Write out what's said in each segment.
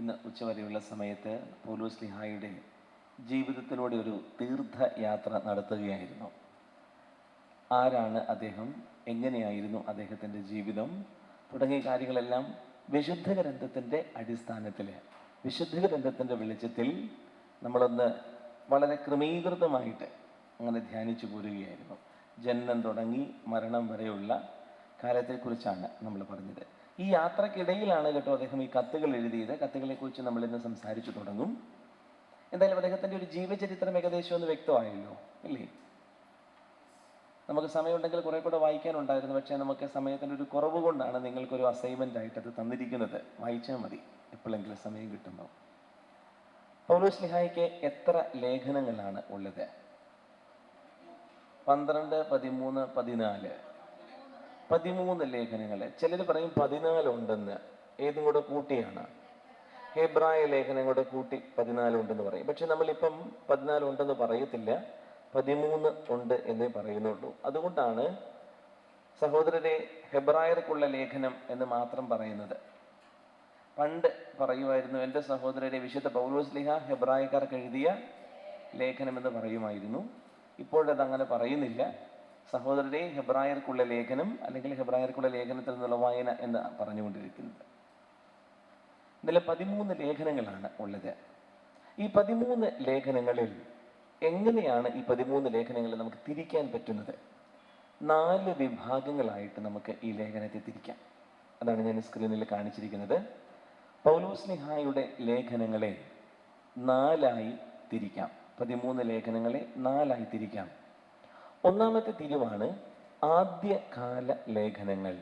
ഇന്ന് ഉച്ചവരെയുള്ള സമയത്ത് പൗലോസ്ലീഹായുടെ ജീവിതത്തിലൂടെ ഒരു തീർത്ഥയാത്ര നടത്തുകയായിരുന്നു. ആരാണ് അദ്ദേഹം, എങ്ങനെയായിരുന്നു അദ്ദേഹത്തിൻ്റെ ജീവിതം തുടങ്ങിയ കാര്യങ്ങളെല്ലാം വിശുദ്ധ ഗ്രന്ഥത്തിൻ്റെ അടിസ്ഥാനത്തിൽ, വിശുദ്ധ ഗ്രന്ഥത്തിൻ്റെ വെളിച്ചത്തിൽ നമ്മളൊന്ന് വളരെ ക്രമീകൃതമായിട്ട് അങ്ങനെ ധ്യാനിച്ചു പോരുകയായിരുന്നു. ജനനം തുടങ്ങി മരണം വരെയുള്ള കാലത്തെക്കുറിച്ചാണ് നമ്മൾ പറഞ്ഞത്. ഈ യാത്രക്കിടയിലാണ് കേട്ടോ അദ്ദേഹം ഈ കത്തുകൾ എഴുതിയത്. കത്തുകളെക്കുറിച്ച് നമ്മൾ ഇന്ന് സംസാരിച്ചു തുടങ്ങും. എന്തായാലും അദ്ദേഹത്തിൻ്റെ ഒരു ജീവചരിത്രം ഏകദേശം ഒന്ന് വ്യക്തമായല്ലോ അല്ലേ? നമുക്ക് സമയമുണ്ടെങ്കിൽ കുറെ കൂടെ വായിക്കാനുണ്ടായിരുന്നു, പക്ഷേ നമുക്ക് സമയത്തിൻ്റെ ഒരു കുറവ് കൊണ്ടാണ് നിങ്ങൾക്കൊരു അസൈൻമെൻ്റ് ആയിട്ട് അത് തന്നിരിക്കുന്നത്. വായിച്ചാൽ മതി എപ്പോഴെങ്കിലും സമയം കിട്ടുമ്പോൾ. പൗലോസ്ലീഹായ്ക്ക് എത്ര ലേഖനങ്ങളാണ് ഉള്ളത്? 12, 13, 14, 13 ലേഖനങ്ങൾ. ചിലർ പറയും 14 ഉണ്ടെന്ന്. ഏതും കൂടെ കൂട്ടിയാണ്, ഹെബ്രായ ലേഖനം കൂടെ കൂട്ടി 14 ഉണ്ടെന്ന് പറയും. പക്ഷെ നമ്മളിപ്പം 14 ഉണ്ടെന്ന് പറയത്തില്ല, 13 ഉണ്ട് എന്നേ പറയുന്നുള്ളൂ. അതുകൊണ്ടാണ് സഹോദരരെ ഹെബ്രായർക്കുള്ള ലേഖനം എന്ന് മാത്രം പറയുന്നത്. പണ്ട് പറയുമായിരുന്നു, എൻ്റെ സഹോദരരെ വിശുദ്ധ പൗലോസ്ലീഹ ഹെബ്രായക്കാർക്ക് എഴുതിയ ലേഖനം എന്ന് പറയുമായിരുന്നു. ഇപ്പോഴത് അങ്ങനെ പറയുന്നില്ല. സഹോദരരെ ഹെബ്രായർക്കുള്ള ലേഖനം അല്ലെങ്കിൽ ഹെബ്രായർക്കുള്ള ലേഖനത്തിൽ നിന്നുള്ള വായന എന്ന് പറഞ്ഞുകൊണ്ടിരിക്കുന്നത്. ഇന്നലെ 13 ലേഖനങ്ങളാണ് ഉള്ളത്. ഈ 13 ലേഖനങ്ങളിൽ എങ്ങനെയാണ് ഈ 13 ലേഖനങ്ങൾ നമുക്ക് തിരിക്കാൻ പറ്റുന്നത്? 4 വിഭാഗങ്ങളായിട്ട് നമുക്ക് ഈ ലേഖനത്തെ തിരിക്കാം. അതാണ് ഞാൻ സ്ക്രീനിൽ കാണിച്ചിരിക്കുന്നത്. പൗലോസ്ലീഹായുടെ ലേഖനങ്ങളെ 4ആയി തിരിക്കാം. 13 ലേഖനങ്ങളെ 4ആയി തിരിക്കാം. ഒന്നാമത്തെ തിരിവാണ് ആദ്യകാല ലേഖനങ്ങൾ.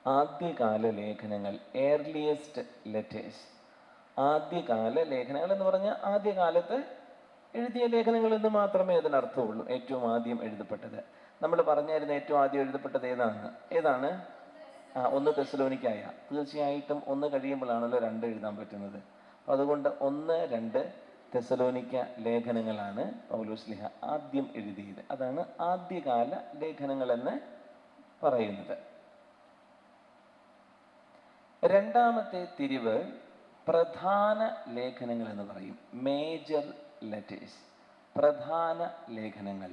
ആദ്യകാല ലേഖനങ്ങൾ, ഏർലിയസ്റ്റ് ലെറ്റേഴ്സ്. ആദ്യകാല ലേഖനങ്ങൾ എന്ന് പറഞ്ഞാൽ ആദ്യകാലത്ത് എഴുതിയ ലേഖനങ്ങൾ എന്ന് മാത്രമേ അതിനർത്ഥമുള്ളൂ. ഏറ്റവും ആദ്യം എഴുതപ്പെട്ടത് നമ്മൾ പറഞ്ഞായിരുന്നു. ഏറ്റവും ആദ്യം എഴുതപ്പെട്ടത് ഏതാണ്? 1 തെസ്സലോനിക്കായ. തീർച്ചയായിട്ടും 1 കഴിയുമ്പോഴാണല്ലോ 2 എഴുതാൻ പറ്റുന്നത്. അതുകൊണ്ട് 1, 2 തെസ്സലോനിക്ക ലേഖനങ്ങളാണ് പൗലോസ്ലീഹ ആദ്യം എഴുതിയത്. അതാണ് ആദ്യകാല ലേഖനങ്ങൾ എന്ന് പറയുന്നത്. രണ്ടാമത്തെ തിരിവ് പ്രധാന ലേഖനങ്ങൾ എന്ന് പറയും. മേജർ ലെറ്റേഴ്സ്, പ്രധാന ലേഖനങ്ങൾ.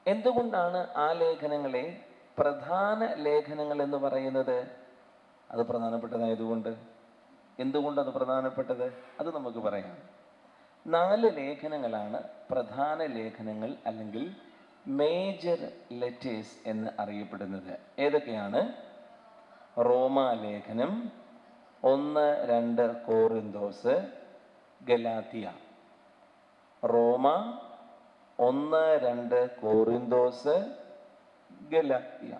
എന്തുകൊണ്ടാണ് ആ ലേഖനങ്ങളെ പ്രധാന ലേഖനങ്ങൾ എന്ന് പറയുന്നത്? അത് പ്രധാനപ്പെട്ടതായതുകൊണ്ട്. എന്തുകൊണ്ടത് പ്രധാനപ്പെട്ടത്? അത് നമുക്ക് പറയാം. 4 ലേഖനങ്ങളാണ് പ്രധാന ലേഖനങ്ങൾ അല്ലെങ്കിൽ മേജർ ലെറ്റേഴ്സ് എന്ന് അറിയപ്പെടുന്നത്. ഏതൊക്കെയാണ്? റോമാലേഖനം, 1, 2 കോറിന്തോസ്, ഗലാത്യ. റോമ, 1, 2 കോറിന്തോസ്, ഗലാത്യ.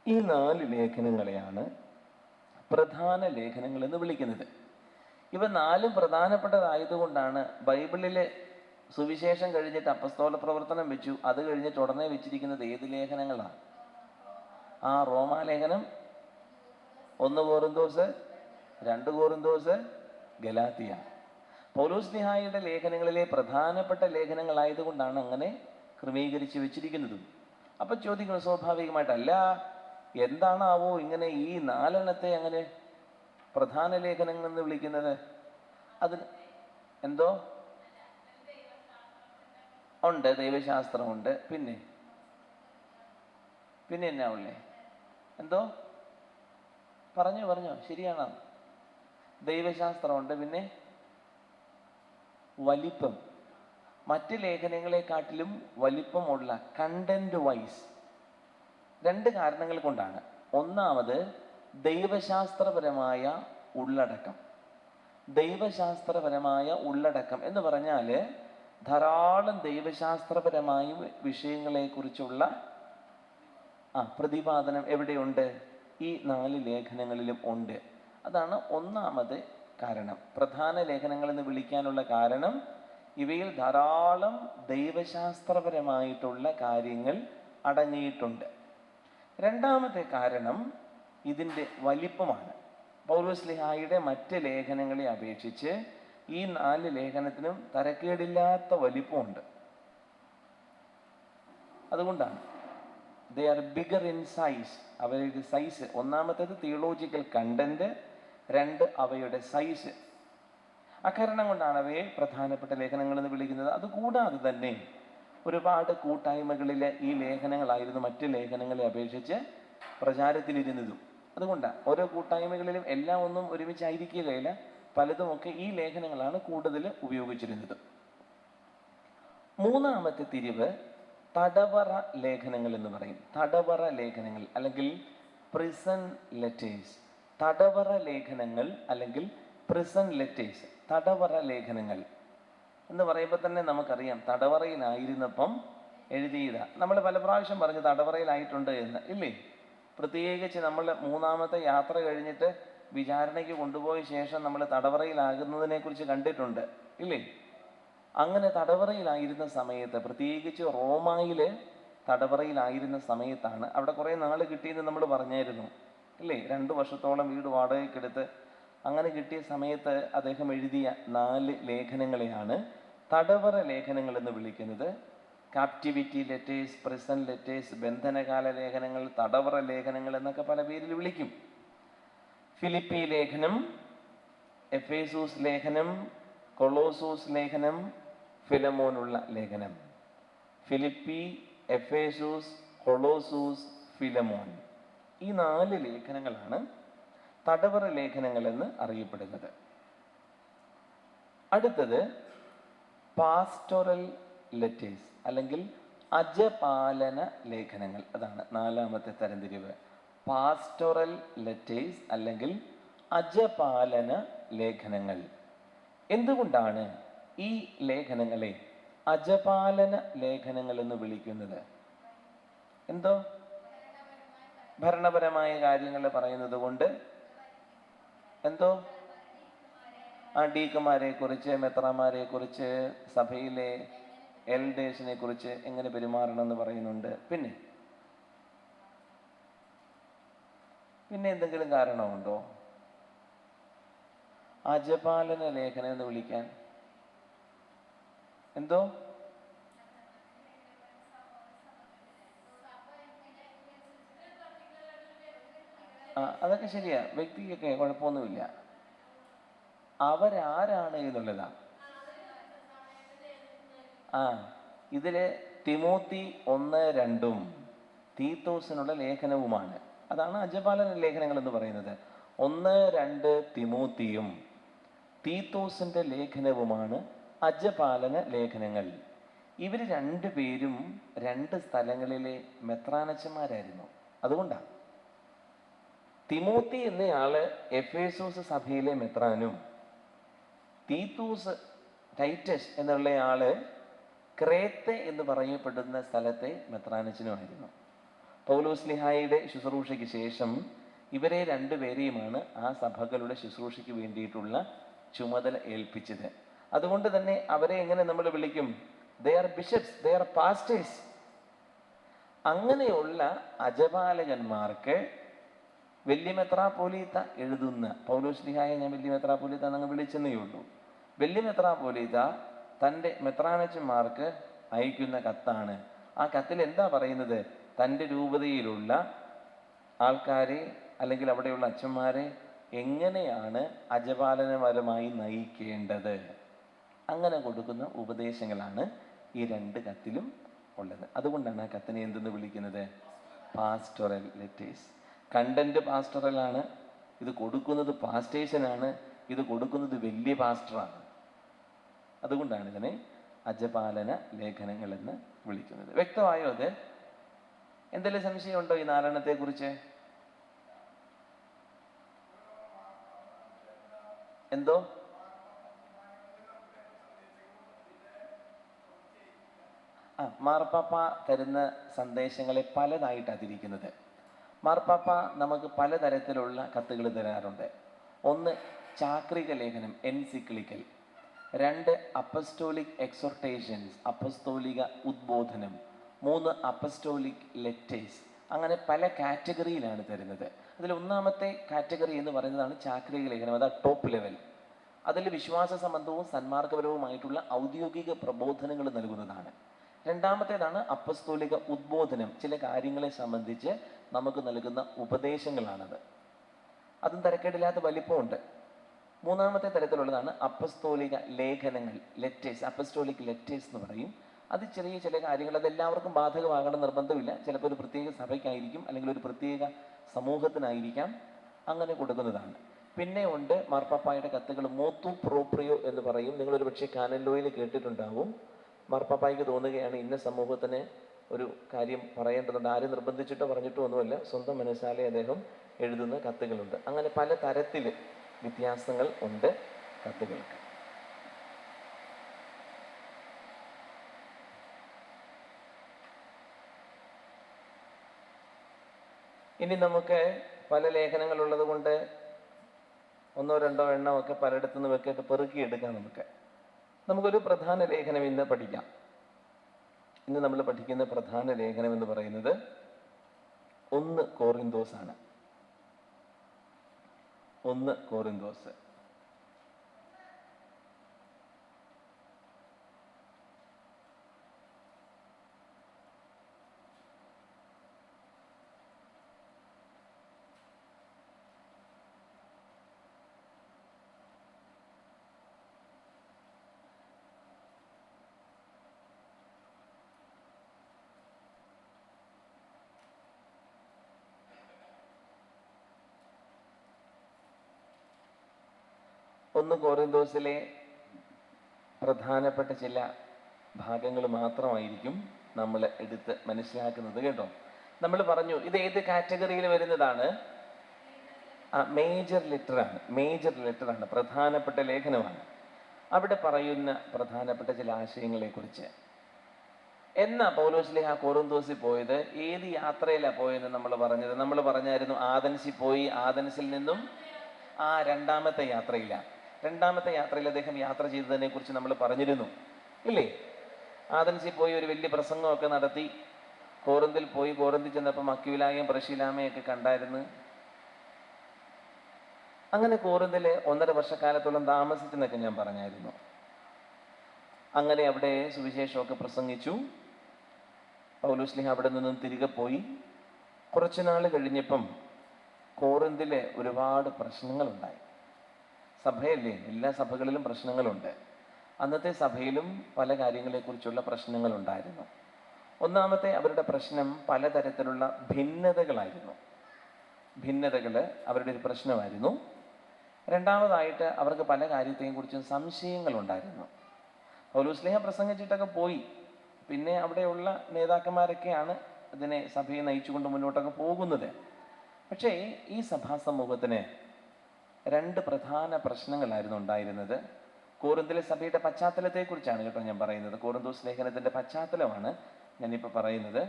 ഈ 4 ലേഖനങ്ങളെയാണ് പ്രധാന ലേഖനങ്ങൾ എന്ന് വിളിക്കുന്നത്. ഇവ 4 പ്രധാനപ്പെട്ടതായതുകൊണ്ടാണ് ബൈബിളിലെ സുവിശേഷം കഴിഞ്ഞിട്ട് അപ്പസ്തോല പ്രവർത്തനം വെച്ചു. അത് കഴിഞ്ഞിട്ട് ഉടനെ വെച്ചിരിക്കുന്നത് ഏത് ലേഖനങ്ങളാണ്? റോമാലേഖനം, 1 കോറിന്തോസ്, 2 കോറിന്തോസ്, ഗലാത്യ. പൗലോസ്ലീഹായുടെ ലേഖനങ്ങളിലെ പ്രധാനപ്പെട്ട ലേഖനങ്ങളായതുകൊണ്ടാണ് അങ്ങനെ ക്രമീകരിച്ച് വെച്ചിരിക്കുന്നതും. അപ്പൊ ചോദിക്കണം സ്വാഭാവികമായിട്ടല്ല, എന്താണാവോ ഇങ്ങനെ ഈ 4 അങ്ങനെ പ്രധാന ലേഖനങ്ങൾ എന്ന് വിളിക്കുന്നത്? അതിന് എന്തോ ഉണ്ട്, ദൈവശാസ്ത്രമുണ്ട്. പിന്നെ എന്നാ ഉള്ളേ? എന്തോ പറഞ്ഞോ ശരിയാണോ? ദൈവശാസ്ത്രമുണ്ട്. പിന്നെ വലിപ്പം, മറ്റ് ലേഖനങ്ങളെക്കാട്ടിലും വലിപ്പമുള്ള കണ്ടന്റ് വൈസ്. 2 കാരണങ്ങൾ കൊണ്ടാണ്. ഒന്നാമത് ദൈവശാസ്ത്രപരമായ ഉള്ളടക്കം. ദൈവശാസ്ത്രപരമായ ഉള്ളടക്കം എന്ന് പറഞ്ഞാൽ ധാരാളം ദൈവശാസ്ത്രപരമായ വിഷയങ്ങളെക്കുറിച്ചുള്ള പ്രതിപാദനം എവിടെയുണ്ട്? ഈ 4 ലേഖനങ്ങളിലും ഉണ്ട്. അതാണ് ഒന്നാമത് കാരണം. പ്രധാന ലേഖനങ്ങൾ എന്ന് വിളിക്കാനുള്ള കാരണം ഇവയിൽ ധാരാളം ദൈവശാസ്ത്രപരമായിട്ടുള്ള കാര്യങ്ങൾ അടങ്ങിയിട്ടുണ്ട്. രണ്ടാമത്തെ കാരണം ഇതിൻ്റെ വലിപ്പമാണ്. പൗലോസ്ലീഹായുടെ മറ്റ് ലേഖനങ്ങളെ അപേക്ഷിച്ച് ഈ 4 ലേഖനത്തിനും തരക്കേടില്ലാത്ത വലിപ്പമുണ്ട്. അതുകൊണ്ടാണ് they are bigger in size. അവരുടെ സൈസ്, ഒന്നാമത്തേത് തിയോളജിക്കൽ കണ്ടന്റ്, രണ്ട്, അവയുടെ സൈസ്. അക്കാരണം കൊണ്ടാണ് അവയെ പ്രധാനപ്പെട്ട ലേഖനങ്ങൾ എന്ന് വിളിക്കുന്നത്. അതുകൂടാതെ തന്നെ ഒരുപാട് കൂട്ടായ്മകളിലെ ഈ ലേഖനങ്ങളായിരുന്നു മറ്റ് ലേഖനങ്ങളെ അപേക്ഷിച്ച് പ്രചാരത്തിലിരുന്നതും. അതുകൊണ്ടാണ് ഓരോ കൂട്ടായ്മകളിലും എല്ലാം ഒന്നും ഒരുമിച്ചായിരിക്കുകയില്ല, പലതുമൊക്കെ ഈ ലേഖനങ്ങളാണ് കൂടുതൽ ഉപയോഗിച്ചിരുന്നത്. മൂന്നാമത്തെ തിരിവ് തടവറ ലേഖനങ്ങൾ എന്ന് പറയും. തടവറ ലേഖനങ്ങൾ അല്ലെങ്കിൽ പ്രിസൺ ലെറ്റേഴ്സ്. തടവറ ലേഖനങ്ങൾ അല്ലെങ്കിൽ പ്രിസൺ ലെറ്റേഴ്സ്. തടവറ ലേഖനങ്ങൾ എന്ന് പറയുമ്പോൾ തന്നെ നമുക്കറിയാം തടവറയിലായിരുന്നപ്പം എഴുതിയത. നമ്മൾ പല പ്രാവശ്യം പറഞ്ഞു തടവറയിലായിട്ടുണ്ട് എന്ന്, ഇല്ലേ? പ്രത്യേകിച്ച് നമ്മൾ മൂന്നാമത്തെ യാത്ര കഴിഞ്ഞിട്ട് വിചാരണയ്ക്ക് കൊണ്ടുപോയ ശേഷം നമ്മൾ തടവറയിലാകുന്നതിനെ കുറിച്ച് കണ്ടിട്ടുണ്ട്, ഇല്ലേ? അങ്ങനെ തടവറയിലായിരുന്ന സമയത്ത്, പ്രത്യേകിച്ച് റോമായില് തടവറയിലായിരുന്ന സമയത്താണ്, അവിടെ കുറേ നാൾ കിട്ടിയെന്ന് നമ്മൾ പറഞ്ഞായിരുന്നു, ഇല്ലേ? 2 വർഷത്തോളം വീട് വാടകയ്ക്കെടുത്ത് അങ്ങനെ കിട്ടിയ സമയത്ത് അദ്ദേഹം എഴുതിയ 4 ലേഖനങ്ങളെയാണ് തടവറ ലേഖനങ്ങൾ എന്ന് വിളിക്കുന്നത്. കാപ്റ്റിവിറ്റി ലെറ്റേഴ്സ്, പ്രിസൺ ലെറ്റേഴ്സ്, ബന്ധനകാല ലേഖനങ്ങൾ, തടവറ ലേഖനങ്ങൾ എന്നൊക്കെ പല പേരിൽ വിളിക്കും. ഫിലിപ്പി ലേഖനം, എഫേസൂസ് ലേഖനം, കൊളോസൂസ് ലേഖനം, ഫിലമോനുള്ള ലേഖനം. ഫിലിപ്പി, എഫേസൂസ്, കൊളോസൂസ്, ഫിലമോൻ, ഈ 4 ലേഖനങ്ങളാണ് തടവറ ലേഖനങ്ങൾ എന്ന് അറിയപ്പെടുന്നത്. അടുത്തത് പാസ്റ്റോറൽ ലെറ്റേഴ്സ് അല്ലെങ്കിൽ അജപാലന ലേഖനങ്ങൾ. അതാണ് 4ാമത്തെ തരംതിരിവ്. പാസ്റ്റോറൽ ലെറ്റേഴ്സ് അല്ലെങ്കിൽ അജപാലന ലേഖനങ്ങൾ. എന്തുകൊണ്ടാണ് ഈ ലേഖനങ്ങളെ അജപാലന ലേഖനങ്ങൾ എന്ന് വിളിക്കുന്നത്? എന്തോ ഭരണപരമായ കാര്യങ്ങൾ പറയുന്നത് കൊണ്ട്. എന്തോ ഡീക്കന്മാരെ കുറിച്ച്, മെത്രാന്മാരെ കുറിച്ച്, സഭയിലെ എൽഡേഴ്സിനെ കുറിച്ച് എങ്ങനെ പെരുമാറണം എന്ന് പറയുന്നുണ്ട്. പിന്നെ എന്തെങ്കിലും കാരണമുണ്ടോ അജപാലന ലേഖനം എന്ന് വിളിക്കാൻ? എന്തോ അതൊക്കെ ശരിയാ, വ്യക്തിക്കൊക്കെ കുഴപ്പമൊന്നുമില്ല. അവരാരാണ് എന്നുള്ളതാ. ഇതില് തിമോത്തി 1-2 തീത്തോസിനുള്ള ലേഖനവുമാണ്. അതാണ് അജപാലന ലേഖനങ്ങൾ എന്ന് പറയുന്നത്. 1-2 തിമോത്തിയും തീത്തോസിന്റെ ലേഖനവുമാണ് അജപാലന ലേഖനങ്ങൾ. ഇവർ 2 പേരും 2 സ്ഥലങ്ങളിലെ മെത്രാനച്ചന്മാരായിരുന്നു. അതുകൊണ്ടാണ് തിമോത്തി എന്നയാള് എഫേസോസ് സഭയിലെ മെത്രാനും തീത്തൂസ് ടൈറ്റസ് എന്നുള്ളയാള് ക്രേത്തെ എന്ന് പറയപ്പെടുന്ന സ്ഥലത്തെ മെത്രാനച്ചനുമായിരുന്നു. പൗലോസ്ലിഹായുടെ ശുശ്രൂഷയ്ക്ക് ശേഷം ഇവരെ 2 പേരെയുമാണ് ആ സഭകളുടെ ശുശ്രൂഷയ്ക്ക് വേണ്ടിയിട്ടുള്ള ചുമതല ഏൽപ്പിച്ചത്. അതുകൊണ്ട് തന്നെ അവരെ എങ്ങനെ നമ്മൾ വിളിക്കും? They are bishops, they are pastors. അങ്ങനെയുള്ള അജപാലകന്മാർക്ക് വലിയ മെത്രാപ്പോലീത്ത എഴുതുന്ന, പൗലോസ്ലിഹായെ ഞാൻ വലിയ മെത്രാപ്പോലീത്ത എന്നങ്ങ് വിളിച്ചെന്നേ ഉള്ളൂ. വലിയ മെത്രാപ്പോലീത്ത തൻ്റെ മെത്രാനച്ചന്മാർക്ക് അയക്കുന്ന കത്താണ്. ആ കത്തിൽ എന്താ പറയുന്നത്? തൻ്റെ രൂപതയിലുള്ള ആൾക്കാരെ അല്ലെങ്കിൽ അവിടെയുള്ള അച്ഛന്മാരെ എങ്ങനെയാണ് അജപാലനപരമായി നയിക്കേണ്ടത്, അങ്ങനെ കൊടുക്കുന്ന ഉപദേശങ്ങളാണ് ഈ 2 കത്തിലും ഉള്ളത്. അതുകൊണ്ടാണ് ആ കത്തിനെ എന്തെന്ന് വിളിക്കുന്നത്? Pastoral letters. കണ്ടന്റ് പാസ്റ്ററലാണ്, ഇത് കൊടുക്കുന്നത് പാസ്റ്റേഴ്സിനാണ്, ഇത് കൊടുക്കുന്നത് വലിയ പാസ്റ്ററാണ്. അതുകൊണ്ടാണ് ഇതിനെ അജപാലന ലേഖനങ്ങൾ എന്ന് വിളിക്കുന്നത്. വ്യക്തമായോ അത്? എന്തെങ്കിലും സംശയമുണ്ടോ ഈ 4 കുറിച്ച്? എന്തോ മാർപ്പാപ്പ തരുന്ന സന്ദേശങ്ങളെ പലതായിട്ടാണ് തിരിക്കുന്നത്. മാർപ്പാപ്പ നമുക്ക് പലതരത്തിലുള്ള കത്തുകൾ തരാറുണ്ട്. 1 ചാക്രിക ലേഖനം, എൻസിക്ലിക്കൽ. 2 അപ്പസ്റ്റോലിക് എക്സോർട്ടേഷൻസ്, അപ്പസ്തോലിക ഉദ്ബോധനം. 3 apostolic letters. അങ്ങനെ പല കാറ്റഗറിയിലാണ് തരുന്നത്. അതിൽ 1ാമത്തെ കാറ്റഗറി എന്ന് പറയുന്നതാണ് ചാക്രിക ലേഖനം. അതാ ടോപ്പ് ലെവൽ. അതിൽ വിശ്വാസ സംബന്ധവും സന്മാർഗപരവുമായിട്ടുള്ള ഔദ്യോഗിക പ്രബോധനങ്ങൾ നൽകുന്നതാണ്. 2ാമത്തേതാണ് അപ്പസ്തോലിക ഉദ്ബോധനം, ചില കാര്യങ്ങളെ സംബന്ധിച്ച് നമുക്ക് നൽകുന്ന ഉപദേശങ്ങളാണത്. അതും തരക്കേടില്ലാത്ത വലിപ്പമുണ്ട്. മൂന്നാമത്തെ തരത്തിലുള്ളതാണ് അപ്പസ്തോലിക ലേഖനങ്ങൾ, ലെറ്റേഴ്സ്, അപ്പസ്തോലിക് ലെറ്റേഴ്സ് എന്ന് പറയും. അത് ചെറിയ ചില കാര്യങ്ങൾ, അത് എല്ലാവർക്കും ബാധകമാകണം നിർബന്ധമില്ല. ചിലപ്പോൾ ഒരു പ്രത്യേക സഭയ്ക്കായിരിക്കും, അല്ലെങ്കിൽ ഒരു പ്രത്യേക സമൂഹത്തിനായിരിക്കാം അങ്ങനെ കൊടുക്കുന്നതാണ്. പിന്നെ ഉണ്ട് മാർപ്പാപ്പായുടെ കത്തുകൾ, മോത്തു പ്രോപ്രിയോ എന്ന് പറയും. നിങ്ങളൊരു പക്ഷേ കാനലോയിൽ കേട്ടിട്ടുണ്ടാവും. മാർപ്പാപ്പായ്ക്ക് തോന്നുകയാണ് ഇന്ന സമൂഹത്തിന് ഒരു കാര്യം പറയേണ്ടതുണ്ട്, ആരും നിർബന്ധിച്ചിട്ടോ പറഞ്ഞിട്ടോ ഒന്നുമല്ല, സ്വന്തം മനസ്സാലെ അദ്ദേഹം എഴുതുന്ന കത്തുകളുണ്ട്. അങ്ങനെ പല തരത്തിൽ വ്യത്യാസങ്ങൾ ഉണ്ട് കത്തുകൾക്ക്. ഇനി നമുക്ക് പല ലേഖനങ്ങളുള്ളത് കൊണ്ട് ഒന്നോ രണ്ടോ എണ്ണമൊക്കെ പലയിടത്തു നിന്നൊക്കെ പെറുക്കിയെടുക്കാം. നമുക്കൊരു പ്രധാന ലേഖനം ഇന്ന് പഠിക്കാം. ഇന്ന് നമ്മൾ പഠിക്കുന്ന പ്രധാന ലേഖനം എന്ന് പറയുന്നത് 1 കോറിന്തോസ് ആണ്. 1 കോറിന്തോസ്. ഒന്ന് കോറിന്തോസിലെ പ്രധാനപ്പെട്ട ചില ഭാഗങ്ങൾ മാത്രമായിരിക്കും നമ്മൾ എടുത്ത് മനസ്സിലാക്കുന്നത് കേട്ടോ. നമ്മൾ പറഞ്ഞു ഇത് ഏത് കാറ്റഗറിയിൽ വരുന്നതാണ്? മേജർ ലെറ്ററാണ്, പ്രധാനപ്പെട്ട ലേഖനമാണ്. അവിടെ പറയുന്ന പ്രധാനപ്പെട്ട ചില ആശയങ്ങളെക്കുറിച്ച്. എന്നാ പൗലോസ്ലീഹ കോറിന്തോസിൽ പോയത്? ഏത് യാത്രയിലാണ് പോയെന്ന് നമ്മൾ പറഞ്ഞായിരുന്നു. ആഥൻസിൽ പോയി. ആഥൻസിൽ നിന്നും രണ്ടാമത്തെ യാത്രയിൽ അദ്ദേഹം യാത്ര ചെയ്തതിനെ കുറിച്ച് നമ്മൾ പറഞ്ഞിരുന്നു, ഇല്ലേ? ആഥൻസിൽ പോയി ഒരു വലിയ പ്രസംഗമൊക്കെ നടത്തി. കോറിന്തിൽ പോയി. കോറിന്തിൽ ചെന്നപ്പം അക്വിലായും പ്രശീലാമയും ഒക്കെ കണ്ടായിരുന്നു. അങ്ങനെ കോറിന്തിൽ 1.5 വർഷക്കാലത്തോളം താമസിച്ചെന്നൊക്കെ ഞാൻ പറഞ്ഞായിരുന്നു. അങ്ങനെ അവിടെ സുവിശേഷമൊക്കെ പ്രസംഗിച്ചു. പൗലോസ്ലീഹ അവിടെ നിന്നും തിരികെ പോയി. കുറച്ചുനാൾ കഴിഞ്ഞപ്പം കോറിന്തിൽ ഒരുപാട് പ്രശ്നങ്ങളുണ്ടായി. സഭയല്ലേ, എല്ലാ സഭകളിലും പ്രശ്നങ്ങളുണ്ട്. അന്നത്തെ സഭയിലും പല കാര്യങ്ങളെക്കുറിച്ചുള്ള പ്രശ്നങ്ങളുണ്ടായിരുന്നു. ഒന്നാമത്തെ അവരുടെ പ്രശ്നം പലതരത്തിലുള്ള ഭിന്നതകളായിരുന്നു. ഭിന്നതകൾ അവരുടെ ഒരു പ്രശ്നമായിരുന്നു. രണ്ടാമതായിട്ട് അവർക്ക് പല കാര്യത്തെയും കുറിച്ചും സംശയങ്ങളുണ്ടായിരുന്നു. പൗലോസ്ലീഹ പ്രസംഗിച്ചിട്ടൊക്കെ പോയി. പിന്നെ അവിടെയുള്ള നേതാക്കന്മാരൊക്കെയാണ് ഇതിനെ സഭയെ നയിച്ചുകൊണ്ട് മുന്നോട്ടൊക്കെ പോകുന്നത്. പക്ഷേ ഈ സഭാ സമൂഹത്തിന് 2 പ്രധാന പ്രശ്നങ്ങളായിരുന്നു ഉണ്ടായിരുന്നത്. കോറിന്തിലെ സഭയുടെ പശ്ചാത്തലത്തെക്കുറിച്ചാണ് കേട്ടോ ഞാൻ പറയുന്നത്. കോറിന്തോസ് ലേഖനത്തിൻ്റെ പശ്ചാത്തലമാണ് ഞാനിപ്പോൾ പറയുന്നത്.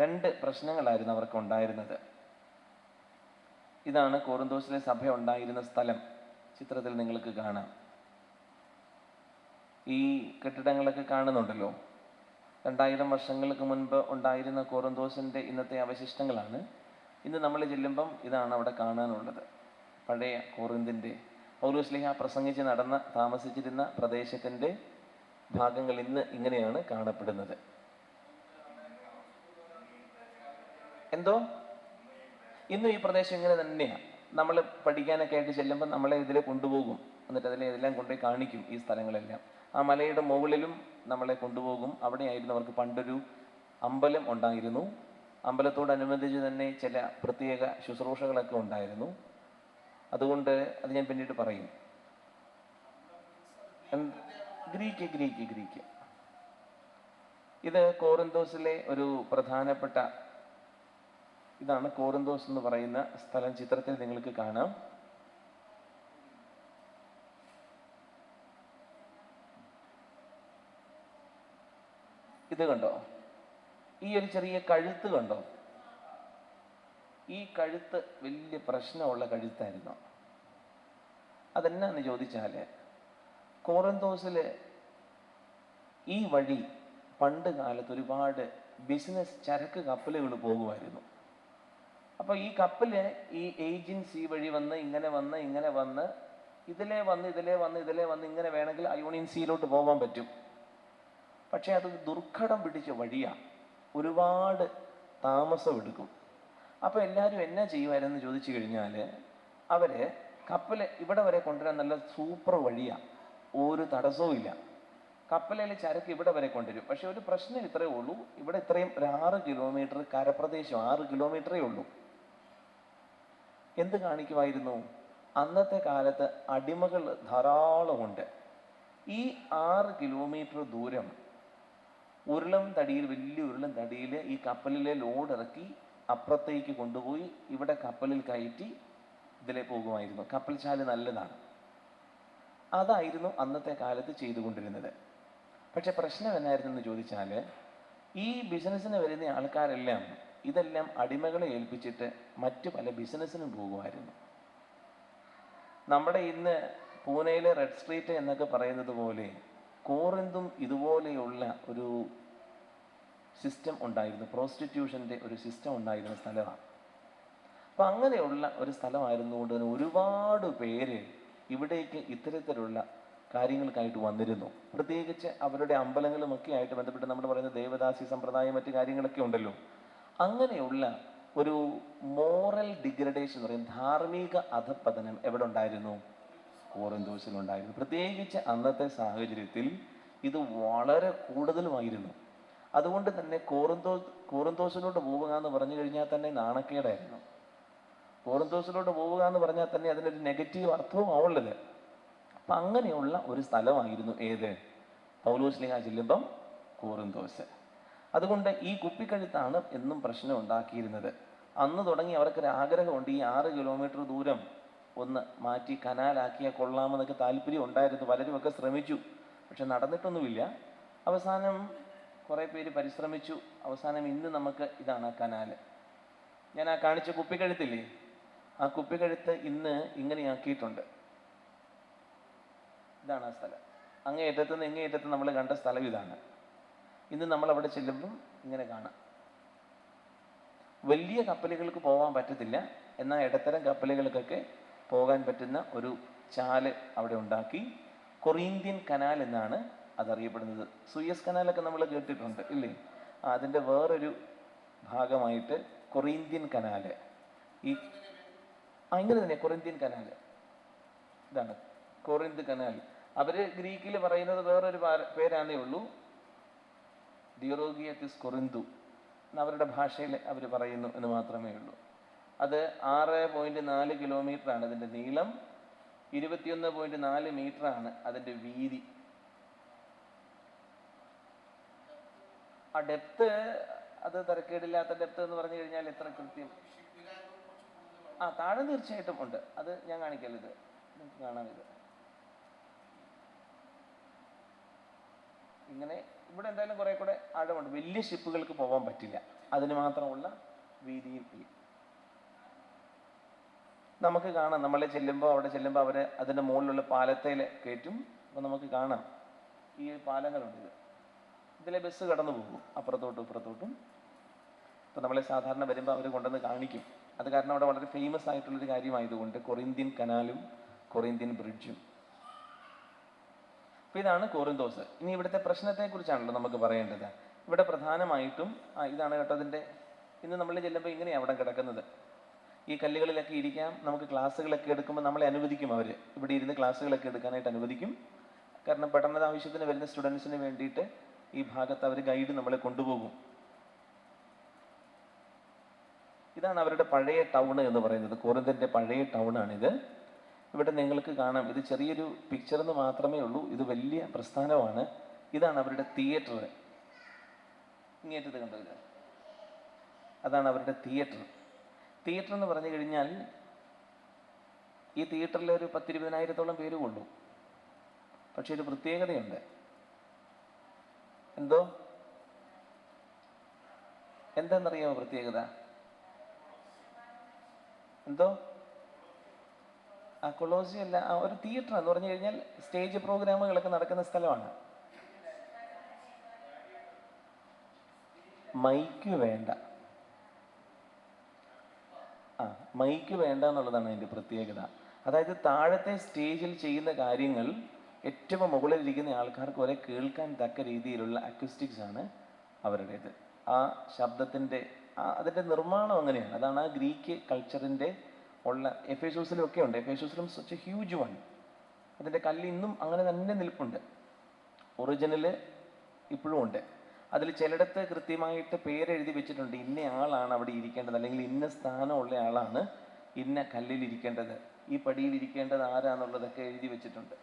2 പ്രശ്നങ്ങളായിരുന്നു അവർക്ക് ഉണ്ടായിരുന്നത്. ഇതാണ് കോറിന്തോസിലെ സഭ ഉണ്ടായിരുന്ന സ്ഥലം. ചിത്രത്തിൽ നിങ്ങൾക്ക് കാണാം. ഈ കെട്ടിടങ്ങളൊക്കെ കാണുന്നുണ്ടല്ലോ. 2000 വർഷങ്ങൾക്ക് മുൻപ് ഉണ്ടായിരുന്ന കോറിന്തോസിൻ്റെ ഇന്നത്തെ അവശിഷ്ടങ്ങളാണ്. ഇന്ന് നമ്മൾ ചെല്ലുമ്പം ഇതാണ് അവിടെ കാണാനുള്ളത്. പഴയ കോറിന്തിൻ്റെ പൗലോസ്ലീഹ പ്രസംഗിച്ച് താമസിച്ചിരുന്ന പ്രദേശത്തിൻ്റെ ഭാഗങ്ങൾ ഇന്ന് ഇങ്ങനെയാണ് കാണപ്പെടുന്നത്. എന്തോ ഇന്നും ഈ പ്രദേശം ഇങ്ങനെ തന്നെയാണ്. നമ്മൾ പഠിക്കാനൊക്കെ ആയിട്ട് ചെല്ലുമ്പോൾ നമ്മളെ ഇതിലെ കൊണ്ടുപോകും. എന്നിട്ട് ഇതെല്ലാം കൊണ്ടുപോയി കാണിക്കും ഈ സ്ഥലങ്ങളെല്ലാം. ആ മലയുടെ മുകളിലും നമ്മളെ കൊണ്ടുപോകും. അവിടെയായിരുന്നു അവർക്ക് പണ്ടൊരു അമ്പലം ഉണ്ടായിരുന്നു. അമ്പലത്തോടനുബന്ധിച്ച് തന്നെ ചില പ്രത്യേക ശുശ്രൂഷകളൊക്കെ ഉണ്ടായിരുന്നു. അതുകൊണ്ട് അത് ഞാൻ പിന്നീട് പറയും. ഗ്രീക്ക്. ഇത് കോറിന്തോസിലെ ഒരു പ്രധാനപ്പെട്ട ഇതാണ് കോറിന്തോസ് എന്ന് പറയുന്ന സ്ഥലം. ചിത്രത്തിൽ നിങ്ങൾക്ക് കാണാം. ഇത് കണ്ടോ? ഈ ഒരു ചെറിയ കഴുത്ത് കണ്ടോ? ഈ കഴുത്ത് വലിയ പ്രശ്നമുള്ള കഴുത്തായിരുന്നു. അതെന്നാന്ന് ചോദിച്ചാൽ, കോറിന്തോസിൽ ഈ വഴി പണ്ട് കാലത്ത് ഒരുപാട് ബിസിനസ് ചരക്ക് കപ്പലുകൾ പോകുമായിരുന്നു. അപ്പോൾ ഈ കപ്പല് ഈ ഏജൻസി വഴി വന്ന് ഇങ്ങനെ വന്ന് ഇതിലേ വന്ന് ഇങ്ങനെ വേണമെങ്കിൽ അയോണിയൻ സീയിലോട്ട് പോകാൻ പറ്റും. പക്ഷെ അത് ദുർഘടം പിടിച്ച വഴിയാണ്. ഒരുപാട് താമസം എടുക്കും. അപ്പോൾ എല്ലാവരും എന്നാ ചെയ്യുമായിരുന്നു ചോദിച്ചു കഴിഞ്ഞാൽ, അവർ കപ്പൽ ഇവിടെ വരെ കൊണ്ടുവരാൻ നല്ല സൂപ്പർ വഴിയാണ്, ഒരു തടസ്സവും ഇല്ല. കപ്പലിൽ ചരക്ക് ഇവിടെ വരെ കൊണ്ടുവരും. പക്ഷെ ഒരു പ്രശ്നം ഇത്രയേ ഉള്ളൂ, ഇവിടെ ഇത്രയും ഒരു 6 കിലോമീറ്റർ കരപ്രദേശം, 6 കിലോമീറ്ററേ ഉള്ളൂ. എന്ത് കാണിക്കുമായിരുന്നു? അന്നത്തെ കാലത്ത് അടിമകൾ ധാരാളമുണ്ട്. ഈ 6 കിലോമീറ്റർ ദൂരം ഉരുളം തടിയിൽ, വലിയ ഉരുളം തടിയിൽ ഈ കപ്പലിലെ ലോഡ് ഇറക്കി അപ്പുറത്തേക്ക് കൊണ്ടുപോയി ഇവിടെ കപ്പലിൽ കയറ്റി ഇതിലെ പോകുമായിരുന്നു. കപ്പൽ ചാല് നല്ലതാണ്. അതായിരുന്നു അന്നത്തെ കാലത്ത് ചെയ്തുകൊണ്ടിരുന്നത്. പക്ഷെ പ്രശ്നം എന്നായിരുന്നു എന്ന് ചോദിച്ചാൽ, ഈ ബിസിനസ്സിന് വരുന്ന ആൾക്കാരെല്ലാം ഇതെല്ലാം അടിമകളെ ഏൽപ്പിച്ചിട്ട് മറ്റു പല ബിസിനസ്സിനും പോകുമായിരുന്നു. നമ്മുടെ ഇന്ന് പൂനെയിലെ റെഡ് സ്ട്രീറ്റ് എന്നൊക്കെ പറയുന്നത് പോലെ കോറിന്തും ഇതുപോലെയുള്ള ഒരു സിസ്റ്റം ഉണ്ടായിരുന്നു, പ്രോസ്റ്റിറ്റ്യൂഷൻ്റെ ഒരു സിസ്റ്റം ഉണ്ടായിരുന്ന സ്ഥലമാണ്. അപ്പം അങ്ങനെയുള്ള ഒരു സ്ഥലമായിരുന്നുകൊണ്ട് തന്നെ ഒരുപാട് പേര് ഇവിടേക്ക് ഇത്തരത്തിലുള്ള കാര്യങ്ങൾക്കായിട്ട് വന്നിരുന്നു. പ്രത്യേകിച്ച് അവരുടെ അമ്പലങ്ങളുമൊക്കെ ആയിട്ട് ബന്ധപ്പെട്ട് നമ്മൾ പറയുന്ന ദേവദാസി സമ്പ്രദായം, മറ്റു കാര്യങ്ങളൊക്കെ ഉണ്ടല്ലോ. അങ്ങനെയുള്ള ഒരു മോറൽ ഡിഗ്രഡേഷൻ എന്ന് പറയും, ധാർമ്മിക അധപ്പതനം എവിടെ ഉണ്ടായിരുന്നു? കോറിന്തോസിലുണ്ടായിരുന്നു. പ്രത്യേകിച്ച് അന്നത്തെ സാഹചര്യത്തിൽ ഇത് വളരെ കൂടുതലുമായിരുന്നു. അതുകൊണ്ട് തന്നെ കോറിന്തോസിലോട്ട് പോവുക എന്ന് പറഞ്ഞു കഴിഞ്ഞാൽ തന്നെ നാണക്കേടായിരുന്നു. കോറിന്തോസിലോട്ട് പോവുക എന്ന് പറഞ്ഞാൽ തന്നെ അതിനൊരു നെഗറ്റീവ് അർത്ഥവും ആവുള്ളത്. അപ്പം അങ്ങനെയുള്ള ഒരു സ്ഥലമായിരുന്നു ഏത്? പൗലോസ്ലീഹ ചെല്ലുമ്പം കോറിന്തോസ്. അതുകൊണ്ട് ഈ കുപ്പിക്കഴുത്താണ് എന്നും പ്രശ്നം ഉണ്ടാക്കിയിരുന്നത്. അന്ന് തുടങ്ങി അവർക്കൊരു ആഗ്രഹമുണ്ട്, ഈ 6 കിലോമീറ്റർ ദൂരം ഒന്ന് മാറ്റി കനാലാക്കിയാൽ കൊള്ളാമെന്നൊക്കെ താല്പര്യം ഉണ്ടായിരുന്നു. പലരുമൊക്കെ ശ്രമിച്ചു, പക്ഷെ നടന്നിട്ടൊന്നുമില്ല. അവസാനം കുറേ പേര് പരിശ്രമിച്ചു. അവസാനം ഇന്ന് നമുക്ക് ഇതാണ് കനാല്. ഞാൻ ആ കാണിച്ച കുപ്പിക്കഴുത്തില്ലേ, ആ കുപ്പിക്കഴുത്ത് ഇന്ന് ഇങ്ങനെയാക്കിയിട്ടുണ്ട്. ഇതാണ് ആ സ്ഥലം. അങ്ങേയറ്റത്ത് നിന്ന് ഇങ്ങേയറ്റത്ത് നമ്മൾ കണ്ട സ്ഥലം ഇതാണ്. ഇന്ന് നമ്മൾ അവിടെ ചെല്ലുമ്പം ഇങ്ങനെ കാണാം. വലിയ കപ്പലുകൾക്ക് പോകാൻ പറ്റത്തില്ല, എന്നാൽ ഇടത്തരം കപ്പലുകൾക്കൊക്കെ പോകാൻ പറ്റുന്ന ഒരു ചാല് അവിടെ ഉണ്ടാക്കി. കൊറിന്ത്യൻ കനാൽ എന്നാണ് അതറിയപ്പെടുന്നത്. സൂയസ് കനാലൊക്കെ നമ്മൾ കേട്ടിട്ടുണ്ട് ഇല്ലേ? അതിൻ്റെ വേറൊരു ഭാഗമായിട്ട് കൊറിന്ത്യൻ കനാല്. ഈ ഇങ്ങനെ തന്നെ കൊറിന്ത്യൻ കനാല്, ഇതാണ് കൊറിന്ത് കനാൽ. അവര് ഗ്രീക്കിൽ പറയുന്നത് വേറൊരു പേരാന്നേ ഉള്ളൂ, ഡിയോറോഗിയത്തിസ് കൊറിന്തു അവരുടെ ഭാഷയിൽ അവർ പറയുന്നു എന്ന് മാത്രമേ ഉള്ളൂ. അത് 6.4 കിലോമീറ്ററാണ് അതിൻ്റെ നീളം, 21.4 മീറ്ററാണ് അതിൻ്റെ വീതി. ആ ഡെപ്ത്, അത് തരക്കേടില്ലാത്ത ഡെപ്ത് എന്ന് പറഞ്ഞു കഴിഞ്ഞാൽ എത്ര കൃത്യം? താഴെ തീർച്ചയായിട്ടും ഉണ്ട്. അത് ഞാൻ കാണിക്കല്ലത്, നിങ്ങൾക്ക് കാണാം. ഇത് ഇങ്ങനെ ഇവിടെ എന്തായാലും കുറെ കൂടെ ആഴമുണ്ട്. വലിയ ഷിപ്പുകൾക്ക് പോകാൻ പറ്റില്ല, അതിന് മാത്രമുള്ള വീതിയും നമുക്ക് കാണാം. നമ്മൾ ചെല്ലുമ്പോൾ അവിടെ ചെല്ലുമ്പോൾ അവർ അതിൻ്റെ മുകളിലുള്ള പാലത്തേൽ കയറ്റും. അപ്പോൾ നമുക്ക് കാണാം ഈ പാലങ്ങളുണ്ട്. ഇതിലെ ബസ് കടന്നു പോകും അപ്പുറത്തോട്ടും ഇപ്പുറത്തോട്ടും. അപ്പോൾ നമ്മളെ സാധാരണ വരുമ്പോൾ അവർ കൊണ്ടുവന്ന് കാണിക്കും. അത് കാരണം അവിടെ വളരെ ഫേമസ് ആയിട്ടുള്ളൊരു കാര്യമായതുകൊണ്ട് കൊറിന്ത്യൻ കനാലും കൊറിന്ത്യൻ ബ്രിഡ്ജും. അപ്പോൾ ഇതാണ് കോറിന്തോസ്. ഇനി ഇവിടുത്തെ പ്രശ്നത്തെക്കുറിച്ചാണല്ലോ നമുക്ക് പറയേണ്ടത്. ഇവിടെ പ്രധാനമായിട്ടും ഇതാണ് കേട്ടോ അതിൻ്റെ. ഇന്ന് നമ്മൾ ചെല്ലുമ്പോൾ ഇങ്ങനെയാണ് അവിടെ കിടക്കുന്നത്. ഈ കല്ലുകളിലൊക്കെ ഇരിക്കാം. നമുക്ക് ക്ലാസ്സുകളൊക്കെ എടുക്കുമ്പോൾ നമ്മളെ അനുവദിക്കും, അവർ ഇവിടെ ഇരുന്ന് ക്ലാസ്സുകളൊക്കെ എടുക്കാനായിട്ട് അനുവദിക്കും. കാരണം പഠനದ ആവശ്യത്തിന് വരുന്ന സ്റ്റുഡൻസിന് വേണ്ടിയിട്ട് ഈ ഭാഗത്ത് അവർ ഗൈഡ് നമ്മളെ കൊണ്ടുപോകും. ഇതാണ് അവരുടെ പഴയ ടൗൺ എന്ന് പറയുന്നത്. കോറിന്തിൻ്റെ പഴയ ടൗണാണിത്. ഇവിടെ നിങ്ങൾക്ക് കാണാം, ഇത് ചെറിയൊരു പിക്ചർ എന്ന് മാത്രമേ ഉള്ളൂ, ഇത് വലിയ പ്രസ്ഥാനമാണ്. ഇതാണ് അവരുടെ തിയേറ്റർ. ഇങ്ങേറ്റത് കണ്ടത്, അതാണ് അവരുടെ തിയേറ്റർ. തിയേറ്റർ എന്ന് പറഞ്ഞു കഴിഞ്ഞാൽ ഈ തിയേറ്ററിൽ ഒരു 10-20,000-ഓളം പേര് കൊള്ളൂ. പക്ഷെ ഒരു പ്രത്യേകതയുണ്ട്. എന്താണെന്നറിയാമോ പ്രത്യേകത? കൊളോസിയം അല്ല, ഒരു തിയേറ്റർ എന്ന് പറഞ്ഞു കഴിഞ്ഞാൽ സ്റ്റേജ് പ്രോഗ്രാമുകളൊക്കെ നടക്കുന്ന സ്ഥലമാണ്. മൈക്ക് വേണ്ട, മൈക്ക് വേണ്ട എന്നുള്ളതാണ് അതിൻ്റെ പ്രത്യേകത. അതായത് താഴത്തെ സ്റ്റേജിൽ ചെയ്യുന്ന കാര്യങ്ങൾ ഏറ്റവും മുകളിലിരിക്കുന്ന ആൾക്കാർക്ക് വരെ കേൾക്കാൻ തക്ക രീതിയിലുള്ള അക്യൂസ്റ്റിക്സ് ആണ് അവരുടേത്. ആ ശബ്ദത്തിൻ്റെ അതിൻ്റെ നിർമ്മാണം അങ്ങനെയാണ്. അതാണ് ആ ഗ്രീക്ക് കൾച്ചറിൻ്റെ ഉള്ള എഫേസോസിലും ഒക്കെ ഉണ്ട്. എഫേസോസിലും സച്ച് എ ഹ്യൂജ് വൺ. അതിൻ്റെ കല്ല് ഇന്നും അങ്ങനെ തന്നെ നിൽപ്പുണ്ട്. ഒറിജിനല് ഇപ്പോഴും ഉണ്ട്. അതിൽ ചിലയിടത്ത് കൃത്യമായിട്ട് പേരെഴുതി വെച്ചിട്ടുണ്ട്, ഇന്ന ആളാണ് അവിടെ ഇരിക്കേണ്ടത്, അല്ലെങ്കിൽ ഇന്ന സ്ഥാനമുള്ള ആളാണ് ഇന്ന കല്ലിൽ ഇരിക്കേണ്ടത്, ഈ പടിയിൽ ഇരിക്കേണ്ടത് ആരാന്നുള്ളതൊക്കെ എഴുതി വെച്ചിട്ടുണ്ട്.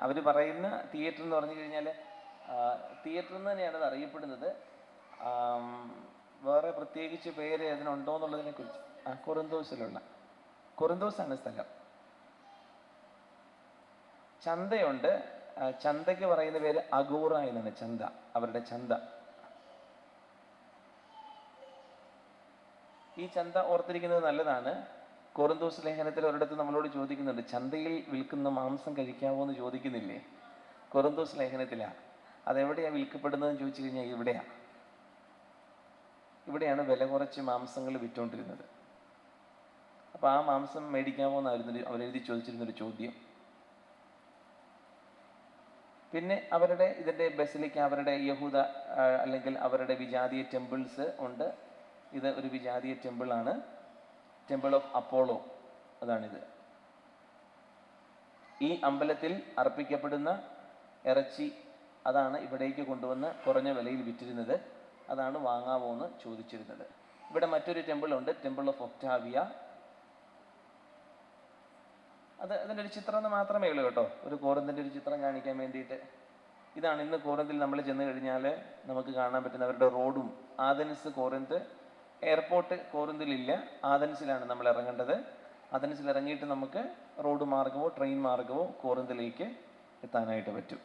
അവർ പറയുന്ന തിയേറ്റർ എന്ന് പറഞ്ഞു കഴിഞ്ഞാൽ തിയേറ്റർ എന്ന് തന്നെയാണ് അത് അറിയപ്പെടുന്നത്. വേറെ പ്രത്യേകിച്ച് പേര് അതിനുണ്ടോ എന്നുള്ളതിനെ കുറിച്ച് കൊറിന്തോസിലുള്ള കൊറിന്തോസാണ് സ്ഥലം. ചന്തയുണ്ട്. ചന്തയ്ക്ക് പറയുന്ന പേര് അഗോറ എന്നാണ്. ചന്ത, അവരുടെ ചന്ത. ഈ ചന്ത ഓർത്തിരിക്കുന്നത് നല്ലതാണ്. കൊറിന്തോസ് ലേഖനത്തിൽ ഒരിടത്ത് നമ്മളോട് ചോദിക്കുന്നുണ്ട്, ചന്തയിൽ വിൽക്കുന്ന മാംസം കഴിക്കാവോ എന്ന് ചോദിക്കുന്നില്ലേ? കൊറിന്തോസ് ലേഖനത്തിലാണ്. അതെവിടെയാണ് വിൽക്കപ്പെടുന്നതെന്ന് ചോദിച്ചു കഴിഞ്ഞാൽ ഇവിടെയാണ് വില കുറച്ച് മാംസങ്ങൾ വിറ്റുകൊണ്ടിരുന്നത്. അപ്പോൾ ആ മാംസം മേടിക്കാമോ എന്നായിരുന്നു അവരെഴുതി ചോദിച്ചിരുന്നൊരു ചോദ്യം. പിന്നെ അവരുടെ ഇതിൻ്റെ ബസിലിക്ക, അവരുടെ യഹൂദ അല്ലെങ്കിൽ അവരുടെ വിജാതീയ ടെമ്പിൾസ് ഉണ്ട്. ഇത് ഒരു വിജാതീയ ടെമ്പിളാണ്, ടെമ്പിൾ ഓഫ് അപ്പോളോ, അതാണിത്. ഈ അമ്പലത്തിൽ അർപ്പിക്കപ്പെടുന്ന ഇറച്ചി അതാണ് ഇവിടേക്ക് കൊണ്ടുവന്ന് കുറഞ്ഞ വിലയിൽ വിറ്റിരുന്നത്. അതാണ് വാങ്ങാവോ എന്ന് ചോദിച്ചിരുന്നത്. ഇവിടെ മറ്റൊരു ടെമ്പിളുണ്ട്, ടെമ്പിൾ ഓഫ് ഒക്ടാവിയ. അതിൻ്റെ ഒരു ചിത്രം എന്ന് മാത്രമേ ഉള്ളൂ കേട്ടോ, ഒരു കോറിന്തിൻ്റെ ഒരു ചിത്രം കാണിക്കാൻ വേണ്ടിയിട്ട്. ഇതാണ് ഇന്ന് കോറിന്തിൽ നമ്മൾ ചെന്ന് കഴിഞ്ഞാൽ നമുക്ക് കാണാൻ പറ്റുന്ന അവരുടെ റോഡും. ആഥൻസ് കോറിന്ത്, എയർപോർട്ട് കോറിന്തിലില്ല, ആഥൻസിലാണ് നമ്മൾ ഇറങ്ങേണ്ടത്. ആഥൻസിൽ ഇറങ്ങിയിട്ട് നമുക്ക് റോഡ് മാർഗമോ ട്രെയിൻ മാർഗമോ കോറിന്തിലേക്ക് എത്താനായിട്ട് പറ്റും.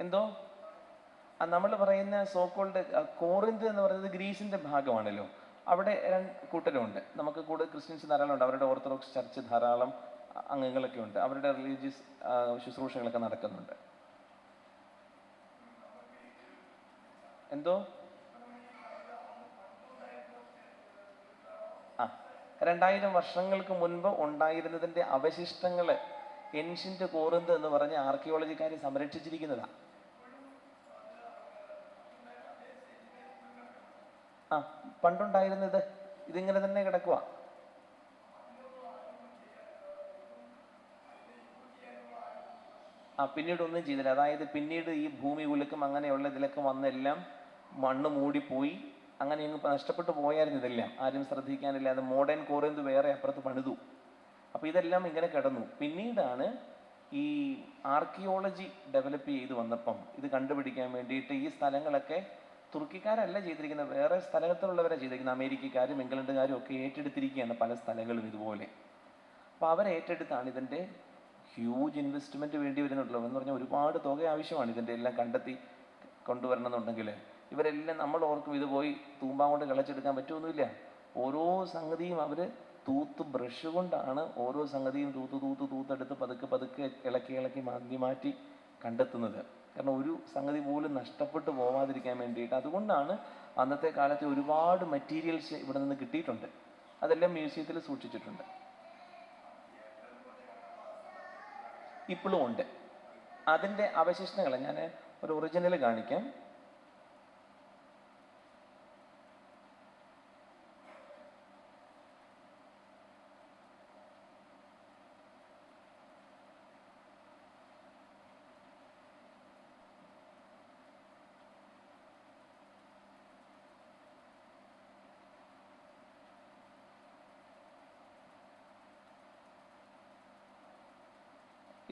എന്തോ നമ്മൾ പറയുന്ന സോക്കോൾഡ് കോറിന്ത് എന്ന് പറയുന്നത് ഗ്രീസിന്റെ ഭാഗമാണല്ലോ. അവിടെ കൂട്ടരുണ്ട്. നമുക്ക് കൂടുതൽ ക്രിസ്ത്യൻസ് ധാരാളം ഉണ്ട്. അവരുടെ ഓർത്തഡോക്സ് ചർച്ച് ധാരാളം അംഗങ്ങളൊക്കെ ഉണ്ട്. അവരുടെ റിലീജിയസ് ശുശ്രൂഷകളൊക്കെ നടക്കുന്നുണ്ട്. എന്തോ 2000 വർഷങ്ങൾക്ക് മുൻപ് ഉണ്ടായിരുന്നതിൻ്റെ അവശിഷ്ടങ്ങൾ ഏൻഷ്യന്റ് കോറിന്ത് എന്ന് പറഞ്ഞ് ആർക്കിയോളജിക്കാർ സംരക്ഷിച്ചിരിക്കുന്നതാണ്. പണ്ടുണ്ടായിരുന്നത് ഇതിങ്ങനെ തന്നെ കിടക്കുക. പിന്നീട് ഒന്നും ചെയ്തില്ല. അതായത് പിന്നീട് ഈ ഭൂമി കുലുക്കം അങ്ങനെയുള്ള ഇതിലൊക്കെ വന്നെല്ലാം മണ്ണ് മൂടിപ്പോയി, അങ്ങനെ അങ്ങ് നഷ്ടപ്പെട്ടു പോയായിരുന്നു ഇതെല്ലാം. ആരും ശ്രദ്ധിക്കാനില്ല. അത് മോഡേൺ കോറിന്ത് വേറെ അപ്പുറത്ത് പണിതു. അപ്പോൾ ഇതെല്ലാം ഇങ്ങനെ കിടന്നു. പിന്നീടാണ് ഈ ആർക്കിയോളജി ഡെവലപ്പ് ചെയ്ത് വന്നപ്പം ഇത് കണ്ടുപിടിക്കാൻ വേണ്ടിയിട്ട് ഈ സ്ഥലങ്ങളൊക്കെ തുർക്കിക്കാരല്ല ചെയ്തിരിക്കുന്നത്, വേറെ സ്ഥലത്തുള്ളവരാണ് ചെയ്തിരിക്കുന്നത്. അമേരിക്കക്കാരും ഇംഗ്ലണ്ടുകാരും ഒക്കെ ഏറ്റെടുത്തിരിക്കുകയാണ് പല സ്ഥലങ്ങളും ഇതുപോലെ. അപ്പോൾ അവരേറ്റെടുത്താണ് ഇതിൻ്റെ ഹ്യൂജ് ഇൻവെസ്റ്റ്മെൻറ്റ് വേണ്ടി വരുന്നുണ്ടല്ലോ. എന്ന് പറഞ്ഞാൽ ഒരുപാട് തുക ആവശ്യമാണ് ഇതിൻ്റെ എല്ലാം കണ്ടെത്തി കൊണ്ടുവരണം എന്നുണ്ടെങ്കിൽ. ഇവരെല്ലാം നമ്മൾ ഓർക്കും ഇത് പോയി തൂമ്പാ കൊണ്ട് കിളച്ചെടുക്കാൻ പറ്റുമൊന്നുമില്ല. ഓരോ സംഗതിയും അവർ ബ്രഷ് കൊണ്ടാണ് ഓരോ സംഗതിയും തൂത്തെടുത്ത് പതുക്കെ ഇളക്കി മാറ്റി കണ്ടെത്തുന്നത്. കാരണം ഒരു സംഗതി പോലും നഷ്ടപ്പെട്ടു പോവാതിരിക്കാൻ വേണ്ടിയിട്ട്. അതുകൊണ്ടാണ് അന്നത്തെ കാലത്ത് ഒരുപാട് മെറ്റീരിയൽസ് ഇവിടെ നിന്ന് കിട്ടിയിട്ടുണ്ട്. അതെല്ലാം മ്യൂസിയത്തിൽ സൂക്ഷിച്ചിട്ടുണ്ട്. ഇപ്പോഴും ഉണ്ട് അതിൻ്റെ അവശിഷ്ടങ്ങൾ. ഞാൻ ഒരു ഒറിജിനൽ കാണിക്കാം.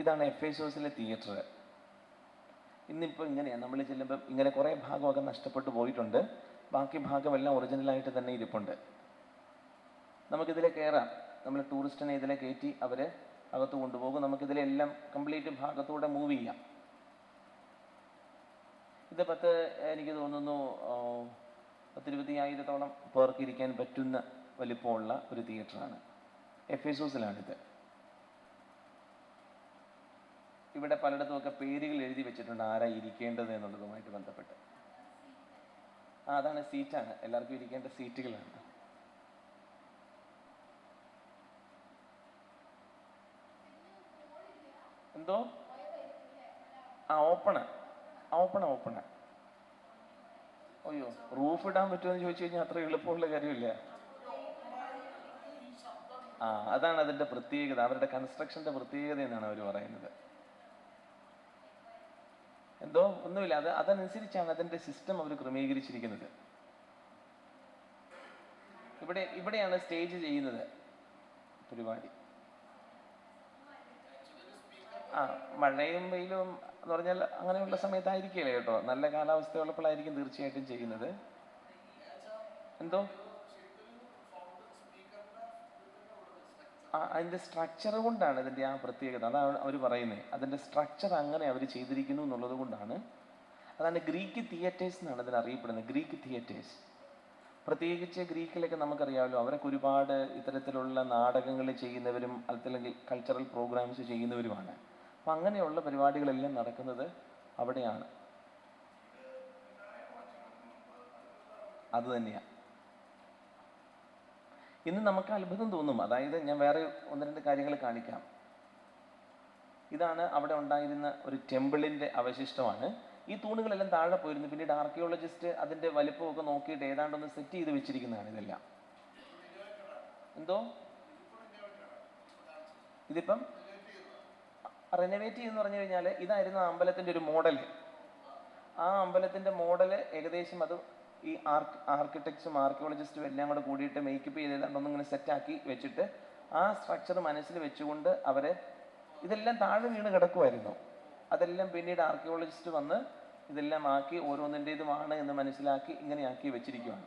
ഇതാണ് എഫേസോസിലെ തിയേറ്റർ. ഇന്നിപ്പോൾ ഇങ്ങനെയാണ്, നമ്മൾ ചെല്ലുമ്പോൾ ഇങ്ങനെ കുറേ ഭാഗമൊക്കെ നഷ്ടപ്പെട്ടു പോയിട്ടുണ്ട്. ബാക്കി ഭാഗമെല്ലാം ഒറിജിനലായിട്ട് തന്നെ ഇരിപ്പുണ്ട്. നമുക്കിതിലെ കയറാം. നമ്മൾ ടൂറിസ്റ്റിനെ ഇതിലെ കയറ്റി അവർ അകത്ത് കൊണ്ടുപോകും. നമുക്കിതിലെല്ലാം കംപ്ലീറ്റ് ഭാഗത്തൂടെ മൂവ് ചെയ്യാം. ഇത് എനിക്ക് തോന്നുന്നു 10-20,000 പേർക്ക് ഇരിക്കാൻ പറ്റുന്ന വലിപ്പമുള്ള ഒരു തിയേറ്ററാണ്. എഫേസോസിലാണിത്. ഇവിടെ പലയിടത്തുമൊക്കെ പേരുകൾ എഴുതി വെച്ചിട്ടുണ്ട്, ആരാ ഇരിക്കേണ്ടത് എന്നുള്ളതുമായിട്ട് ബന്ധപ്പെട്ട്. അതാണ് സീറ്റാണ്, എല്ലാവർക്കും ഇരിക്കേണ്ട സീറ്റുകളാണ്. എന്തോ ഓപ്പണാ. അയ്യോ, റൂഫ് ഇടാൻ പറ്റുമെന്ന് ചോദിച്ചു കഴിഞ്ഞാൽ അത്ര എളുപ്പമുള്ള കാര്യമില്ല. അതാണ് അതിന്റെ പ്രത്യേകത, അവരുടെ കൺസ്ട്രക്ഷന്റെ പ്രത്യേകത എന്നാണ് അവർ പറയുന്നത്. എന്തോ ഒന്നുമില്ല, അതനുസരിച്ചാണ് അതിന്റെ സിസ്റ്റം അവർ ക്രമീകരിച്ചിരിക്കുന്നത്. ഇവിടെയാണ് സ്റ്റേജ് ചെയ്യുന്നത് പരിപാടി. മഴയും വെയിലും എന്ന് പറഞ്ഞാൽ അങ്ങനെയുള്ള സമയത്തായിരിക്കില്ല കേട്ടോ, നല്ല കാലാവസ്ഥയുള്ളപ്പോഴായിരിക്കും തീർച്ചയായിട്ടും ചെയ്യുന്നത്. എന്തോ അതിന്റെ സ്ട്രക്ചർ കൊണ്ടാണ് ഇതിന്റെ ആ പ്രത്യേകത. അതാണ് അവർ പറയുന്നത്, അതിന്റെ സ്ട്രക്ചർ അങ്ങനെ അവർ ചെയ്തിരിക്കുന്നു എന്നുള്ളത് കൊണ്ടാണ്. അതാണ് ഗ്രീക്ക് തിയേറ്റേഴ്സ് എന്നാണ് ഇതിന് അറിയപ്പെടുന്നത്. ഗ്രീക്ക് തിയേറ്റേഴ്സ്, പ്രത്യേകിച്ച് ഗ്രീക്കിലൊക്കെ നമുക്കറിയാമല്ലോ, അവരൊക്കെ ഒരുപാട് ഇത്തരത്തിലുള്ള നാടകങ്ങൾ ചെയ്യുന്നവരും അല്ലെങ്കിൽ കൾച്ചറൽ പ്രോഗ്രാംസ് ചെയ്യുന്നവരുമാണ്. അപ്പം അങ്ങനെയുള്ള പരിപാടികളെല്ലാം നടക്കുന്നത് അവിടെയാണ്. അത് തന്നെയാണ്. ഇന്ന് നമുക്ക് അത്ഭുതം തോന്നും. അതായത് ഞാൻ വേറെ ഒന്ന് രണ്ട് കാര്യങ്ങൾ കാണിക്കാം. ഇതാണ് അവിടെ ഉണ്ടായിരുന്ന ഒരു ടെമ്പിളിന്റെ അവശിഷ്ടമാണ്. ഈ തൂണുകളെല്ലാം താഴെ പോയിരുന്നു. പിന്നീട് ആർക്കിയോളജിസ്റ്റ് അതിന്റെ വലിപ്പമൊക്കെ നോക്കിയിട്ട് ഏതാണ്ടൊന്ന് സെറ്റ് ചെയ്ത് വെച്ചിരിക്കുന്നതാണ് ഇതെല്ലാം. എന്തോ ഇതിപ്പം റെനോവേറ്റ് ചെയ്യുന്ന പറഞ്ഞു കഴിഞ്ഞാൽ ഇതായിരുന്നു ആ അമ്പലത്തിന്റെ ഒരു മോഡല്. ആ അമ്പലത്തിന്റെ മോഡല് ഏകദേശം അത് ഈ ആർക്കിടെക്ട്സും ആർക്കിയോളജിസ്റ്റും എല്ലാം കൂടെ കൂടിയിട്ട് മേക്കപ്പ് ചെയ്ത് ഏതാണ്ടൊന്നിങ്ങനെ സെറ്റാക്കി വെച്ചിട്ട് ആ സ്ട്രക്ചർ മനസ്സിൽ വെച്ചുകൊണ്ട് അവരെ ഇതെല്ലാം താഴെ വീണ് കിടക്കുമായിരുന്നു. അതെല്ലാം പിന്നീട് ആർക്കിയോളജിസ്റ്റ് വന്ന് ഇതെല്ലാം ആക്കി ഓരോന്നിൻ്റെതുമാണ് എന്ന് മനസ്സിലാക്കി ഇങ്ങനെ ആക്കി വെച്ചിരിക്കുകയാണ്.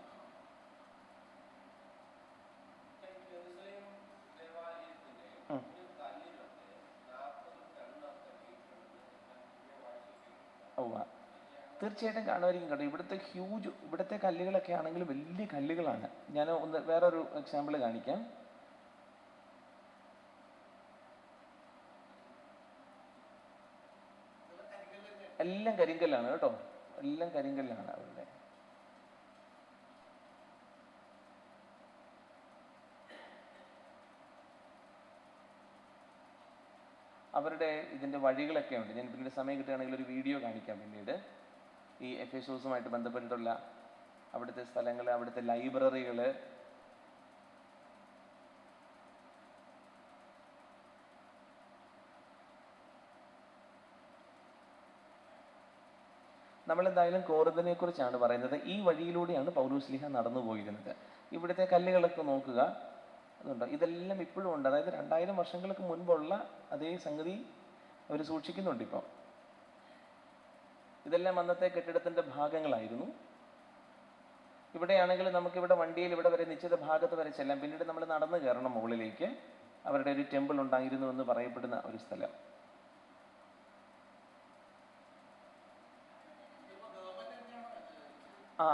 തീർച്ചയായിട്ടും കാണുമായിരിക്കും കേട്ടോ. ഇവിടുത്തെ കല്ലുകളൊക്കെ ആണെങ്കിലും വലിയ കല്ലുകളാണ്. ഞാൻ വേറൊരു എക്സാമ്പിൾ കാണിക്കാം. എല്ലാം കരിങ്കല്ലാണ് കേട്ടോ, എല്ലാം കരിങ്കല്ലാണ് അവരുടെ. അവരുടെ ഇതിന്റെ വഴികളൊക്കെ ഉണ്ട്. ഞാൻ പിന്നീട് സമയം കിട്ടുകയാണെങ്കിൽ ഒരു വീഡിയോ കാണിക്കാം പിന്നീട്. ഈ എഫേസോസുമായിട്ട് ബന്ധപ്പെട്ടിട്ടുള്ള അവിടുത്തെ സ്ഥലങ്ങൾ, അവിടുത്തെ ലൈബ്രറികൾ. നമ്മളെന്തായാലും കോറിന്തിനെ കുറിച്ചാണ് പറയുന്നത്. ഈ വഴിയിലൂടെയാണ് പൗലോസ്ലീഹ നടന്നു പോയിരുന്നത്. ഇവിടുത്തെ കല്ലുകളൊക്കെ നോക്കുക, അതുണ്ട്. ഇതെല്ലാം ഇപ്പോഴും ഉണ്ട്. അതായത് 2000 വർഷങ്ങൾക്ക് മുൻപുള്ള അതേ സംഗതി അവർ സൂക്ഷിക്കുന്നുണ്ട് ഇപ്പോൾ. ഇതെല്ലാം അന്നത്തെ കെട്ടിടത്തിന്റെ ഭാഗങ്ങളായിരുന്നു. ഇവിടെയാണെങ്കിൽ നമുക്കിവിടെ വണ്ടിയിൽ ഇവിടെ വരെ നിശ്ചിത ഭാഗത്ത് വരെ ചെല്ലാം. പിന്നീട് നമ്മൾ നടന്നു കയറണം മുകളിലേക്ക്. അവരുടെ ഒരു ടെമ്പിൾ ഉണ്ടായിരുന്നു എന്ന് പറയപ്പെടുന്ന ഒരു സ്ഥലം.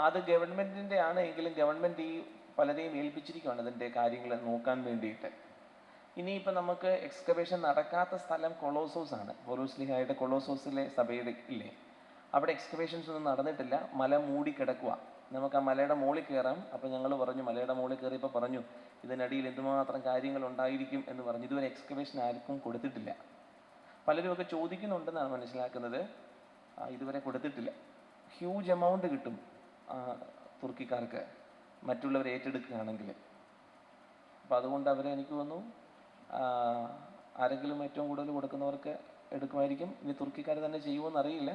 അത് ഗവൺമെന്റിന്റെ ആണ്. എങ്കിലും ഗവൺമെന്റ് ഈ പലരെയും ഏൽപ്പിച്ചിരിക്കുകയാണ് അതിന്റെ കാര്യങ്ങൾ നോക്കാൻ വേണ്ടിയിട്ട്. ഇനിയിപ്പോൾ നമുക്ക് എക്സ്കവേഷൻ നടക്കാത്ത സ്ഥലം കൊളോസോസ് ആണ്. പൗലോസ്ലീഹായുടെ കൊളോസോസിലെ സഭയുടെ ഇല്ലേ, അവിടെ എക്സ്കവേഷൻസ് ഒന്നും നടന്നിട്ടില്ല. മല മൂടി കിടക്കുക. നമുക്ക് ആ മലയുടെ മുകളിൽ കയറാം. അപ്പം ഞങ്ങൾ പറഞ്ഞു, മലയുടെ മുകളിൽ കയറിയപ്പോൾ പറഞ്ഞു ഇതിനടിയിൽ എന്തുമാത്രം കാര്യങ്ങൾ ഉണ്ടായിരിക്കും എന്ന് പറഞ്ഞു. ഇതുവരെ എക്സ്കവേഷൻ ആർക്കും കൊടുത്തിട്ടില്ല. പലരും ഒക്കെ ചോദിക്കുന്നുണ്ടെന്നാണ് മനസ്സിലാക്കുന്നത്. ഇതുവരെ കൊടുത്തിട്ടില്ല. ഹ്യൂജ് എമൗണ്ട് കിട്ടും തുർക്കിക്കാർക്ക് മറ്റുള്ളവർ ഏറ്റെടുക്കുകയാണെങ്കിൽ. അപ്പം അതുകൊണ്ട് അവരെ എനിക്ക് തോന്നുന്നു ആരെങ്കിലും ഏറ്റവും കൂടുതൽ കൊടുക്കുന്നവർക്ക് എടുക്കുമായിരിക്കും. ഇനി തുർക്കിക്കാർ തന്നെ ചെയ്യുമോയെന്ന് അറിയില്ല.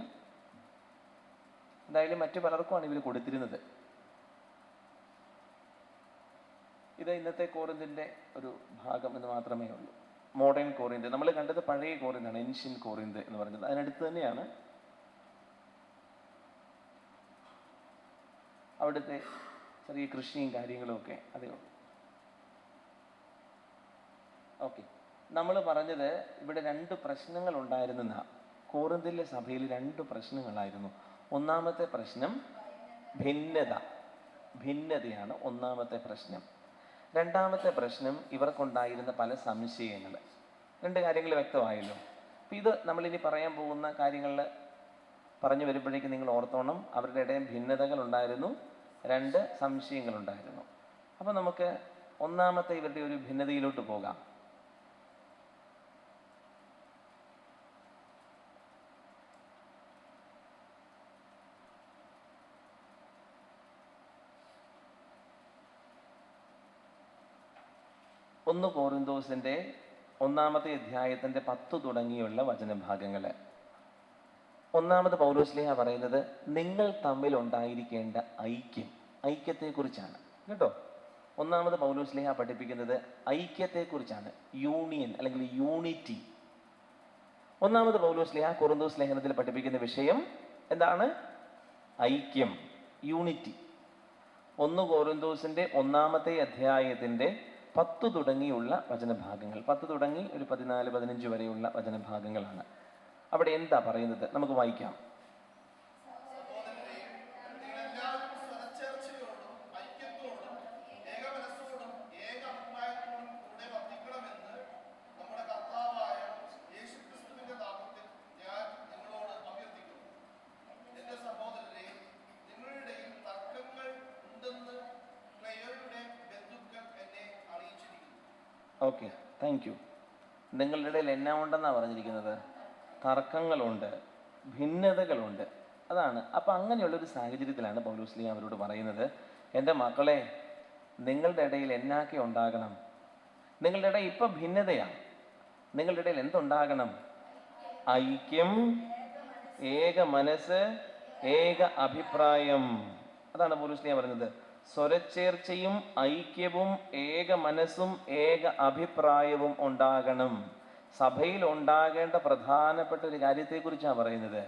എന്തായാലും മറ്റു പലർക്കുമാണ് ഇവർ കൊടുത്തിരുന്നത്. ഇത് ഇന്നത്തെ കോറിന്തിന്റെ ഒരു ഭാഗം എന്ന് മാത്രമേ ഉള്ളൂ. മോഡേൺ കോറിന്ത് നമ്മൾ കണ്ടത് പഴയ കോറിന്താണ്, ഏൻഷ്യൻ കോറിന്ത് എന്ന് പറയുന്നത്. അതിനടുത്ത് തന്നെയാണ് അവിടുത്തെ ചെറിയ കൃഷിയും കാര്യങ്ങളും ഒക്കെ അതേ ഉള്ളൂ. ഓക്കെ, നമ്മൾ പറഞ്ഞത് ഇവിടെ 2 പ്രശ്നങ്ങൾ ഉണ്ടായിരുന്നെന്നാ. കോറിന്തിലെ സഭയിൽ 2 പ്രശ്നങ്ങളായിരുന്നു. ഒന്നാമത്തെ പ്രശ്നം ഭിന്നതയാണ് ഒന്നാമത്തെ പ്രശ്നം. രണ്ടാമത്തെ പ്രശ്നം ഇവർക്കുണ്ടായിരുന്ന പല സംശയങ്ങൾ. 2 കാര്യങ്ങൾ വ്യക്തമായല്ലോ. അപ്പം ഇത് നമ്മളിനി പറയാൻ പോകുന്ന കാര്യങ്ങളിൽ പറഞ്ഞു വരുമ്പോഴേക്കും നിങ്ങൾ ഓർത്തോണം, അവരുടെ ഇടയിൽ ഭിന്നതകൾ ഉണ്ടായിരുന്നു, 2 സംശയങ്ങളുണ്ടായിരുന്നു. അപ്പം നമുക്ക് ഒന്നാമത്തെ ഇവരുടെ ഒരു ഭിന്നതയിലോട്ട് പോകാം. ഒന്ന് കോറിന്തോസിൻ്റെ 1-ാമത്തെ അധ്യായത്തിൻ്റെ 10 തുടങ്ങിയുള്ള വചനഭാഗങ്ങൾ. ഒന്നാമത് പൗലോസ്ലീഹ പറയുന്നത് നിങ്ങൾ തമ്മിൽ ഉണ്ടായിരിക്കേണ്ട ഐക്യത്തെക്കുറിച്ചാണ് കേട്ടോ. ഒന്നാമത് പൗലോസ്ലീഹ പഠിപ്പിക്കുന്നത് ഐക്യത്തെക്കുറിച്ചാണ്, യൂണിയൻ അല്ലെങ്കിൽ യൂണിറ്റി. ഒന്നാമത് പൗലോസ്ലീഹ കൊറിന്തോസ് ലേഖനത്തിൽ പഠിപ്പിക്കുന്ന വിഷയം എന്താണ്? ഐക്യം, യൂണിറ്റി. 1 കോറിന്തോസിൻ്റെ 1-ാമത്തെ അധ്യായത്തിൻ്റെ 10 തുടങ്ങിയുള്ള വചനഭാഗങ്ങൾ, 10 തുടങ്ങി ഒരു 14-15 വരെയുള്ള വചനഭാഗങ്ങളാണ്. അവിടെ എന്താ പറയുന്നത് നമുക്ക് വായിക്കാം. Okay, thank you. നിങ്ങളുടെ ഇടയിൽ എന്നാ ഉണ്ടെന്നാണ് പറഞ്ഞിരിക്കുന്നത്? തർക്കങ്ങളുണ്ട്, ഭിന്നതകളുണ്ട്. അതാണ്. അപ്പം അങ്ങനെയുള്ളൊരു സാഹചര്യത്തിലാണ് പൗലോസ്ലീഹ അവരോട് പറയുന്നത്, എൻ്റെ മക്കളെ, നിങ്ങളുടെ ഇടയിൽ എന്നാക്കെ ഉണ്ടാകണം? നിങ്ങളുടെ ഇടയിൽ ഇപ്പം ഭിന്നതയാണ്. നിങ്ങളുടെ ഇടയിൽ എന്തുണ്ടാകണം? ഐക്യം, ഏക മനസ്സ്, ഏക അഭിപ്രായം. അതാണ് പൗലോസ്ലീഹ പറയുന്നത്. സ്വരച്ചേർച്ചയും ഐക്യവും ഏക മനസ്സും ഏക അഭിപ്രായവും ഉണ്ടാകണം. സഭയിൽ ഉണ്ടാകേണ്ട പ്രധാനപ്പെട്ട ഒരു കാര്യത്തെക്കുറിച്ചാണ് പറയുന്നത്.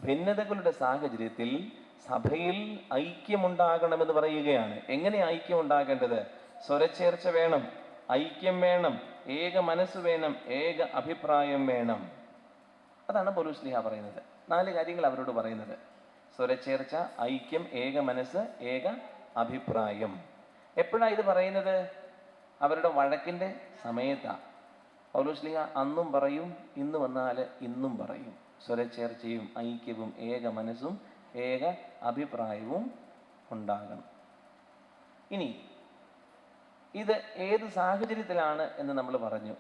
ഭിന്നതകളുടെ സാഹചര്യത്തിൽ സഭയിൽ ഐക്യമുണ്ടാകണമെന്ന് പറയുകയാണ്. എങ്ങനെ ഐക്യം ഉണ്ടാകേണ്ടത്? സ്വരച്ചേർച്ച വേണം, ഐക്യം വേണം, ഏക മനസ്സ് വേണം, ഏക അഭിപ്രായം വേണം. അതാണ് പൗലോസ്ലീഹ പറയുന്നത്. 4 കാര്യങ്ങൾ അവരോട് പറയുന്നത്: സ്വരച്ചേർച്ച, ഐക്യം, ഏക മനസ്സ്, ഏക അഭിപ്രായം. എപ്പോഴാണ് ഇത് പറയുന്നത്? അവരുടെ വഴക്കിൻ്റെ സമയത്താണ്. പൗലോസ്ലീഹ അന്നും പറയും, ഇന്ന് വന്നാൽ ഇന്നും പറയും. സ്വരച്ചേർച്ചയും ഐക്യവും ഏക മനസ്സും ഏക അഭിപ്രായവും ഉണ്ടാകണം. ഇനി ഇത് ഏത് സാഹചര്യത്തിലാണ് എന്ന് നമ്മൾ പറഞ്ഞു.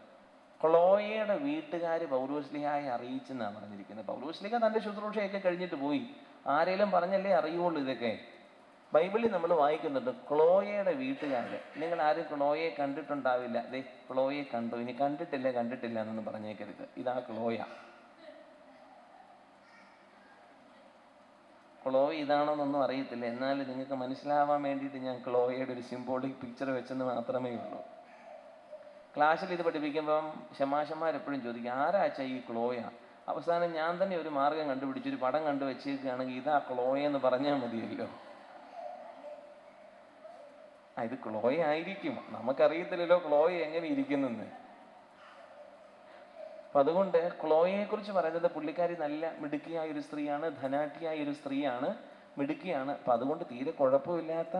ക്ലോയയുടെ വീട്ടുകാർ പൗലോസ്ലീഹയെ അറിയിച്ചെന്നാണ് പറഞ്ഞിരിക്കുന്നത്. പൗലോസ്ലീഹ തൻ്റെ ശുശ്രൂഷയൊക്കെ കഴിഞ്ഞിട്ട് പോയി. ആരെങ്കിലും പറഞ്ഞല്ലേ അറിയുള്ളൂ ഇതൊക്കെ. ബൈബിളിൽ നമ്മൾ വായിക്കുന്നുണ്ട്, ക്ലോയയുടെ വീട്ടുകാർ. നിങ്ങൾ ആരും ക്ലോയെ കണ്ടിട്ടുണ്ടാവില്ല. ദേ ക്ലോയെ കണ്ടു, ഇനി കണ്ടിട്ടില്ല എന്നൊന്നും പറഞ്ഞേക്കരുത്. ഇതാ ക്ലോയ. ക്ലോയ ഇതാണോന്നൊന്നും അറിയത്തില്ല, എന്നാൽ നിങ്ങൾക്ക് മനസ്സിലാവാൻ വേണ്ടിയിട്ട് ഞാൻ ക്ലോയയുടെ ഒരു സിംബോളിക് പിക്ചർ വെച്ചെന്ന് മാത്രമേ ഉള്ളൂ. ക്ലാസ്സിൽ ഇത് പഠിപ്പിക്കുമ്പം ഷമാശന്മാരെപ്പോഴും ചോദിക്കും, ആരാച്ചാ ഈ ക്ലോയ? അവസാനം ഞാൻ തന്നെ ഒരു മാർഗം കണ്ടുപിടിച്ച് ഒരു പടം കണ്ടു വെച്ചേക്കുകയാണെങ്കിൽ ഇതാ ക്ലോയ എന്ന് പറഞ്ഞാൽ മതിയല്ലോ. ഇത് ക്ലോയ ആയിരിക്കും, നമുക്കറിയത്തില്ലല്ലോ ക്ലോയ എങ്ങനെ ഇരിക്കുന്നെന്ന്. അപ്പം അതുകൊണ്ട് ക്ലോയയെക്കുറിച്ച് പറയുന്നത് പുള്ളിക്കാരി നല്ല മിടുക്കിയായ ഒരു സ്ത്രീയാണ്, ധനാഢ്യയായ ഒരു സ്ത്രീയാണ്, മിടുക്കിയാണ്. അപ്പം അതുകൊണ്ട് തീരെ കുഴപ്പമില്ലാത്ത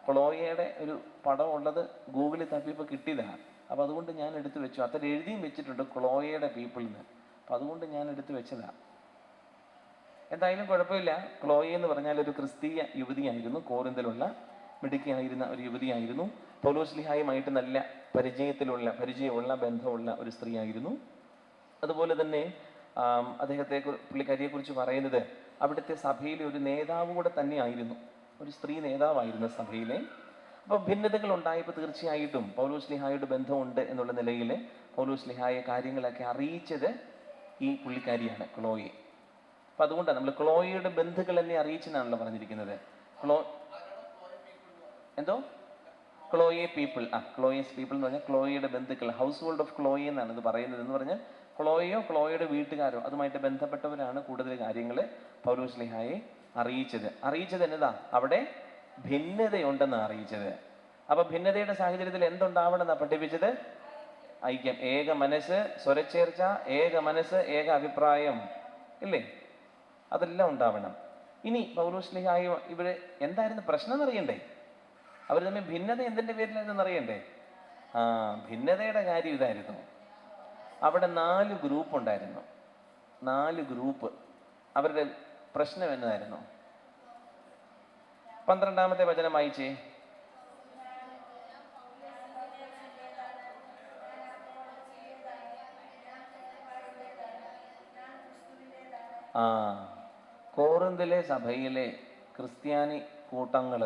ക്ലോയയുടെ ഒരു പടം ഉള്ളത് ഗൂഗിളിൽ തപ്പിയപ്പോൾ കിട്ടിയതാണ്. അപ്പം അതുകൊണ്ട് ഞാൻ എടുത്തു വെച്ചു. അത്ര എഴുതിയും വെച്ചിട്ടുണ്ട് ക്ലോയയുടെ പീപ്പിളിന്ന്. അപ്പം അതുകൊണ്ട് ഞാൻ എടുത്തു വെച്ചതാണ്. എന്തായാലും കുഴപ്പമില്ല. ക്ലോയ എന്ന് പറഞ്ഞാൽ ഒരു ക്രിസ്തീയ യുവതിയായിരുന്നു, കോറിന്തിലുള്ള മിടുക്കിയായിരുന്ന ഒരു യുവതിയായിരുന്നു. പൗലോസ്ലീഹായുമായിട്ട് നല്ല പരിചയമുള്ള ബന്ധമുള്ള ഒരു സ്ത്രീയായിരുന്നു. അതുപോലെ തന്നെ പുള്ളിക്കാരിയെക്കുറിച്ച് പറയുന്നത് അവിടുത്തെ സഭയിലെ ഒരു നേതാവ് കൂടെ തന്നെയായിരുന്നു, ഒരു സ്ത്രീ നേതാവായിരുന്നു സഭയിലെ. അപ്പോൾ ഭിന്നതകൾ ഉണ്ടായപ്പോൾ തീർച്ചയായിട്ടും പൗലോസ്ലീഹായുടെ ബന്ധമുണ്ട് എന്നുള്ള നിലയിൽ പൗലോസ്ലീഹായെ കാര്യങ്ങളൊക്കെ അറിയിച്ചത് ഈ പുള്ളിക്കാരിയാണ്, ക്ലോയെ. അപ്പം അതുകൊണ്ടാണ് നമ്മൾ ക്ലോയയുടെ ബന്ധുക്കൾ എന്നെ അറിയിച്ചെന്നാണല്ലോ പറഞ്ഞിരിക്കുന്നത്. ക്ലോയെ പീപ്പിൾ. ക്ലോയേസ് പീപ്പിൾ എന്ന് പറഞ്ഞാൽ ക്ലോയയുടെ ബന്ധുക്കൾ, ഹൗസ് ഹോൾഡ് ഓഫ് ക്ലോയെ എന്നാണ് ഇത് പറയുന്നത്. എന്ന് പറഞ്ഞാൽ ക്ലോയയോ ക്ലോയയുടെ വീട്ടുകാരോ അതുമായിട്ട് ബന്ധപ്പെട്ടവരാണ് കൂടുതൽ കാര്യങ്ങൾ പൗലോസ്ലീഹായെ അറിയിച്ചത് എന്നതാ? അവിടെ ഭിന്നതയുണ്ടെന്ന് അറിയിച്ചത്. അപ്പൊ ഭിന്നതയുടെ സാഹചര്യത്തിൽ എന്തുണ്ടാവണമെന്നാണ് പഠിപ്പിച്ചത്? ഐക്യം, ഏക മനസ്സ്, സ്വരച്ചേർച്ച, ഏക മനസ്സ്, ഏക അഭിപ്രായം, ഇല്ലേ? അതെല്ലാം ഉണ്ടാവണം. ഇനി പൗലോസ്ലീഹായും ഇവിടെ എന്തായിരുന്നു പ്രശ്നം എന്നറിയണ്ടേ? അവർ തമ്മിൽ ഭിന്നത എന്തിൻ്റെ പേരിലായിരുന്നു അറിയണ്ടേ? ഭിന്നതയുടെ കാര്യം ഇതായിരുന്നു. അവിടെ 4 ഗ്രൂപ്പ് ഉണ്ടായിരുന്നു. 4 ഗ്രൂപ്പ്. അവരുടെ പ്രശ്നം എന്നതായിരുന്നു? 12-ാമത്തെ വചനം വായിച്ചേ. കോറിന്തിലെ സഭയിലെ ക്രിസ്ത്യാനി കൂട്ടങ്ങൾ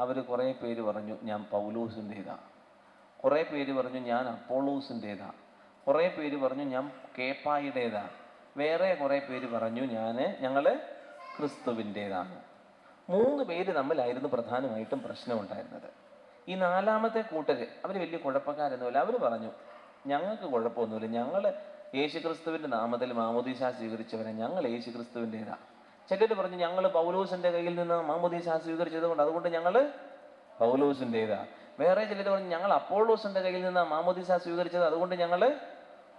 അവർ കുറേ പേര് പറഞ്ഞു ഞാൻ പൗലോസിൻ്റെതാണ്. കുറേ പേര് പറഞ്ഞു ഞാൻ അപ്പോളോസിൻ്റേതാ, കുറേ പേര് പറഞ്ഞു ഞാൻ കേപ്പായുടേതാ, വേറെ കുറേ പേര് പറഞ്ഞു ഞങ്ങൾ ക്രിസ്തുവിൻ്റേതാണ്. 3 പേര് തമ്മിലായിരുന്നു പ്രധാനമായിട്ടും പ്രശ്നമുണ്ടായിരുന്നത്. ഈ 4ാമത്തെ കൂട്ടര് അവർ വലിയ കുഴപ്പക്കാരൊന്നുമില്ല. അവർ പറഞ്ഞു ഞങ്ങൾക്ക് കുഴപ്പമൊന്നുമില്ല, ഞങ്ങൾ യേശുക്രിസ്തുവിൻ്റെ നാമത്തിൽ മാമോദീസ സ്വീകരിച്ചവരെ, ഞങ്ങൾ യേശുക്രിസ്തുവിൻ്റേതാ. ചിലർ പറഞ്ഞു ഞങ്ങൾ പൗലോസിൻ്റെ കയ്യിൽ നിന്ന് മാമോദീസ സ്വീകരിച്ചത് കൊണ്ട് അതുകൊണ്ട് ഞങ്ങൾ പൗലോസിൻ്റേതാ. വേറെ ചിലർ പറഞ്ഞു ഞങ്ങൾ അപ്പോളോസിൻ്റെ കയ്യിൽ നിന്ന് മാമോദീസ സ്വീകരിച്ചത് അതുകൊണ്ട് ഞങ്ങൾ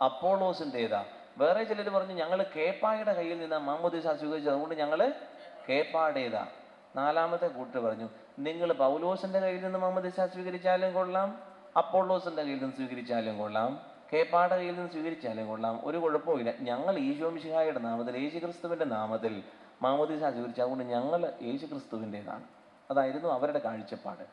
അപ്പോളോസിൻ്റേതാ. വേറെ ചിലർ പറഞ്ഞു ഞങ്ങൾ കേപ്പായുടെ കയ്യിൽ നിന്ന് മാമോദീസ സ്വീകരിച്ചത് അതുകൊണ്ട് ഞങ്ങൾ കേപ്പാടേതാ. 4ാമത്തെ കൂട്ടർ പറഞ്ഞു നിങ്ങൾ പൗലോസിൻ്റെ കയ്യിൽ നിന്ന് മാമോദീസ സ്വീകരിച്ചാലും കൊള്ളാം, അപ്പോളോസിൻ്റെ കയ്യിൽ നിന്ന് സ്വീകരിച്ചാലും കൊള്ളാം, കേപ്പാടെ കയ്യിൽ നിന്ന് സ്വീകരിച്ചാലും കൊള്ളാം, ഒരു കുഴപ്പമില്ല, ഞങ്ങൾ ഈശോ മിശിഹായുടെ നാമത്തിൽ യേശുക്രിസ്തുവിൻ്റെ നാമത്തിൽ മാമോദീസ സ്വീകരിച്ചത് അതുകൊണ്ട് ഞങ്ങൾ യേശുക്രിസ്തുവിൻ്റേതാണ്. അതായിരുന്നു അവരുടെ കാഴ്ചപ്പാട്.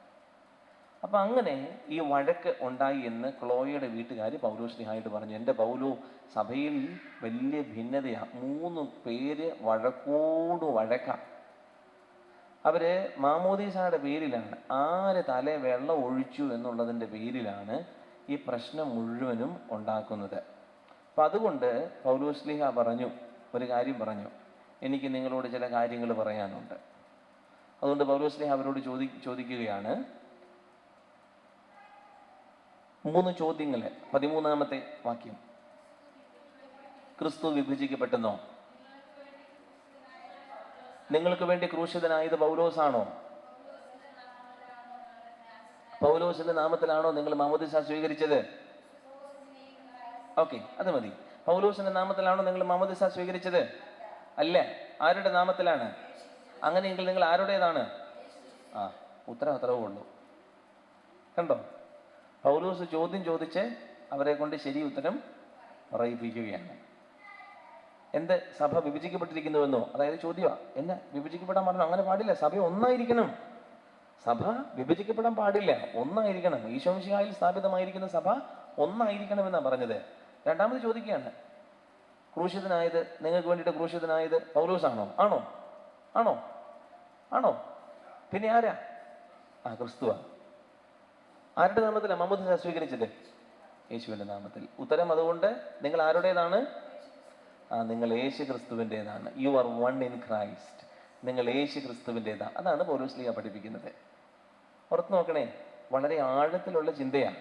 അപ്പം അങ്ങനെ ഈ വഴക്ക് ഉണ്ടായി എന്ന് ക്ലോയയുടെ വീട്ടുകാർ പൗലോസ്ലിഹായിട്ട് പറഞ്ഞു. എൻ്റെ പൗലോ, സഭയിൽ വലിയ ഭിന്നതയാണ്, 3 പേര് വഴക്കോട് വഴക്കാം. അവര് മാമോദീസയുടെ പേരിലാണ്, ആര് തലേ വെള്ളം ഒഴിച്ചു എന്നുള്ളതിൻ്റെ പേരിലാണ് ഈ പ്രശ്നം മുഴുവനും ഉണ്ടാക്കുന്നത്. അപ്പം അതുകൊണ്ട് പൗലോസ്ലിഹ ഒരു കാര്യം പറഞ്ഞു, എനിക്ക് നിങ്ങളോട് ചില കാര്യങ്ങൾ പറയാനുണ്ട്. അതുകൊണ്ട് പൗലോസ്ലിഹ അവരോട് ചോദിക്കുകയാണ് 3 ചോദ്യങ്ങൾ. 13ാമത്തെ വാക്യം, ക്രിസ്തു വിഭജിക്കപ്പെട്ടെന്നോ? നിങ്ങൾക്ക് വേണ്ടി ക്രൂശിതനായത് പൗലോസാണോ? പൗലോസിന്റെ നാമത്തിലാണോ നിങ്ങൾ മാമോദീസ സ്വീകരിച്ചത്? ഓക്കെ, അത് മതി. പൗലോസിന്റെ നാമത്തിലാണോ നിങ്ങൾ മാമോദീസ സ്വീകരിച്ചത്? അല്ല. ആരുടെ നാമത്തിലാണ്? അങ്ങനെയെങ്കിൽ നിങ്ങൾ ആരുടേതാണ്? ഉത്തരം അത്രേ ഉള്ളൂ. കണ്ടോ, പൗലോസ് ചോദ്യം ചോദിച്ച് അവരെ കൊണ്ട് ശരി ഉത്തരം പറയിപ്പിക്കുകയാണ്. എന്ത്, സഭ വിഭജിക്കപ്പെട്ടിരിക്കുന്നുവെന്നോ? അതായത് ചോദ്യമാ, എന്നെ വിഭജിക്കപ്പെടാൻ പറഞ്ഞു? അങ്ങനെ പാടില്ല, സഭ ഒന്നായിരിക്കണം. സഭ വിഭജിക്കപ്പെടാൻ പാടില്ല, ഒന്നായിരിക്കണം. ഈശോ മിശിഹായിൽ സ്ഥാപിതമായിരിക്കുന്ന സഭ ഒന്നായിരിക്കണമെന്നാണ് പറഞ്ഞത്. 2ാമത് ചോദിക്കുകയാണ്, ക്രൂശിതനായത്, നിങ്ങൾക്ക് വേണ്ടിയിട്ട് ക്രൂശിതനായത് പൗലോസാണോ? ആണോ? ആണോ? ആണോ? പിന്നെ ആരാ? ക്രിസ്തുവാ. ആരുടെ നാമത്തിലാണ് മാമോദീസ സ്വീകരിച്ചത്? യേശുവിൻ്റെ നാമത്തിൽ. ഉത്തരം അതുകൊണ്ട് നിങ്ങൾ ആരുടേതാണ്? നിങ്ങൾ യേശു ക്രിസ്തുവിൻ്റെതാണ്. You are one in Christ. നിങ്ങൾ യേശു ക്രിസ്തുവിൻ്റെതാണ്. അതാണ് പൗലോസ്ലീഹ പഠിപ്പിക്കുന്നത്. ഓർത്ത് നോക്കണേ, വളരെ ആഴത്തിലുള്ള ചിന്തയാണ്.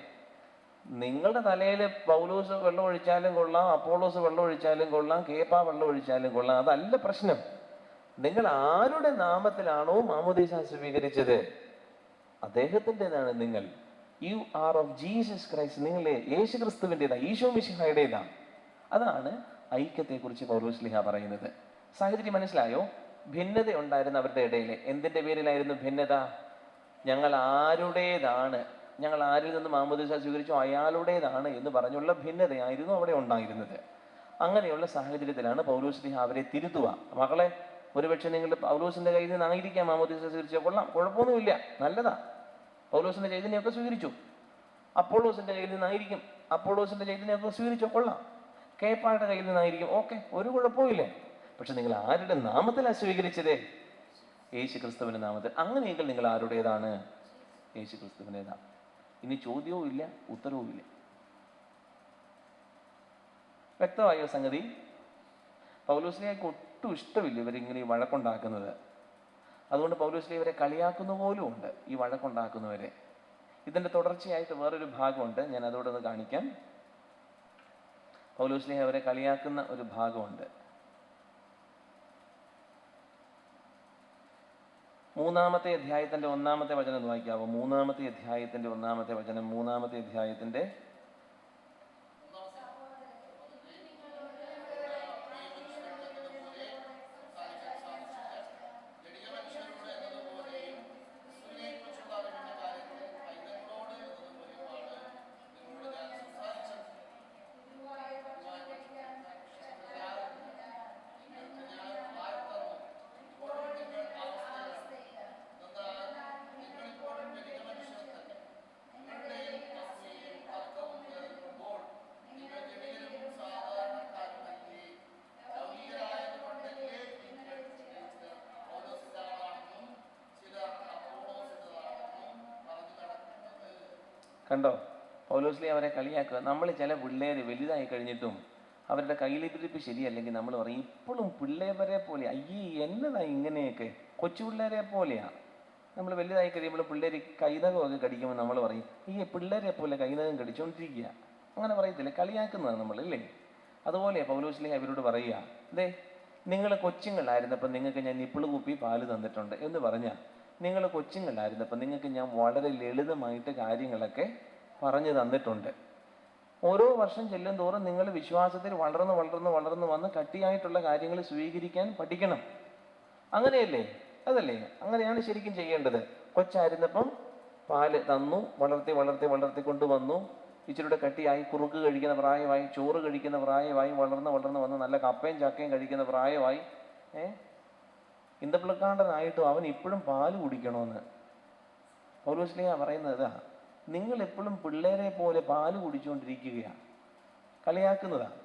നിങ്ങളുടെ തലയിൽ പൗലോസ് വെള്ളം ഒഴിച്ചാലും കൊള്ളാം, അപ്പോളോസ് വെള്ളം ഒഴിച്ചാലും കൊള്ളാം, കേപ്പ വെള്ളം ഒഴിച്ചാലും കൊള്ളാം, അതല്ല പ്രശ്നം. നിങ്ങൾ ആരുടെ നാമത്തിലാണോ മാമോദീസ സ്വീകരിച്ചത് അദ്ദേഹത്തിൻ്റെതാണ് നിങ്ങൾ. You are of Jesus Christ. നിങ്ങൾ യേശു ക്രിസ്തുവിൻ്റെതാണ്, ഈശോ മിശിഹായുടേതാണ്. അതാണ് ഐക്യത്തെക്കുറിച്ച് പൗലോസ്ലീഹ പറയുന്നത്. സാഹചര്യം മനസ്സിലായോ? ഭിന്നത ഉണ്ടായിരുന്ന അവരുടെ ഇടയിൽ. എന്തിൻ്റെ പേരിലായിരുന്നു ഭിന്നത? ഞങ്ങൾ ആരുടേതാണ്, ഞങ്ങൾ ആരിൽ നിന്ന് മാമോദീസ സ്വീകരിച്ചോ അയാളുടേതാണ് എന്ന് പറഞ്ഞുള്ള ഭിന്നതയായിരുന്നു അവിടെ ഉണ്ടായിരുന്നത്. അങ്ങനെയുള്ള സാഹചര്യത്തിലാണ് പൗലോസ്ലീഹ അവരെ തിരുത്തുക. മകളെ, ഒരുപക്ഷെ നിങ്ങൾ പൗലോസിന്റെ കയ്യിൽ നിന്നായിരിക്കാം മാമോദീസ സ്വീകരിച്ചോ, കൊള്ളാം, കുഴപ്പമൊന്നുമില്ല, നല്ലതാ, പൗലോസിന്റെ ചൈതന്യമൊക്കെ സ്വീകരിച്ചു. അപ്പോളോസിന്റെ കയ്യിൽ നിന്നായിരിക്കും, അപ്പോളോസിന്റെ ചൈതന്യമൊക്കെ സ്വീകരിച്ചോ, കൊള്ളാം. കേപ്പായുടെ കയ്യിൽ നിന്നായിരിക്കും, ഓക്കെ, ഒരു കുഴപ്പമില്ല. പക്ഷെ നിങ്ങൾ ആരുടെ നാമത്തിലാണ് സ്വീകരിച്ചത്? യേശു ക്രിസ്തുവിന്റെ നാമത്തിൽ. അങ്ങനെയെങ്കിൽ നിങ്ങൾ ആരുടേതാണ്? യേശു ക്രിസ്തുവിൻ്റെതാണ്. ഇനി ചോദ്യവും ഇല്ല, ഉത്തരവും ഇല്ല. വ്യക്തമായോ സംഗതി? പൗലോസ്ലീഹയ്ക്ക് ഒട്ടും ഇഷ്ടമില്ല ഇവരിങ്ങനെ ഈ വഴക്കുണ്ടാക്കുന്നത്. അതുകൊണ്ട് പൗലോസ്ലീഹ ഇവരെ കളിയാക്കുന്ന പോലും ഉണ്ട്, ഈ വഴക്കുണ്ടാക്കുന്നവരെ. ഇതിൻ്റെ തുടർച്ചയായിട്ട് വേറൊരു ഭാഗമുണ്ട്, ഞാൻ അതോടെ ഒന്ന് കാണിക്കാം. പൗലോസ്ലീഹ അവരെ കളിയാക്കുന്ന ഒരു ഭാഗമുണ്ട്. 3-ാമത്തെ അധ്യായത്തിന്റെ 1-ാമത്തെ വചനം വായിക്കാവോ? 3-ാമത്തെ അധ്യായത്തിന്റെ 1-ാമത്തെ വചനം. 3-ാമത്തെ അധ്യായത്തിന്റെ കണ്ടോ? പൗലോസ്ലീഹ അവരെ കളിയാക്കുക. നമ്മൾ ചില പിള്ളേർ വലുതായി കഴിഞ്ഞിട്ടും അവരുടെ കയ്യിലിരിപ്പ് ശരിയല്ലെങ്കിൽ നമ്മൾ പറയും ഇപ്പോഴും പിള്ളേരെ പോലെ, അയ്യേ എന്നതാ ഇങ്ങനെയൊക്കെ, കൊച്ചു പിള്ളേരെ പോലെയാണ്. നമ്മൾ വലുതായി കഴിയുമ്പോൾ പിള്ളേർ കൈനകമൊക്കെ കടിക്കുമ്പോൾ നമ്മൾ പറയും ഈ പിള്ളേരെ പോലെ കൈനകം കടിച്ചുകൊണ്ടിരിക്കുക, അങ്ങനെ പറയത്തില്ല, കളിയാക്കുന്നതാണ് നമ്മൾ, അല്ലേ? അതുപോലെ പൗലോസ്ലീഹ അവരോട് പറയുക, അതെ നിങ്ങൾ കൊച്ചുങ്ങളായിരുന്നപ്പോൾ നിങ്ങൾക്ക് ഞാൻ നിപ്പിള് കുപ്പി പാല് തന്നിട്ടുണ്ട് എന്ന് പറഞ്ഞാൽ, നിങ്ങൾ കൊച്ചുങ്ങളായിരുന്നപ്പോൾ നിങ്ങൾക്ക് ഞാൻ വളരെ ലളിതമായിട്ട് കാര്യങ്ങളൊക്കെ പറഞ്ഞു തന്നിട്ടുണ്ട്. ഓരോ വർഷം ചെല്ലും തോറും നിങ്ങൾ വിശ്വാസത്തിൽ വളർന്ന് വളർന്ന് വളർന്ന് വന്ന് കട്ടിയായിട്ടുള്ള കാര്യങ്ങൾ സ്വീകരിക്കാൻ പഠിക്കണം. അങ്ങനെയല്ലേ? അതല്ലേ? അങ്ങനെയാണ് ശരിക്കും ചെയ്യേണ്ടത്. കൊച്ചായിരുന്നപ്പം പാല് തന്നു, വളർത്തി വളർത്തി വളർത്തി കൊണ്ടുവന്നു, ഇച്ചിരിയുടെ കട്ടിയായി, കുറുക്ക് കഴിക്കുന്ന പ്രായമായി, ചോറ് കഴിക്കുന്ന പ്രായമായി, വളർന്ന് വളർന്ന് വന്ന് നല്ല കപ്പയും ചക്കയും കഴിക്കുന്ന പ്രായമായി. ഇന്തപ്പിളക്കാണ്ടനായിട്ടും അവൻ ഇപ്പോഴും പാല് കുടിക്കണമെന്ന് പൗലോസ്ലീഹ പറയുന്നതാ. നിങ്ങൾ എപ്പോഴും പിള്ളേരെ പോലെ പാല് കുടിച്ചുകൊണ്ടിരിക്കുകയാണ്, കളിയാക്കുന്നതാണ്.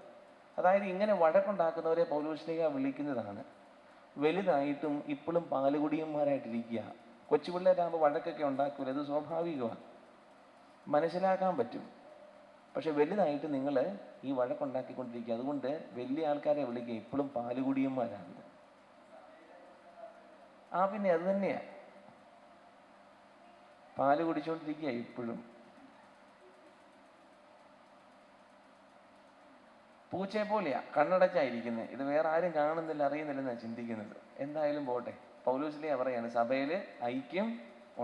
അതായത് ഇങ്ങനെ വഴക്കുണ്ടാക്കുന്നവരെ പൗലോസ്ലീഹ വിളിക്കുന്നതാണ് വലുതായിട്ടും ഇപ്പോഴും പാലുകുടിയന്മാരായിട്ടിരിക്കുക. കൊച്ചു പിള്ളേരാകുമ്പോൾ വഴക്കൊക്കെ ഉണ്ടാക്കൂല, അത് സ്വാഭാവികമാണ്, മനസ്സിലാക്കാൻ പറ്റും. പക്ഷെ വലുതായിട്ട് നിങ്ങൾ ഈ വഴക്കുണ്ടാക്കിക്കൊണ്ടിരിക്കുക. അതുകൊണ്ട് വലിയ ആൾക്കാരെ വിളിക്കുക ഇപ്പോഴും പാലുകുടിയന്മാരാണ്. പിന്നെ അത് തന്നെയാണ്, പാല് കുടിച്ചുകൊണ്ടിരിക്കുക ഇപ്പോഴും. പൂച്ചയെ പോലെയാ, കണ്ണടച്ചായിരിക്കുന്നത്. ഇത് വേറെ ആരും കാണുന്നില്ല, അറിയുന്നില്ലെന്നാണ് ചിന്തിക്കുന്നത്. എന്തായാലും പോട്ടെ. പൗലോസ്ലീഹ പറയാണ് സഭയിൽ ഐക്യം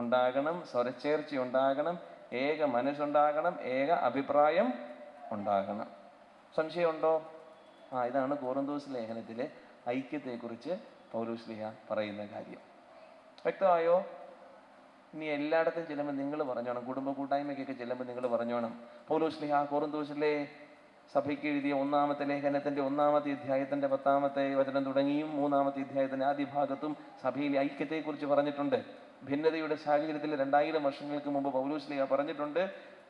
ഉണ്ടാകണം, സ്വരച്ചേർച്ച ഉണ്ടാകണം, ഏക മനസ്സുണ്ടാകണം, ഏക അഭിപ്രായം ഉണ്ടാകണം. സംശയമുണ്ടോ? ഇതാണ് കൊറിന്തോസ് ലേഖനത്തിലെ ഐക്യത്തെക്കുറിച്ച് പൗലോസ്ലീഹ പറയുന്ന കാര്യം. വ്യക്തമായോ? ഇനി എല്ലായിടത്തും ചെല്ലുമ്പോൾ നിങ്ങൾ പറഞ്ഞോണം, കുടുംബ കൂട്ടായ്മയ്ക്കൊക്കെ ചെല്ലുമ്പോൾ നിങ്ങൾ പറഞ്ഞോണം, പൗലോസ്ലീഹ കൊറിന്തോസിലെ സഭയ്ക്ക് എഴുതിയ 1-ാമത്തെ ലേഖനത്തിന്റെ 1-ാമത്തെ അധ്യായത്തിന്റെ 10-ാമത്തെ വചനം തുടങ്ങിയും 3-ാമത്തെ അധ്യായത്തിന്റെ ആദ്യ ഭാഗത്തും സഭയിലെ ഐക്യത്തെക്കുറിച്ച് പറഞ്ഞിട്ടുണ്ട്. ഭിന്നതയുടെ സാഹചര്യത്തിൽ 2000 വർഷങ്ങൾക്ക് മുമ്പ് പൗലോസ്ലീഹ പറഞ്ഞിട്ടുണ്ട്,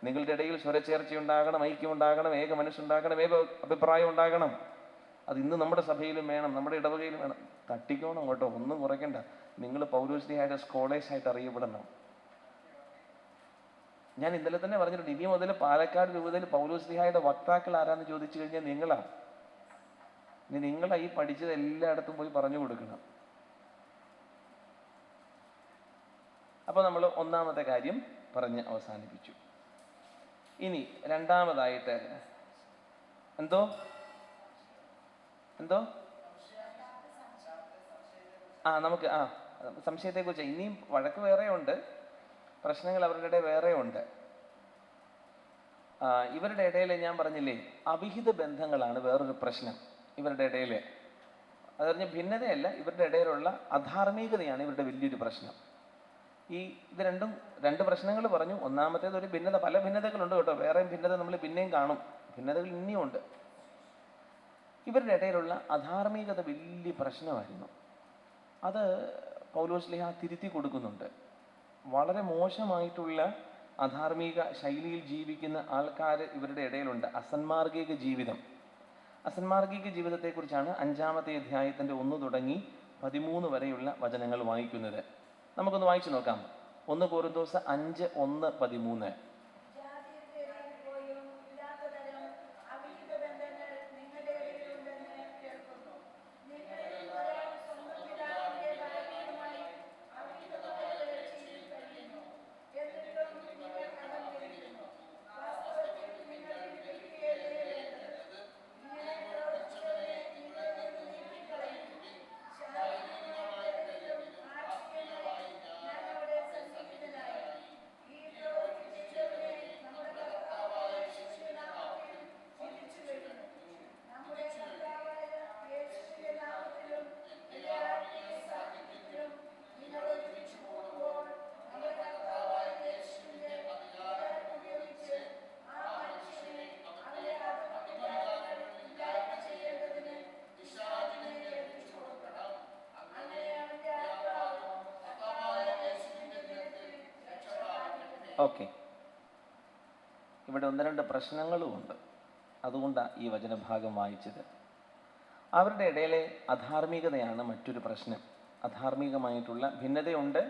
നിങ്ങളുടെ ഇടയിൽ സ്വരച്ചേർച്ചയുണ്ടാകണം, ഐക്യമുണ്ടാകണം, ഏക മനസ്സുണ്ടാകണം, ഏക അഭിപ്രായം ഉണ്ടാകണം. അത് ഇന്ന് നമ്മുടെ സഭയിലും വേണം, നമ്മുടെ ഇടവകയിലും വേണം. തട്ടിക്കോണം കേട്ടോ, ഒന്നും കുറയ്ക്കണ്ട. നിങ്ങൾ പൗലോസ്ലീഹയുടെ സ്കോളേഴ്സായിട്ട് അറിയപ്പെടണം. ഞാൻ ഇന്നലെ തന്നെ പറഞ്ഞിട്ടുണ്ട്, ഇനി മുതൽ പാലക്കാട് രൂപതയിൽ പൗലോസ്ലീഹയുടെ വക്താക്കൾ ആരാന്ന് ചോദിച്ചു കഴിഞ്ഞാൽ നിങ്ങളാ. ഇനി നിങ്ങളാ ഈ പഠിച്ചത് എല്ലായിടത്തും പോയി പറഞ്ഞു കൊടുക്കണം. അപ്പൊ നമ്മൾ 1-ാമത്തെ കാര്യം പറഞ്ഞ് അവസാനിപ്പിച്ചു. ഇനി 2-ാമതായിട്ട് എന്തോ നമുക്ക് സംശയത്തെക്കുറിച്ച് ഇനിയും വഴക്ക് വേറെ ഉണ്ട്, പ്രശ്നങ്ങൾ അവരുടെ ഇടയിൽ വേറെ ഉണ്ട്. ഇവരുടെ ഇടയിൽ ഞാൻ പറഞ്ഞില്ലേ, അവിഹിത ബന്ധങ്ങളാണ് വേറൊരു പ്രശ്നം ഇവരുടെ ഇടയിൽ. അത് പറഞ്ഞ ഭിന്നതയല്ല, ഇവരുടെ ഇടയിലുള്ള അധാർമികതയാണ് ഇവരുടെ വലിയൊരു പ്രശ്നം. ഇത് രണ്ട് പ്രശ്നങ്ങൾ പറഞ്ഞു. 1-ാമത്തേത് ഒരു ഭിന്നത, പല ഭിന്നതകളുണ്ട് കേട്ടോ, വേറെയും ഭിന്നത നമ്മൾ പിന്നെയും കാണും, ഭിന്നതകൾ ഇനിയും ഉണ്ട്. ഇവരുടെ ഇടയിലുള്ള അധാർമികത വലിയ പ്രശ്നമായിരുന്നു. അത് പൗലോസ്ലീഹ തിരുത്തി കൊടുക്കുന്നുണ്ട്. വളരെ മോശമായിട്ടുള്ള അധാർമിക ശൈലിയിൽ ജീവിക്കുന്ന ആൾക്കാർ ഇവരുടെ ഇടയിലുണ്ട്. അസന്മാർഗിക ജീവിതം. അസന്മാർഗിക ജീവിതത്തെക്കുറിച്ചാണ് 5-ാമത്തെ അധ്യായത്തിന്റെ 1 തുടങ്ങി 13 വരെയുള്ള വചനങ്ങൾ വായിക്കുന്നത്. നമുക്കൊന്ന് വായിച്ചു നോക്കാം. 1 കൊറിന്തോസ് 5:1-13. ഓക്കെ, ഇവിടെ 1-2 പ്രശ്നങ്ങളുമുണ്ട്, അതുകൊണ്ടാണ് ഈ വചനഭാഗം വായിച്ചത്. അവരുടെ ഇടയിലെ അധാർമികതയാണ് മറ്റൊരു പ്രശ്നം. അധാർമികമായിട്ടുള്ള ഭിന്നതയുണ്ട്,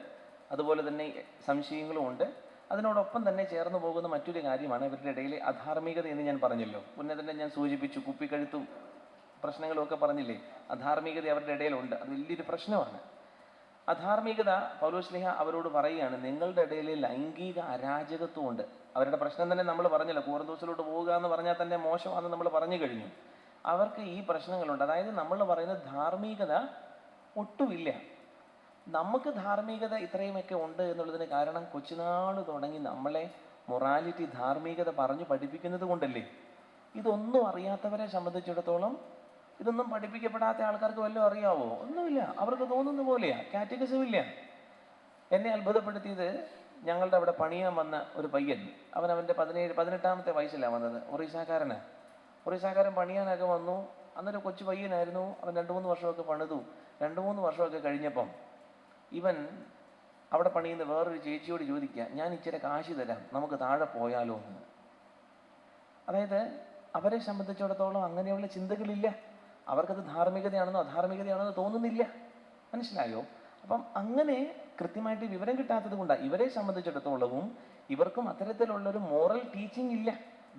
അതുപോലെ തന്നെ സംശയങ്ങളുമുണ്ട്. അതിനോടൊപ്പം തന്നെ ചേർന്ന് പോകുന്ന മറ്റൊരു കാര്യമാണ് ഇവരുടെ ഇടയിലെ അധാർമികത എന്ന് ഞാൻ പറഞ്ഞല്ലോ. മുന്നേ തന്നെ ഞാൻ സൂചിപ്പിച്ചു, കുപ്പിക്കഴുത്തും പ്രശ്നങ്ങളും ഒക്കെ പറഞ്ഞില്ലേ. അധാർമികത അവരുടെ ഇടയിലുണ്ട്, അത് വലിയൊരു പ്രശ്നമാണ്. അധാർമികത പൗലോസ്ലീഹ അവരോട് പറയുകയാണ്, നിങ്ങളുടെ ഇടയിൽ ലൈംഗിക അരാജകത്വം ഉണ്ട്. അവരുടെ പ്രശ്നം തന്നെ നമ്മൾ പറഞ്ഞല്ലോ, കോറിന്തോസിലോട്ട് പോവുക എന്ന് പറഞ്ഞാൽ തന്നെ മോശമാണെന്ന് നമ്മൾ പറഞ്ഞു കഴിഞ്ഞു. അവർക്ക് ഈ പ്രശ്നങ്ങളുണ്ട്. അതായത് നമ്മൾ പറയുന്നത് ധാർമ്മികത ഒട്ടുമില്ല. നമുക്ക് ധാർമ്മികത ഇത്രയുമൊക്കെ ഉണ്ട് എന്നുള്ളതിന് കാരണം കൊച്ചുനാൾ തുടങ്ങി നമ്മളെ മൊറാലിറ്റി, ധാർമ്മികത പറഞ്ഞു പഠിപ്പിക്കുന്നത് കൊണ്ടല്ലേ. ഇതൊന്നും അറിയാത്തവരെ സംബന്ധിച്ചിടത്തോളം, ഇതൊന്നും പഠിപ്പിക്കപ്പെടാത്ത ആൾക്കാർക്ക് വല്ലതും അറിയാവോ? ഒന്നുമില്ല. അവർക്ക് തോന്നുന്ന പോലെയാ, കാറ്റഗറിസം ഇല്ല. എന്നെ അത്ഭുതപ്പെടുത്തിയത്, ഞങ്ങളുടെ അവിടെ പണിയാൻ വന്ന ഒരു പയ്യൻ, അവൻ്റെ 18-ാമത്തെ വയസ്സിലാണ് വന്നത്. ഒറീസാക്കാരൻ പണിയാനൊക്കെ വന്നു. അന്നൊരു കൊച്ചു പയ്യനായിരുന്നു. അവൻ 2-3 വർഷമൊക്കെ പണിതു. 2-3 വർഷമൊക്കെ കഴിഞ്ഞപ്പം ഇവൻ അവിടെ പണിയുന്ന വേറൊരു ചേച്ചിയോട് ചോദിക്കുക, ഞാൻ ഇച്ചിരി കാശ് തരാം, നമുക്ക് താഴെ പോയാലോ എന്ന്. അതായത് അവരെ സംബന്ധിച്ചിടത്തോളം അങ്ങനെയുള്ള ചിന്തകളില്ല. അവർക്കത് ധാർമ്മികതയാണെന്നോ അധാർമികതയാണെന്നോ തോന്നുന്നില്ല. മനസ്സിലായോ? അപ്പം അങ്ങനെ കൃത്യമായിട്ട് വിവരം കിട്ടാത്തത് കൊണ്ടാണ് ഇവരെ സംബന്ധിച്ചിടത്തോളവും ഇവർക്കും അത്തരത്തിലുള്ളൊരു മോറൽ ടീച്ചിങ് ഇല്ല.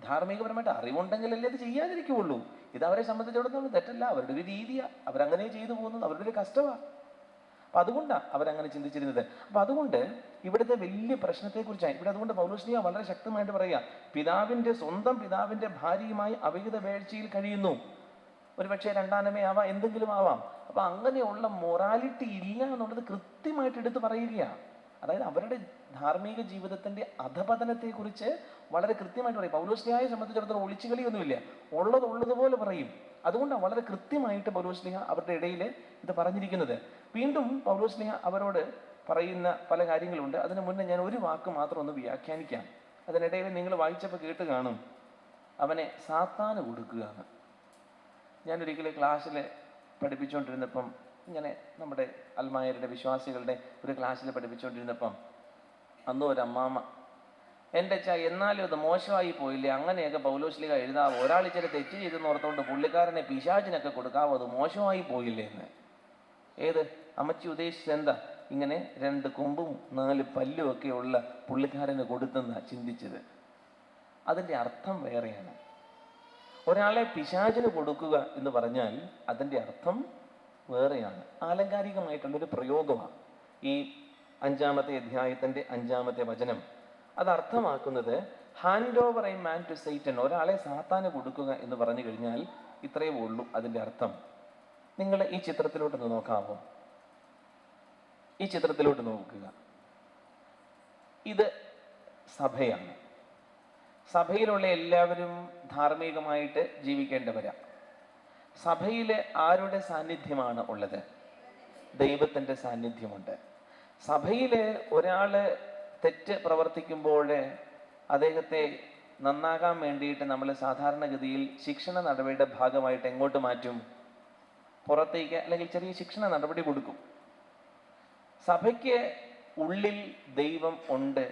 ധാർമ്മികപരമായിട്ട് അറിവുണ്ടെങ്കിലല്ലേ അത് ചെയ്യാതിരിക്കുള്ളൂ. ഇത് അവരെ സംബന്ധിച്ചിടത്തോളം തെറ്റല്ല, അവരുടെ ഒരു രീതിയാണ്, അവരങ്ങനെ ചെയ്തു പോകുന്നത്, അവരുടെ ഒരു കഷ്ടമാണ്. അപ്പം അതുകൊണ്ടാണ് അവരങ്ങനെ ചിന്തിച്ചിരുന്നത്. അപ്പം അതുകൊണ്ട് ഇവിടുത്തെ വലിയ പ്രശ്നത്തെക്കുറിച്ചാണ് ഇവിടെ. അതുകൊണ്ട് പൗലോസ്ലീഹ വളരെ ശക്തമായിട്ട് പറയുക, സ്വന്തം പിതാവിൻ്റെ ഭാര്യയുമായി അവിഹിത വേഴ്ചയിൽ കഴിയുന്നു. ഒരു പക്ഷേ രണ്ടാനമേ ആവാം, എന്തെങ്കിലും ആവാം. അപ്പം അങ്ങനെയുള്ള മൊറാലിറ്റി ഇല്ല എന്നുള്ളത് കൃത്യമായിട്ട് എടുത്ത് പറയുകയാണ്. അതായത് അവരുടെ ധാർമ്മിക ജീവിതത്തിൻ്റെ അധപതനത്തെക്കുറിച്ച് വളരെ കൃത്യമായിട്ട് പറയും. പൗലോസ്ലീഹയെ സംബന്ധിച്ചിടത്തോളം ഒളിച്ചുകളിയൊന്നുമില്ല, ഉള്ളതുപോലെ പറയും. അതുകൊണ്ടാണ് വളരെ കൃത്യമായിട്ട് പൗലോസ്ലീഹ അവരുടെ ഇടയിൽ ഇത് പറഞ്ഞിരിക്കുന്നത്. വീണ്ടും പൗലോസ്ലീഹ അവരോട് പറയുന്ന പല കാര്യങ്ങളുണ്ട്. അതിന് മുന്നേ ഞാൻ ഒരു വാക്ക് മാത്രം ഒന്ന് വ്യാഖ്യാനിക്കാം. അതിനിടയിൽ നിങ്ങൾ വായിച്ചപ്പോൾ കേട്ട് കാണും, അവനെ സാത്താന് കൊടുക്കുക എന്ന്. ഞാനൊരിക്കലും ക്ലാസ്സിൽ പഠിപ്പിച്ചുകൊണ്ടിരുന്നപ്പം, ഇങ്ങനെ നമ്മുടെ അൽമായരുടെ വിശ്വാസികളുടെ ഒരു ക്ലാസ്സിൽ പഠിപ്പിച്ചുകൊണ്ടിരുന്നപ്പം അന്ന് ഒരു അമ്മാമ്മ, എൻ്റെ അച്ഛാ എന്നാലും അത് മോശമായി പോയില്ലേ, അങ്ങനെയൊക്കെ പൗലോസ്ലീഹ എഴുതാവോ? ഒരാൾ ഇച്ചിരി തെറ്റ് ചെയ്തെന്ന് ഓർത്തുകൊണ്ട് പുള്ളിക്കാരനെ പിശാചിനൊക്കെ കൊടുക്കാവോ? അത് മോശമായി പോയില്ലേ എന്ന്. ഏത് അമ്മച്ചി ഉദ്ദേശിച്ചത് എന്താ? ഇങ്ങനെ 2 കൊമ്പും 4 പല്ലും ഒക്കെ ഉള്ള പുള്ളിക്കാരന് കൊടുത്തെന്നാണ് ചിന്തിച്ചത്. അതിൻ്റെ അർത്ഥം വേറെയാണ്. ഒരാളെ പിശാചിന് കൊടുക്കുക എന്ന് പറഞ്ഞാൽ അതിൻ്റെ അർത്ഥം വേറെയാണ്, ആലങ്കാരികമായിട്ടുള്ളൊരു പ്രയോഗമാണ്. ഈ 5-ാമത്തെ അധ്യായത്തിൻ്റെ 5-ാമത്തെ വചനം അത് അർത്ഥമാക്കുന്നത് hand over a man to Satan, ഒരാളെ സാത്താന് കൊടുക്കുക എന്ന് പറഞ്ഞു കഴിഞ്ഞാൽ ഇത്രയേ ഉള്ളൂ അതിൻ്റെ അർത്ഥം. നിങ്ങൾ ഈ ചിത്രത്തിലോട്ടൊന്ന് നോക്കാമോ? ഈ ചിത്രത്തിലോട്ട് നോക്കുക. ഇത് സഭയാണ്. സഭയിലുള്ള എല്ലാവരും ധാർമ്മികമായിട്ട് ജീവിക്കേണ്ടവരാ. സഭയിൽ ആരുടെ സാന്നിധ്യമാണ് ഉള്ളത്? ദൈവത്തിൻ്റെ സാന്നിധ്യമുണ്ട്. സഭയിൽ ഒരാൾ തെറ്റ് പ്രവർത്തിക്കുമ്പോൾ അദ്ദേഹത്തെ നന്നാകാൻ വേണ്ടിയിട്ട് നമ്മൾ സാധാരണഗതിയിൽ ശിക്ഷണ നടപടിയുടെ ഭാഗമായിട്ട് എങ്ങോട്ട് മാറ്റും? പുറത്തേക്ക്, അല്ലെങ്കിൽ ചെറിയ ശിക്ഷണ നടപടി കൊടുക്കും. സഭയ്ക്ക് ഉള്ളിൽ ദൈവം ഉണ്ട്,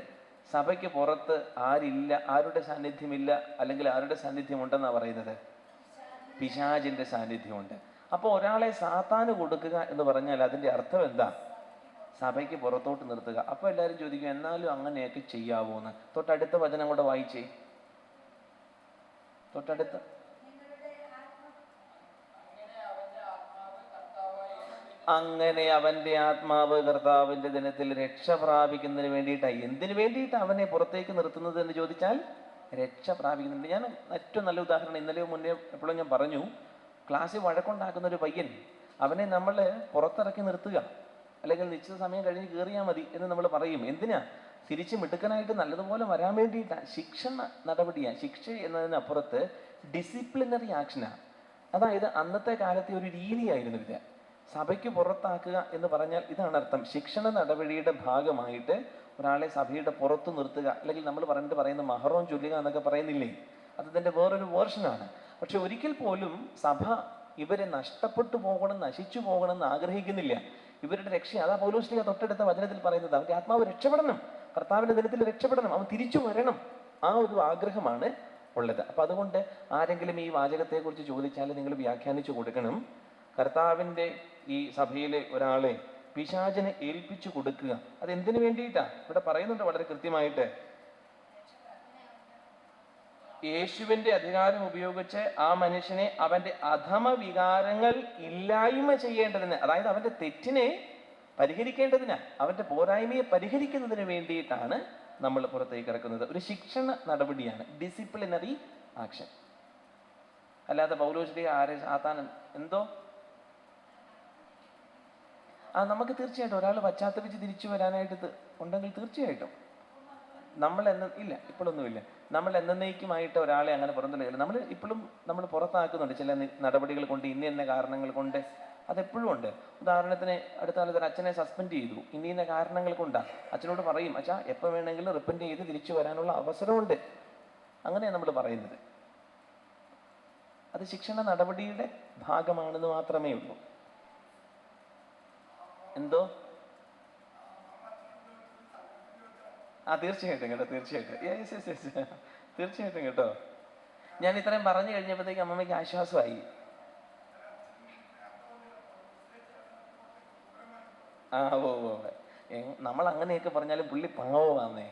സഭയ്ക്ക് പുറത്ത് ആരില്ല, ആരുടെ സാന്നിധ്യമില്ല, അല്ലെങ്കിൽ ആരുടെ സാന്നിധ്യം ഉണ്ടെന്നാണ് പറയുന്നത്? പിശാചിൻ്റെ സാന്നിധ്യമുണ്ട്. അപ്പോൾ ഒരാളെ സാത്താന് കൊടുക്കുക എന്ന് പറഞ്ഞാൽ അതിൻ്റെ അർത്ഥം എന്താ? സഭയ്ക്ക് പുറത്തോട്ട് നിർത്തുക. അപ്പോൾ എല്ലാവരും ചോദിക്കും, എന്നാലും അങ്ങനെയൊക്കെ ചെയ്യാവോ എന്ന്. തൊട്ടടുത്ത വചനം കൂടെ വായിച്ചേ. തൊട്ടടുത്ത അങ്ങനെ അവൻ്റെ ആത്മാവ് കർത്താവിൻ്റെ ദിനത്തിൽ രക്ഷ പ്രാപിക്കുന്നതിന് വേണ്ടിയിട്ടാണ്. എന്തിനു വേണ്ടിയിട്ടാണ് അവനെ പുറത്തേക്ക് നിർത്തുന്നത് എന്ന് ചോദിച്ചാൽ രക്ഷ പ്രാപിക്കുന്നുണ്ട്. ഞാൻ ഏറ്റവും നല്ല ഉദാഹരണം ഇന്നലെയോ മുന്നേ എപ്പോഴും ഞാൻ പറഞ്ഞു, ക്ലാസ്സിൽ വഴക്കുണ്ടാക്കുന്ന ഒരു പയ്യൻ, അവനെ നമ്മൾ പുറത്തിറക്കി നിർത്തുക, അല്ലെങ്കിൽ നിശ്ചിത സമയം കഴിഞ്ഞ് കയറിയാൽ മതി എന്ന് നമ്മൾ പറയും. എന്തിനാ? തിരിച്ച് മിടുക്കനായിട്ട് നല്ലതുപോലെ വരാൻ വേണ്ടിയിട്ടാണ്. ശിക്ഷണ നടപടിയാണ്. ശിക്ഷ എന്നതിനപ്പുറത്ത് ഡിസിപ്ലിനറി ആക്ഷനാണ്. അതായത് അന്നത്തെ കാലത്തെ ഒരു രീതിയായിരുന്നു ഇത്. സഭയ്ക്ക് പുറത്താക്കുക എന്ന് പറഞ്ഞാൽ ഇതാണ് അർത്ഥം. ശിക്ഷണ നടപടിയുടെ ഭാഗമായിട്ട് ഒരാളെ സഭയുടെ പുറത്ത് നിർത്തുക, അല്ലെങ്കിൽ നമ്മൾ പറയുന്ന മഹറോൻ ചൊല്ലുക എന്നൊക്കെ പറയുന്നില്ലേ, അതിൻ്റെ വേറൊരു വേർഷനാണ്. പക്ഷെ ഒരിക്കൽ പോലും സഭ ഇവരെ നഷ്ടപ്പെട്ടു പോകണം, നശിച്ചു പോകണം എന്ന് ആഗ്രഹിക്കുന്നില്ല. ഇവരുടെ രക്ഷ, അതാ പൗലോസ്ലീഹ തൊട്ടടുത്ത വചനത്തിൽ പറയുന്നത്, അവൻ്റെ ആത്മാവ് രക്ഷപ്പെടണം, കർത്താവിൻ്റെ ദിനത്തിൽ രക്ഷപ്പെടണം, അവൻ തിരിച്ചു വരണം, ആ ഒരു ആഗ്രഹമാണ് ഉള്ളത്. അപ്പം അതുകൊണ്ട് ആരെങ്കിലും ഈ വാചകത്തെക്കുറിച്ച് ചോദിച്ചാൽ നിങ്ങൾ വ്യാഖ്യാനിച്ചു കൊടുക്കണം, കർത്താവിൻ്റെ ഈ സഭയിലെ ഒരാളെ പിശാചിനെ ഏൽപ്പിച്ചു കൊടുക്കുക, അതെന്തിനു വേണ്ടിയിട്ടാണ്? ഇവിടെ പറയുന്നുണ്ട് വളരെ കൃത്യമായിട്ട്, യേശുവിന്റെ അധികാരം ഉപയോഗിച്ച് ആ മനുഷ്യനെ അവന്റെ അധമ വികാരങ്ങൾ ഇല്ലായ്മ ചെയ്യേണ്ടതിന്, അതായത് അവന്റെ തെറ്റിനെ പരിഹരിക്കേണ്ടതിന്, അവന്റെ പോരായ്മയെ പരിഹരിക്കുന്നതിന് വേണ്ടിയിട്ടാണ് നമ്മൾ പുറത്തേക്ക് ഇറക്കുന്നത്. ഒരു ശിക്ഷണ നടപടിയാണ്, ഡിസിപ്ലിനറി ആക്ഷൻ. അല്ലാതെ പൗലോസ്ലീഹ ആരെ സാത്താൻ എന്തോ നമുക്ക് തീർച്ചയായിട്ടും ഒരാൾ പശ്ചാത്തപിച്ച് തിരിച്ചു വരാനായിട്ട് ഉണ്ടെങ്കിൽ തീർച്ചയായിട്ടും നമ്മൾ ഇല്ല, ഇപ്പോഴൊന്നുമില്ല. നമ്മൾ എന്നേക്കുമായിട്ട് ഒരാളെ അങ്ങനെ പുറന്തള്ളുകയില്ല. നമ്മൾ പുറത്താക്കുന്നുണ്ട് ചില നടപടികൾ കൊണ്ട്, ഇന്ന കാരണങ്ങൾ കൊണ്ട്. അതെപ്പോഴും ഉണ്ട്. ഉദാഹരണത്തിന് അടുത്ത കാലത്ത് ഒരു അച്ഛനെ സസ്പെൻഡ് ചെയ്തു, ഇന്ന കാരണങ്ങൾ കൊണ്ടാണ്. അച്ഛനോട് പറയും, അച്ഛാ എപ്പോൾ വേണമെങ്കിലും റിപ്പൻറ്റ് ചെയ്ത് തിരിച്ചു വരാനുള്ള അവസരമുണ്ട്. അങ്ങനെയാണ് നമ്മൾ പറയുന്നത്. അത് ശിക്ഷണ നടപടിയുടെ ഭാഗമാണെന്ന് മാത്രമേ ഉള്ളൂ. എന്തോ തീർച്ചയായിട്ടും കേട്ടോ, തീർച്ചയായിട്ടും. തീർച്ചയായിട്ടും കേട്ടോ. ഞാൻ ഇത്രയും പറഞ്ഞു കഴിഞ്ഞപ്പോഴത്തേക്ക് അമ്മമ്മയ്ക്ക് ആശ്വാസമായി. നമ്മൾ അങ്ങനെയൊക്കെ പറഞ്ഞാലും പുള്ളി പാവമാന്നേ.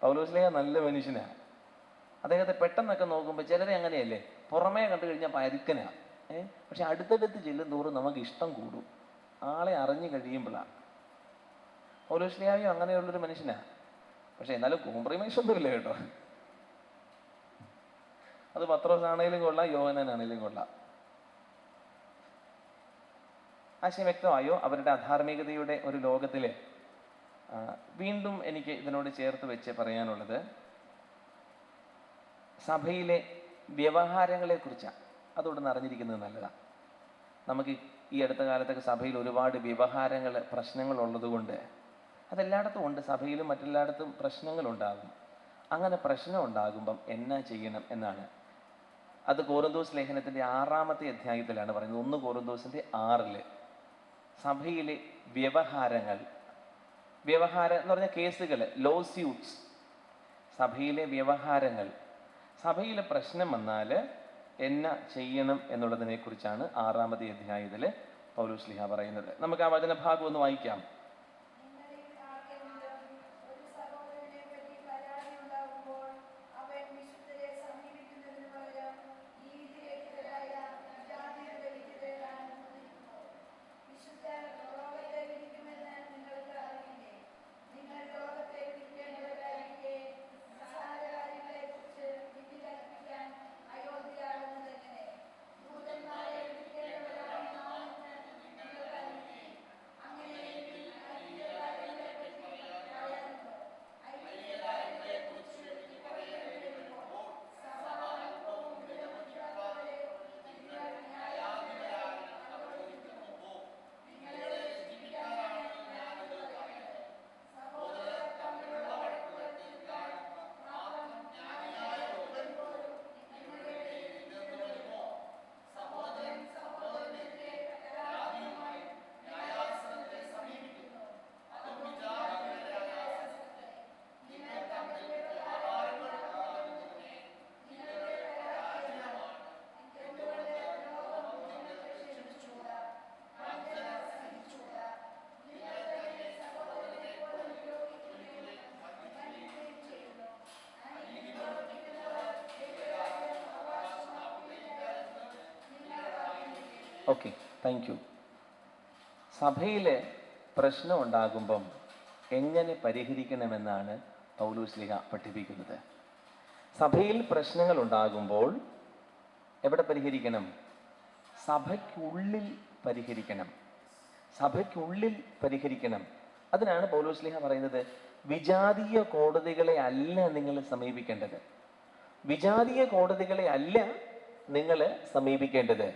പൗലോസ്ലീഹ നല്ല മനുഷ്യനാ. അദ്ദേഹത്തെ പെട്ടെന്നൊക്കെ നോക്കുമ്പോൾ ചിലരെ അങ്ങനെയല്ലേ, പുറമേ കണ്ടു കഴിഞ്ഞാൽ പരുക്കനാ, പക്ഷെ അടുത്തടുത്ത് ചെല്ലും തോറും നമുക്ക് ഇഷ്ടം കൂടും, ആളെ അറിഞ്ഞു കഴിയുമ്പോഴാണ്. പൗലോസ്ലീഹായും അങ്ങനെയുള്ളൊരു മനുഷ്യനാ. പക്ഷെ എന്നാലും കോംപ്രമൈസ് ഒന്നുമില്ല കേട്ടോ. അത് പത്രോസ് ആണെങ്കിലും കൊള്ളാം, യോഹന്നാനാണെങ്കിലും കൊള്ളാം. ആശയം വ്യക്തമായോ? അവരുടെ അധാർമികതയുടെ ഒരു ലോകത്തില് വീണ്ടും എനിക്ക് ഇതിനോട് ചേർത്ത് വെച്ച് പറയാനുള്ളത് സഭയിലെ വ്യവഹാരങ്ങളെ കുറിച്ചാണ്. അതുകൊണ്ട് അറിഞ്ഞിരിക്കുന്നത് നല്ലതാണ്. നമുക്ക് ഈ അടുത്ത കാലത്തൊക്കെ സഭയിൽ ഒരുപാട് വ്യവഹാരങ്ങൾ, പ്രശ്നങ്ങൾ ഉള്ളതുകൊണ്ട് അതെല്ലായിടത്തും ഉണ്ട്. സഭയിലും മറ്റെല്ലായിടത്തും പ്രശ്നങ്ങളുണ്ടാകും. അങ്ങനെ പ്രശ്നം ഉണ്ടാകുമ്പം എന്നാ ചെയ്യണം എന്നാണ്. അത് കോരിന്തോസ് ലേഖനത്തിൻ്റെ 6-ാമത്തെ അധ്യായത്തിലാണ് പറയുന്നത്. 1 കോരിന്തോസിൻ്റെ 6 സഭയിലെ വ്യവഹാരം എന്ന് പറഞ്ഞ കേസുകൾ, ലോ സ്യൂട്ട്സ്, സഭയിലെ വ്യവഹാരങ്ങൾ, സഭയിലെ പ്രശ്നം വന്നാൽ എന്നാ ചെയ്യണം എന്നുള്ളതിനെ കുറിച്ചാണ് 6-ാമത്തെ അധ്യായത്തിൽ പൗലോസ്ലീഹ പറയുന്നത്. നമുക്ക് ആ വചനഭാഗം ഒന്ന് വായിക്കാം. Okay, thank you. സഭയിൽ പ്രശ്നം ഉണ്ടാകുമ്പം എങ്ങനെ പരിഹരിക്കണമെന്നാണ് പൗലോസ്ലീഹ പഠിപ്പിക്കുന്നത്. സഭയിൽ പ്രശ്നങ്ങൾ ഉണ്ടാകുമ്പോൾ എവിടെ പരിഹരിക്കണം? സഭയ്ക്കുള്ളിൽ പരിഹരിക്കണം. സഭയ്ക്കുള്ളിൽ പരിഹരിക്കണം. അതിനാണ് പൗലോസ്ലീഹ പറയുന്നത്, വിജാതീയ കോടതികളെ അല്ല നിങ്ങൾ സമീപിക്കേണ്ടത്. വിജാതീയ കോടതികളെ അല്ല നിങ്ങൾ സമീപിക്കേണ്ടത്.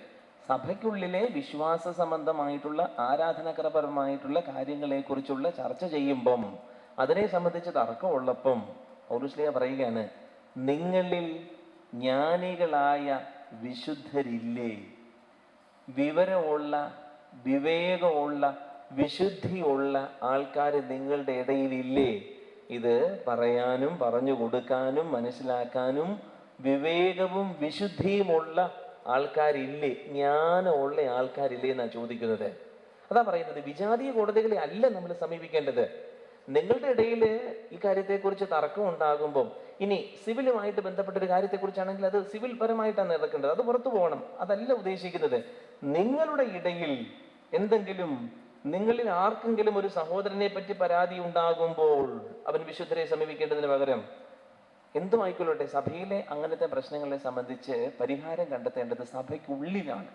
സഭയ്ക്കുള്ളിലെ വിശ്വാസ സംബന്ധമായിട്ടുള്ള ആരാധനാപരമായിട്ടുള്ള കാര്യങ്ങളെക്കുറിച്ചുള്ള ചർച്ച ചെയ്യുമ്പം, അതിനെ സംബന്ധിച്ച് തർക്കമുള്ളപ്പം പൗലോസ്ലീഹ പറയുകയാണ്, നിങ്ങളിൽ ജ്ഞാനികളായ വിശുദ്ധരില്ലേ? വിവരമുള്ള, വിവേകമുള്ള, വിശുദ്ധിയുള്ള ആൾക്കാർ നിങ്ങളുടെ ഇടയിലില്ലേ? ഇത് പറയാനും പറഞ്ഞു കൊടുക്കാനും മനസ്സിലാക്കാനും വിവേകവും വിശുദ്ധിയുമുള്ള ആൾക്കാരില്ലേ, ജ്ഞാനമുള്ള ആൾക്കാരില്ലേ എന്നാണ് ചോദിക്കുന്നത്. അതാ പറയുന്നത്, വിജാതീയ കോടതികളെ അല്ല നമ്മൾ സമീപിക്കേണ്ടത്. നിങ്ങളുടെ ഇടയിൽ ഈ കാര്യത്തെക്കുറിച്ച് തർക്കം ഉണ്ടാകുമ്പോൾ, ഇനി സിവിലുമായിട്ട് ബന്ധപ്പെട്ട ഒരു കാര്യത്തെക്കുറിച്ചാണെങ്കിൽ അത് സിവിൽ പരമായിട്ടാണ് നടക്കേണ്ടത്, അത് പുറത്തു പോകണം. അതല്ല ഉദ്ദേശിക്കുന്നത്. നിങ്ങളുടെ ഇടയിൽ എന്തെങ്കിലും, നിങ്ങളിൽ ആർക്കെങ്കിലും ഒരു സഹോദരനെ പറ്റി പരാതി ഉണ്ടാകുമ്പോൾ അവൻ വിശുദ്ധരെ സമീപിക്കേണ്ടതിന് പകരം എന്തുമായിക്കൊള്ളട്ടെ, സഭയിലെ അങ്ങനത്തെ പ്രശ്നങ്ങളെ സംബന്ധിച്ച് പരിഹാരം കണ്ടെത്തേണ്ടത് സഭയ്ക്കുള്ളിലാണ്.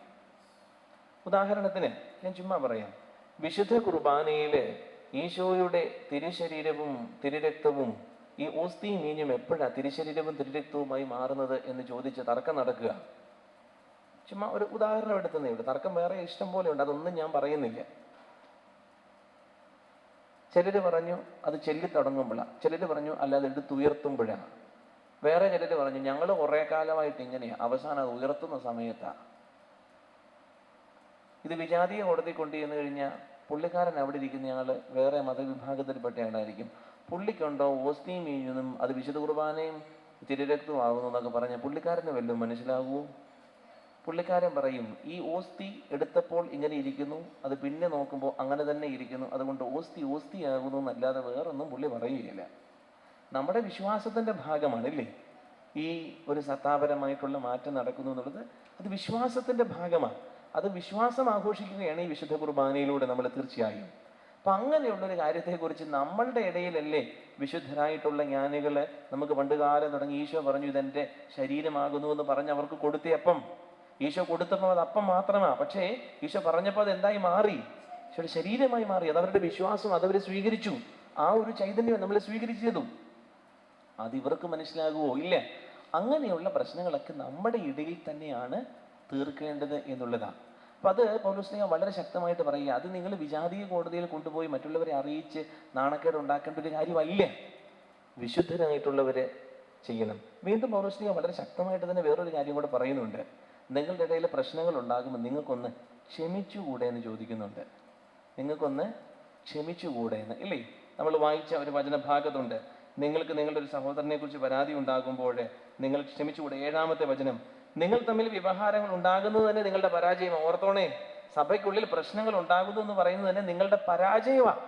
ഉദാഹരണത്തിന് ഞാൻ ചുമ്മാ പറയാം, വിശുദ്ധ കുർബാനയില് ഈശോയുടെ തിരുശരീരവും തിരുരക്തവും ഈ ഓസ്തിയും മീഞ്ഞും എപ്പോഴാ തിരുശരീരവും തിരുരക്തവുമായി മാറുന്നത് എന്ന് ചോദിച്ച് തർക്കം നടക്കുക. ചുമ്മാ ഒരു ഉദാഹരണം എടുത്തുന്നേ ഉള്ളൂ. തർക്കം വേറെ ഇഷ്ടം പോലെ ഉണ്ട്, അതൊന്നും ഞാൻ പറയുന്നില്ല. ചിലര് പറഞ്ഞു അത് ചെല്ലി തുടങ്ങുമ്പോഴാണ്, ചിലര് പറഞ്ഞു അല്ലാതെ എടുത്തുയർത്തുമ്പോഴാണ്, വേറെ ചിലര് പറഞ്ഞു ഞങ്ങൾ കുറെ കാലമായിട്ട് ഇങ്ങനെയാ, അവസാനം അത് ഉയർത്തുന്ന സമയത്താണ്. ഇത് വിജാതീയ കോടതി കൊണ്ടുചെന്ന് കഴിഞ്ഞാൽ പുള്ളിക്കാരൻ അവിടെ ഇരിക്കുന്നയാൾ വേറെ മതവിഭാഗത്തിൽപ്പെട്ടയാളായിരിക്കും. പുള്ളിക്കുണ്ടോ ഓസ്തിയും മീഞ്ഞും അത് വിശുദ്ധ കുർബാനയും തിരുരക്തവും ആകുന്നു എന്നൊക്കെ പറഞ്ഞാൽ പുള്ളിക്കാരന് വല്ലതും മനസ്സിലാകുമോ? പുള്ളിക്കാരൻ പറയും ഈ ഓസ്തി എടുത്തപ്പോൾ ഇങ്ങനെ ഇരിക്കുന്നു, അത് പിന്നെ നോക്കുമ്പോൾ അങ്ങനെ തന്നെ ഇരിക്കുന്നു, അതുകൊണ്ട് ഓസ്തി ആകുന്നു എന്നല്ലാതെ വേറൊന്നും പുള്ളി പറയുകയില്ല. നമ്മുടെ വിശ്വാസത്തിന്റെ ഭാഗമാണല്ലേ ഈ ഒരു സത്താപരമായിട്ടുള്ള മാറ്റം നടക്കുന്നു എന്നുള്ളത്. അത് വിശ്വാസത്തിന്റെ ഭാഗമാണ്. അത് വിശ്വാസം ആഘോഷിക്കുകയാണ് ഈ വിശുദ്ധ കുർബാനയിലൂടെ നമ്മൾ തീർച്ചയായും. അപ്പൊ അങ്ങനെയുള്ളൊരു കാര്യത്തെക്കുറിച്ച് നമ്മളുടെ ഇടയിലല്ലേ വിശുദ്ധരായിട്ടുള്ള ജ്ഞാനികള് നമുക്ക് പണ്ടുകാലം തുടങ്ങി ഈശോ പറഞ്ഞു ഇതെന്റെ ശരീരമാകുന്നു എന്ന് പറഞ്ഞ് അവർക്ക് കൊടുത്തപ്പം, ഈശോ കൊടുത്തപ്പോൾ അത് അപ്പം മാത്രമാ, പക്ഷേ ഈശോ പറഞ്ഞപ്പോൾ അത് എന്തായി മാറി? ഈശോയുടെ ശരീരമായി മാറി. അത് അവരുടെ വിശ്വാസം, അതവർ സ്വീകരിച്ചു. ആ ഒരു ചൈതന്യം നമ്മൾ സ്വീകരിച്ചതും അത് ഇവർക്ക് മനസ്സിലാകുമോ? ഇല്ല. അങ്ങനെയുള്ള പ്രശ്നങ്ങളൊക്കെ നമ്മുടെ ഇടയിൽ തന്നെയാണ് തീർക്കേണ്ടത് എന്നുള്ളതാണ്. അപ്പൊ അത് പൗലോസ്ലീഹ വളരെ ശക്തമായിട്ട് പറയുക, അത് നിങ്ങൾ വിജാതീയ കോടതിയിൽ കൊണ്ടുപോയി മറ്റുള്ളവരെ അറിയിച്ച് നാണക്കേട് ഉണ്ടാക്കേണ്ട ഒരു കാര്യമല്ല, വിശുദ്ധരായിട്ടുള്ളവരെ ചെയ്യണം. വീണ്ടും പൗലോസ്ലീഹ വളരെ ശക്തമായിട്ട് തന്നെ വേറൊരു കാര്യം കൂടെ പറയുന്നുണ്ട്. നിങ്ങളുടെ ഇടയിൽ പ്രശ്നങ്ങൾ ഉണ്ടാകുമ്പോൾ നിങ്ങൾക്കൊന്ന് ക്ഷമിച്ചുകൂടെ എന്ന് ചോദിക്കുന്നുണ്ട്. നിങ്ങൾക്കൊന്ന് ക്ഷമിച്ചുകൂടെ എന്ന്, ഇല്ലേ? നമ്മൾ വായിച്ച ഒരു വചനഭാഗത്തുണ്ട്, നിങ്ങൾക്ക് നിങ്ങളുടെ ഒരു സഹോദരനെ കുറിച്ച് പരാതി ഉണ്ടാകുമ്പോൾ നിങ്ങൾ ക്ഷമിച്ചുകൂടെ. 7-ാമത്തെ വചനം, നിങ്ങൾ തമ്മിൽ വ്യവഹാരങ്ങൾ ഉണ്ടാകുന്നത് തന്നെ നിങ്ങളുടെ പരാജയമാണ്. ഓർത്തോണേ, സഭയ്ക്കുള്ളിൽ പ്രശ്നങ്ങൾ ഉണ്ടാകുന്നു എന്ന് പറയുന്നത് തന്നെ നിങ്ങളുടെ പരാജയമാണ്.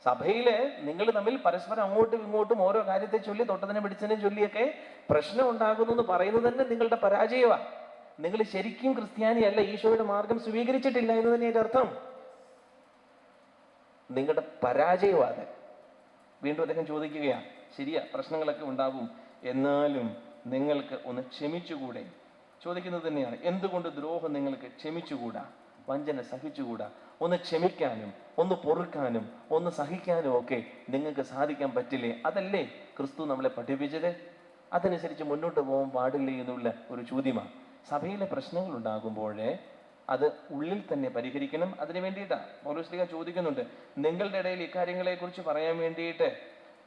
സഭയില് നിങ്ങൾ തമ്മിൽ പരസ്പരം അങ്ങോട്ടും ഇങ്ങോട്ടും ഓരോ കാര്യത്തെ ചൊല്ലി തൊട്ടതിനെ പിടിച്ചതിനെ ചൊല്ലിയൊക്കെ പ്രശ്നം ഉണ്ടാകുന്നു എന്ന് പറയുന്നത് തന്നെ നിങ്ങളുടെ പരാജയമാണ്. നിങ്ങൾ ശരിക്കും ക്രിസ്ത്യാനിയല്ല, ഈശോയുടെ മാർഗം സ്വീകരിച്ചിട്ടില്ല എന്ന് തന്നെ അതിന്റെ അർത്ഥം. നിങ്ങളുടെ പരാജയമാണ്. വീണ്ടും അദ്ദേഹം ചോദിക്കുകയാണ്, ശരിയാ പ്രശ്നങ്ങളൊക്കെ ഉണ്ടാവും, എന്നാലും നിങ്ങൾക്ക് ഒന്ന് ക്ഷമിച്ചുകൂടെ? ചോദിക്കുന്നത് തന്നെയാണ്, എന്തുകൊണ്ട് ദ്രോഹം നിങ്ങൾക്ക് ക്ഷമിച്ചുകൂടാ? വഞ്ചന സഹിച്ചുകൂടാ? ഒന്ന് ക്ഷമിക്കാനും ഒന്ന് പൊറുക്കാനും ഒന്ന് സഹിക്കാനും ഒക്കെ നിങ്ങൾക്ക് സാധിക്കാൻ പറ്റില്ലേ? അതല്ലേ ക്രിസ്തു നമ്മളെ പഠിപ്പിച്ചത്? അതനുസരിച്ച് മുന്നോട്ട് പോകാൻ പാടില്ലേ എന്നുള്ള ഒരു ചോദ്യമാണ്. സഭയിലെ പ്രശ്നങ്ങൾ ഉണ്ടാകുമ്പോൾ അത് ഉള്ളിൽ തന്നെ പരിഹരിക്കണം. അതിനു വേണ്ടിയിട്ടാണ് പൗലോസ്ലീഹ ചോദിക്കുന്നുണ്ട്, നിങ്ങളുടെ ഇടയിൽ ഇക്കാര്യങ്ങളെ കുറിച്ച് പറയാൻ വേണ്ടിയിട്ട്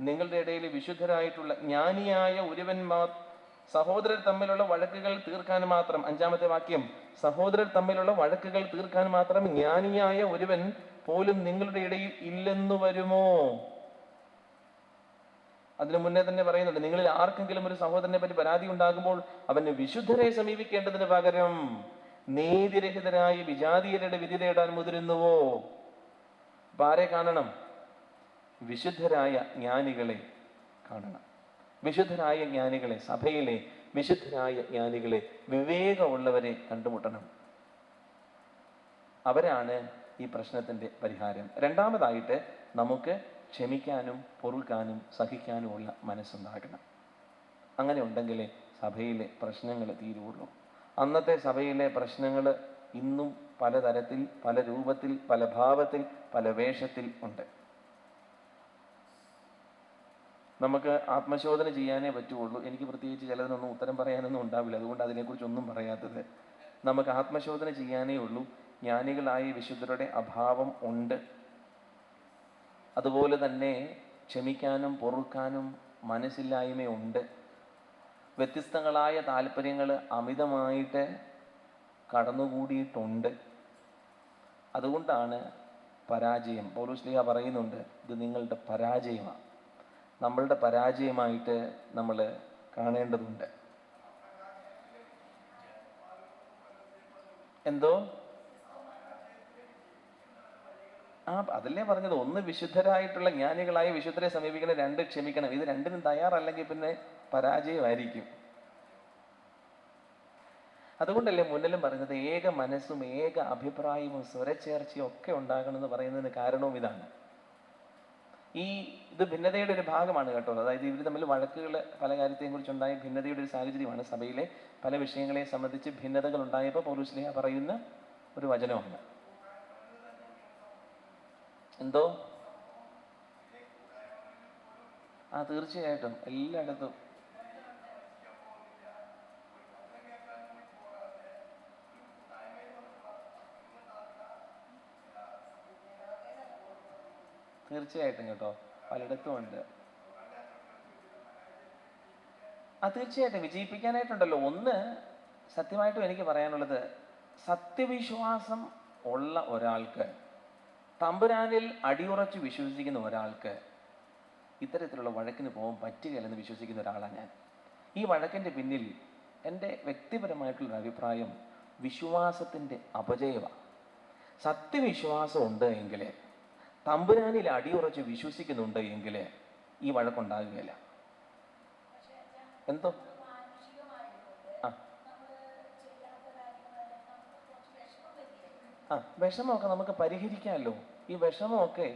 നിങ്ങളുടെ ഇടയിൽ വിശുദ്ധരായിട്ടുള്ള ജ്ഞാനിയായ ഒരുവൻ സഹോദരർ തമ്മിലുള്ള വഴക്കുകൾ തീർക്കാൻ മാത്രം, 5-ാമത്തെ വാക്യം, സഹോദരർ തമ്മിലുള്ള വഴക്കുകൾ തീർക്കാൻ മാത്രം ജ്ഞാനിയായ ഒരുവൻ പോലും നിങ്ങളുടെ ഇടയിൽ ഇല്ലെന്നു വരുമോ? അതിനു മുന്നേ തന്നെ പറയുന്നുണ്ട്, നിങ്ങളിൽ ആർക്കെങ്കിലും ഒരു സഹോദരനെ പറ്റി പരാതി ഉണ്ടാകുമ്പോൾ അവന് വിശുദ്ധരെ സമീപിക്കേണ്ടതിന് പകരം നീതിരഹിതരായ വിജാതീയരുടെ വിധി തേടാൻ മുതിരുന്നുവോ? അപ്പൊ ആരെ കാണണം? വിശുദ്ധരായ ജ്ഞാനികളെ കാണണം. വിശുദ്ധരായ ജ്ഞാനികളെ, സഭയിലെ വിശുദ്ധരായ ജ്ഞാനികളെ, വിവേകമുള്ളവരെ കണ്ടുമുട്ടണം. അവരാണ് ഈ പ്രശ്നത്തിന്റെ പരിഹാരം. രണ്ടാമതായിട്ട് നമുക്ക് ക്ഷമിക്കാനും പൊറുക്കാനും സഹിക്കാനുമുള്ള മനസ്സുണ്ടാകണം. അങ്ങനെ ഉണ്ടെങ്കിലേ സഭയിലെ പ്രശ്നങ്ങൾ തീരുള്ളൂ. അന്നത്തെ സഭയിലെ പ്രശ്നങ്ങൾ ഇന്നും പലതരത്തിൽ, പല രൂപത്തിൽ, പല ഭാവത്തിൽ, പല വേഷത്തിൽ ഉണ്ട്. നമുക്ക് ആത്മശോധന ചെയ്യാനേ പറ്റുള്ളൂ. എനിക്ക് പ്രത്യേകിച്ച് ചിലതിനൊന്നും ഉത്തരം പറയാനൊന്നും ഉണ്ടാവില്ല, അതുകൊണ്ട് അതിനെക്കുറിച്ചൊന്നും പറയാത്തത്. നമുക്ക് ആത്മശോധന ചെയ്യാനേ ഉള്ളൂ. ജ്ഞാനികളായ വിശുദ്ധരുടെ അഭാവം ഉണ്ട്. അതുപോലെ തന്നെ ക്ഷമിക്കാനും പൊറുക്കാനും മനസ്സില്ലായ്മയുണ്ട്. വ്യത്യസ്തങ്ങളായ താല്പര്യങ്ങൾ അമിതമായിട്ട് കടന്നുകൂടിയിട്ടുണ്ട്. അതുകൊണ്ടാണ് പരാജയം. പൗലോസ്ലീഹ പറയുന്നുണ്ട്, ഇത് നിങ്ങളുടെ പരാജയമാണ്. നമ്മളുടെ പരാജയമായിട്ട് നമ്മൾ കാണേണ്ടതുണ്ട്. എന്തോ അതല്ലേ പറഞ്ഞത്, ഒന്ന് വിശുദ്ധരായിട്ടുള്ള ജ്ഞാനികളായ വിശുദ്ധരെ സമീപിക്കണം, രണ്ട് ക്ഷമിക്കണം. ഇത് രണ്ടിനും തയ്യാറല്ലെങ്കിൽ പിന്നെ പരാജയമായിരിക്കും. അതുകൊണ്ടല്ലേ മുന്നിലും പറയുന്നത് ഏക മനസ്സും ഏക അഭിപ്രായവും സ്വരച്ചേർച്ചയും ഒക്കെ ഉണ്ടാകണമെന്ന് പറയുന്നതിന് കാരണവും ഇതാണ്. ഇത് ഭിന്നതയുടെ ഒരു ഭാഗമാണ് കേട്ടോ. അതായത് ഇവർ തമ്മിൽ വഴക്കുകൾ പല കാര്യത്തെയും കുറിച്ചുണ്ടായ ഭിന്നതയുടെ ഒരു സാഹചര്യമാണ്. സഭയിലെ പല വിഷയങ്ങളെ സംബന്ധിച്ച് ഭിന്നതകൾ ഉണ്ടായപ്പോൾ പൗലോസ് ശ്ലീഹ പറയുന്ന ഒരു വചനമാണ്. എന്തോ? തീർച്ചയായിട്ടും എല്ലായിടത്തും തീർച്ചയായിട്ടും കേട്ടോ, പലയിടത്തും ഉണ്ട്. തീർച്ചയായിട്ടും വിജയിപ്പിക്കാനായിട്ടുണ്ടല്ലോ. ഒന്ന് സത്യമായിട്ടും എനിക്ക് പറയാനുള്ളത്, സത്യവിശ്വാസം ഉള്ള ഒരാൾക്ക്, തമ്പുരാനിൽ അടിയുറച്ച് വിശ്വസിക്കുന്ന ഒരാൾക്ക് ഇത്തരത്തിലുള്ള വഴക്കിന് പോകാൻ പറ്റുകയില്ലെന്ന് വിശ്വസിക്കുന്ന ഒരാളാണ് ഞാൻ. ഈ വഴക്കിൻ്റെ പിന്നിൽ എൻ്റെ വ്യക്തിപരമായിട്ടുള്ളൊരു അഭിപ്രായം വിശ്വാസത്തിൻ്റെ അപജയമാണ്. സത്യവിശ്വാസം ഉണ്ട് എങ്കിൽ, തമ്പുരാനിൽ അടിയുറച്ച് വിശ്വസിക്കുന്നുണ്ട് എങ്കിൽ ഈ വഴക്കുണ്ടാകുകയില്ല. എന്തോ വിഷമമൊക്കെ നമുക്ക് പരിഹരിക്കാമല്ലോ. ഈ വിഷമമൊക്കെ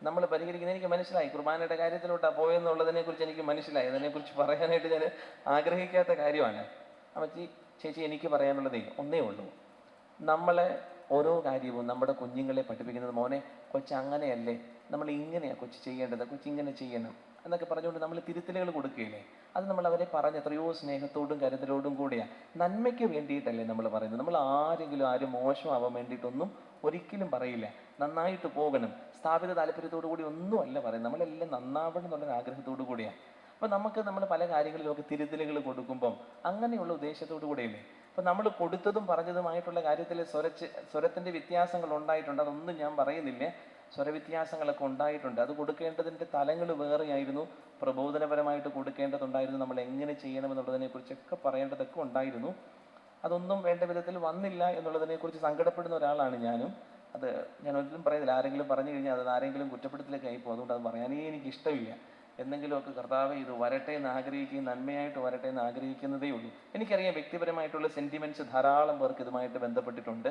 നമ്മൾ പരിഹരിക്കുന്നത് എനിക്ക് മനസ്സിലായി. കുർബാനയുടെ കാര്യത്തിലോട്ടാണ് പോയെന്നുള്ളതിനെ കുറിച്ച് എനിക്ക് മനസ്സിലായി. അതിനെക്കുറിച്ച് പറയാനായിട്ട് ഞാൻ ആഗ്രഹിക്കാത്ത കാര്യമാണ്. ചേച്ചി എനിക്ക് പറയാനുള്ളതേ ഒന്നേ ഉള്ളൂ. നമ്മളെ ഓരോ കാര്യവും നമ്മുടെ കുഞ്ഞുങ്ങളെ പഠിപ്പിക്കുന്നത്, മോനെ കൊച്ച് അങ്ങനെയല്ലേ, നമ്മൾ ഇങ്ങനെയാണ് കൊച്ച് ചെയ്യേണ്ടത്, കൊച്ചിങ്ങനെ ചെയ്യണം എന്നൊക്കെ പറഞ്ഞുകൊണ്ട് നമ്മൾ തിരുത്തലുകൾ കൊടുക്കുകയില്ലേ. അത് നമ്മൾ അവരെ പറഞ്ഞ് എത്രയോ സ്നേഹത്തോടും കരുതലോടും കൂടിയാണ്, നന്മയ്ക്ക് വേണ്ടിയിട്ടല്ലേ നമ്മൾ പറയുന്നത്. നമ്മൾ ആരും മോശമാവാൻ വേണ്ടിയിട്ടൊന്നും ഒരിക്കലും പറയില്ല. നന്നായിട്ട് പോകണം, സ്ഥാപിത താല്പര്യത്തോടു കൂടി ഒന്നുമല്ല പറയുന്നത്. നമ്മളെല്ലാം നന്നാവണം എന്നുള്ളൊരു ആഗ്രഹത്തോടു കൂടിയാണ്. അപ്പം നമ്മൾ പല കാര്യങ്ങളിലൊക്കെ തിരുത്തലുകൾ കൊടുക്കുമ്പം അങ്ങനെയുള്ള ഉദ്ദേശത്തോടു കൂടെയല്ലേ. അപ്പം നമ്മൾ കൊടുത്തതും പറഞ്ഞതുമായിട്ടുള്ള കാര്യത്തിൽ സ്വരത്തിൻ്റെ വ്യത്യാസങ്ങൾ ഉണ്ടായിട്ടുണ്ട്. അതൊന്നും ഞാൻ പറയുന്നില്ല. സ്വരവ്യത്യാസങ്ങളൊക്കെ ഉണ്ടായിട്ടുണ്ട്. അത് കൊടുക്കേണ്ടതിൻ്റെ തലങ്ങൾ വേറെയായിരുന്നു. പ്രബോധനപരമായിട്ട് കൊടുക്കേണ്ടതുണ്ടായിരുന്നു. നമ്മൾ എങ്ങനെ ചെയ്യണമെന്നുള്ളതിനെക്കുറിച്ചൊക്കെ പറയേണ്ടതൊക്കെ ഉണ്ടായിരുന്നു. അതൊന്നും വേണ്ട വിധത്തിൽ വന്നില്ല എന്നുള്ളതിനെക്കുറിച്ച് സങ്കടപ്പെടുന്ന ഒരാളാണ് ഞാനും. ഞാൻ ഒരിക്കലും പറയുന്നില്ല. ആരെങ്കിലും പറഞ്ഞു കഴിഞ്ഞാൽ അത് ആരെങ്കിലും കുറ്റപ്പെടുത്തലൊക്കെ ആയിപ്പോൾ. അതുകൊണ്ട് അത് പറയാനേ എനിക്ക് ഇഷ്ടമില്ല. എന്തെങ്കിലുമൊക്കെ കർത്താവേ ഇത് വരട്ടെ എന്ന് ആഗ്രഹിക്കുകയും നന്മയായിട്ട് വരട്ടെ എന്ന് ആഗ്രഹിക്കുന്നതേ ഉള്ളൂ. എനിക്കറിയാം വ്യക്തിപരമായിട്ടുള്ള സെൻറ്റിമെൻറ്റ്സ് ധാരാളം പേർക്ക് ഇതുമായിട്ട് ബന്ധപ്പെട്ടിട്ടുണ്ട്.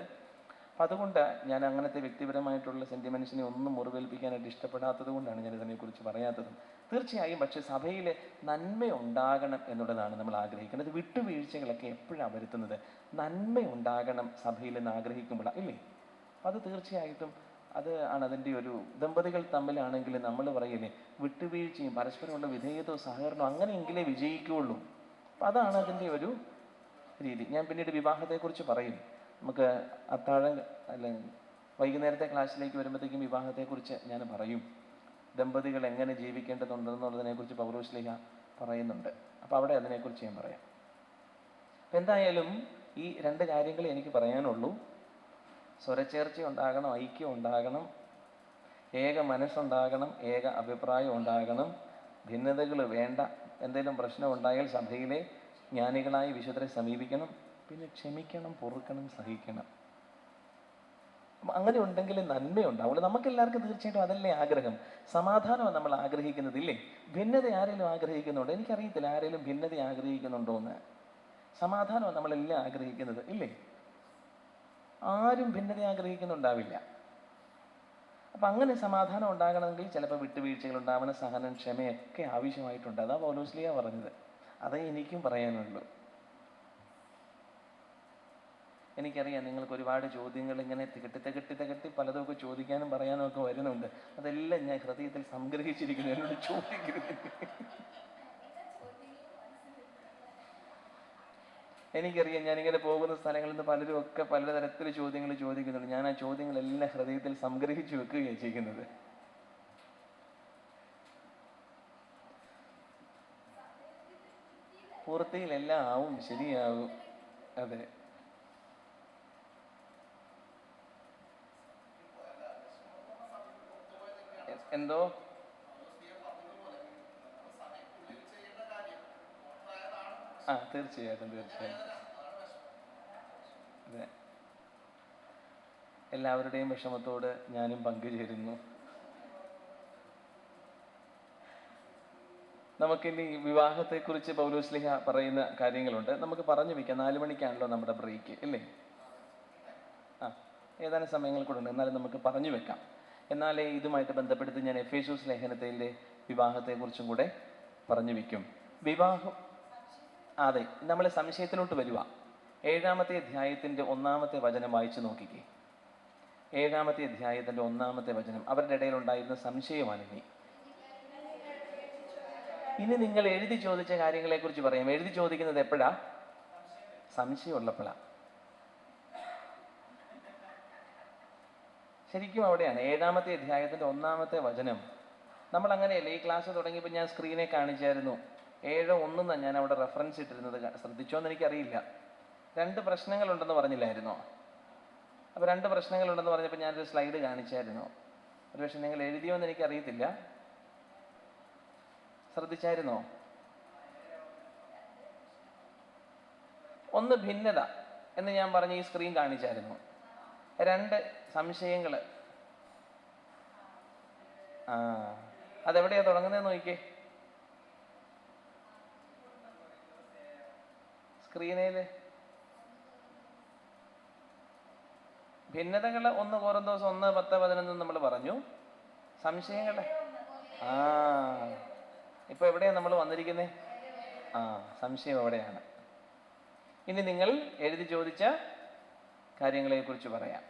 അപ്പം അതുകൊണ്ട് ഞാൻ അങ്ങനത്തെ വ്യക്തിപരമായിട്ടുള്ള സെൻറ്റിമെൻറ്റ്സിനെ ഒന്നും മുറിവേൽപ്പിക്കാനായിട്ട് ഇഷ്ടപ്പെടാത്തത് കൊണ്ടാണ് ഞാൻ ഇതിനെക്കുറിച്ച് പറയാത്തത്. തീർച്ചയായും പക്ഷേ സഭയിൽ നന്മ ഉണ്ടാകണം എന്നുള്ളതാണ് നമ്മൾ ആഗ്രഹിക്കുന്നത്. വിട്ടുവീഴ്ചകളൊക്കെ എപ്പോഴാണ് വരുത്തുന്നത്? നന്മ ഉണ്ടാകണം സഭയിൽ എന്ന് ആഗ്രഹിക്കുമ്പോഴാണ്, ഇല്ലേ? അപ്പം അത് തീർച്ചയായിട്ടും അത് ആണ് അതിൻ്റെ ഒരു. ദമ്പതികൾ തമ്മിലാണെങ്കിൽ നമ്മൾ പറയില്ലേ, വിട്ടുവീഴ്ചയും പരസ്പരമുള്ള വിധേയത്വവും സഹകരണവും അങ്ങനെയെങ്കിലേ വിജയിക്കുകയുള്ളൂ. അപ്പം അതാണ് അതിൻ്റെ ഒരു രീതി. ഞാൻ പിന്നീട് വിവാഹത്തെക്കുറിച്ച് പറയും. നമുക്ക് വൈകുന്നേരത്തെ ക്ലാസ്സിലേക്ക് വരുമ്പോഴത്തേക്കും വിവാഹത്തെക്കുറിച്ച് ഞാൻ പറയും. ദമ്പതികൾ എങ്ങനെ ജീവിക്കേണ്ടതുണ്ടെന്നുള്ളതിനെക്കുറിച്ച് പൗലോസ് ശ്ലീഹ പറയുന്നുണ്ട്. അപ്പോൾ അവിടെ അതിനെക്കുറിച്ച് ഞാൻ പറയാം. അപ്പം എന്തായാലും ഈ രണ്ട് കാര്യങ്ങളെ എനിക്ക് പറയാനുള്ളൂ. സ്വരച്ചേർച്ച ഉണ്ടാകണം, ഐക്യം ഉണ്ടാകണം, ഏക മനസ്സുണ്ടാകണം, ഏക അഭിപ്രായം ഉണ്ടാകണം, ഭിന്നതകൾ വേണ്ട. എന്തെങ്കിലും പ്രശ്നം ഉണ്ടായാൽ സഭയിലെ ജ്ഞാനികളായി വിശുദ്ധരെ സമീപിക്കണം. പിന്നെ ക്ഷമിക്കണം, പൊറുക്കണം, സഹിക്കണം. അങ്ങനെ ഉണ്ടെങ്കിൽ നന്മയുണ്ടാവുള്ളൂ. നമുക്കെല്ലാവർക്കും തീർച്ചയായിട്ടും അതല്ലേ ആഗ്രഹം. സമാധാനമാണ് നമ്മൾ ആഗ്രഹിക്കുന്നതില്ലേ? ഭിന്നത ആരെങ്കിലും ആഗ്രഹിക്കുന്നുണ്ടോ? എനിക്കറിയത്തില്ല ആരെങ്കിലും ഭിന്നത ആഗ്രഹിക്കുന്നുണ്ടോ എന്ന്. സമാധാനമാണ് നമ്മളെല്ലാം ആഗ്രഹിക്കുന്നത്, ഇല്ലേ? ആരും ഭിന്നത ആഗ്രഹിക്കുന്നുണ്ടാവില്ല. അപ്പം അങ്ങനെ സമാധാനം ഉണ്ടാകണമെങ്കിൽ ചിലപ്പോൾ വിട്ടുവീഴ്ചകൾ ഉണ്ടാവണം, സഹനം, ക്ഷമയൊക്കെ ആവശ്യമായിട്ടുണ്ട്. അതാ പൗലോസ് ശ്ലീഹ പറഞ്ഞത്. അതേ എനിക്കും പറയാനുള്ളൂ. എനിക്കറിയാം നിങ്ങൾക്ക് ഒരുപാട് ചോദ്യങ്ങൾ ഇങ്ങനെ തികട്ടി പലതൊക്കെ ചോദിക്കാനും പറയാനും ഒക്കെ വരുന്നുണ്ട്. അതെല്ലാം ഞാൻ ഹൃദയത്തിൽ സംഗ്രഹിച്ചിരിക്കുന്നു. എന്നോട് ചോദിക്കരുത്. എനിക്കറിയാം ഞാനിങ്ങനെ പോകുന്ന സ്ഥലങ്ങളിൽ നിന്ന് പലരും ഒക്കെ പലതരത്തിൽ ചോദ്യങ്ങൾ ചോദിക്കുന്നുണ്ട്. ഞാൻ ആ ചോദ്യങ്ങളെല്ലാം ഹൃദയത്തിൽ സംഗ്രഹിച്ചു വെക്കുകയാണ് ചെയ്യുന്നത്. പൂർത്തിയിലെല്ലാം ആവും, ശരിയാവും. അതെ. എന്തോ? തീർച്ചയായിട്ടും. അതെ. എല്ലാവരുടെയും വിഷമത്തോട് ഞാനും പങ്കുചേരുന്നു. നമുക്കിനി വിവാഹത്തെക്കുറിച്ച് പൗലോസ്ലിഹ പറയുന്ന കാര്യങ്ങളുണ്ട്. നമുക്ക് പറഞ്ഞു വെക്കാം. 4 മണിക്കാണല്ലോ നമ്മുടെ ബ്രേക്ക്, ഇല്ലേ? ഏതാനും സമയങ്ങൾ കൂടെ ഉണ്ട്, എന്നാലും നമുക്ക് പറഞ്ഞു വെക്കാം. എന്നാലേ ഇതുമായിട്ട് ബന്ധപ്പെടുത്തി ഞാൻ എഫേസ്യോസ് ലേഖനത്തിൻ്റെ വിവാഹത്തെക്കുറിച്ചും കൂടെ പറഞ്ഞു വെക്കും. വിവാഹം, അതെ, നമ്മൾ സംശയത്തിലോട്ട് വരുക. 7-ാമത്തെ അധ്യായത്തിൻ്റെ 1-ാമത്തെ വചനം വായിച്ചു നോക്കിക്കേ. 7-ാമത്തെ അധ്യായത്തിൻ്റെ 1-ാമത്തെ വചനം. അവരുടെ ഇടയിലുണ്ടായിരുന്ന സംശയമാണ്. ഇനി നിങ്ങൾ എഴുതി ചോദിച്ച കാര്യങ്ങളെക്കുറിച്ച് പറയാം. എഴുതി ചോദിക്കുന്നത് എപ്പോഴാ? സംശയമുള്ളപ്പോഴാ. ശരിക്കും അവിടെയാണ് 7-ാമത്തെ അധ്യായത്തിൻ്റെ 1-ാമത്തെ വചനം. നമ്മൾ അങ്ങനെയല്ലേ, ഈ ക്ലാസ് തുടങ്ങിയപ്പോൾ ഞാൻ സ്ക്രീനെ കാണിച്ചായിരുന്നു. 7:1 എന്നാണ് ഞാൻ അവിടെ റെഫറൻസ് ഇട്ടിരുന്നത്. ശ്രദ്ധിച്ചോന്ന് എനിക്കറിയില്ല. 2 പ്രശ്നങ്ങളുണ്ടെന്ന് പറഞ്ഞില്ലായിരുന്നോ? അപ്പോൾ 2 പ്രശ്നങ്ങളുണ്ടെന്ന് പറഞ്ഞപ്പോൾ ഞാനൊരു സ്ലൈഡ് കാണിച്ചായിരുന്നു. ഒരുപക്ഷെ നിങ്ങൾ എഴുതിയോന്ന് എനിക്കറിയത്തില്ല. ശ്രദ്ധിച്ചായിരുന്നോ? 1 ഭിന്നത എന്ന് ഞാൻ പറഞ്ഞ ഈ സ്ക്രീൻ കാണിച്ചായിരുന്നു. 2 സംശയങ്ങൾ. അതെവിടെയാ തുടങ്ങുന്നതെന്ന് നോക്കിക്കേ. സ്ക്രീനിൽ ഭിന്നതകൾ 1 കൊരിന്തോസ് 1:10-11 നമ്മൾ പറഞ്ഞു. സംശയങ്ങളെ ഇപ്പൊ എവിടെയാ നമ്മൾ വന്നിരിക്കുന്നത്? സംശയം എവിടെയാണ്? ഇനി നിങ്ങൾ എഴുതി ചോദിച്ച കാര്യങ്ങളെ കുറിച്ച് പറയാം.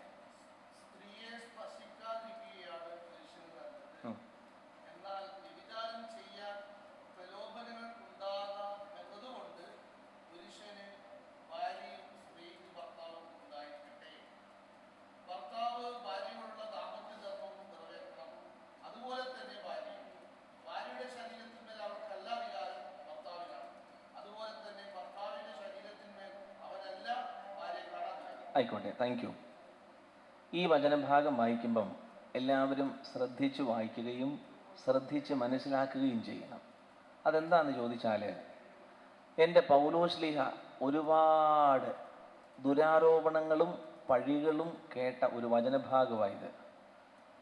ആയിക്കോട്ടെ, താങ്ക് യു. ഈ വചനഭാഗം വായിക്കുമ്പം എല്ലാവരും ശ്രദ്ധിച്ച് വായിക്കുകയും ശ്രദ്ധിച്ച് മനസ്സിലാക്കുകയും ചെയ്യണം. അതെന്താണെന്ന് ചോദിച്ചാൽ, എൻ്റെ പൗലോസ്ലീഹ ഒരുപാട് ദുരാരോപണങ്ങളും പഴികളും കേട്ട ഒരു വചനഭാഗമായത്.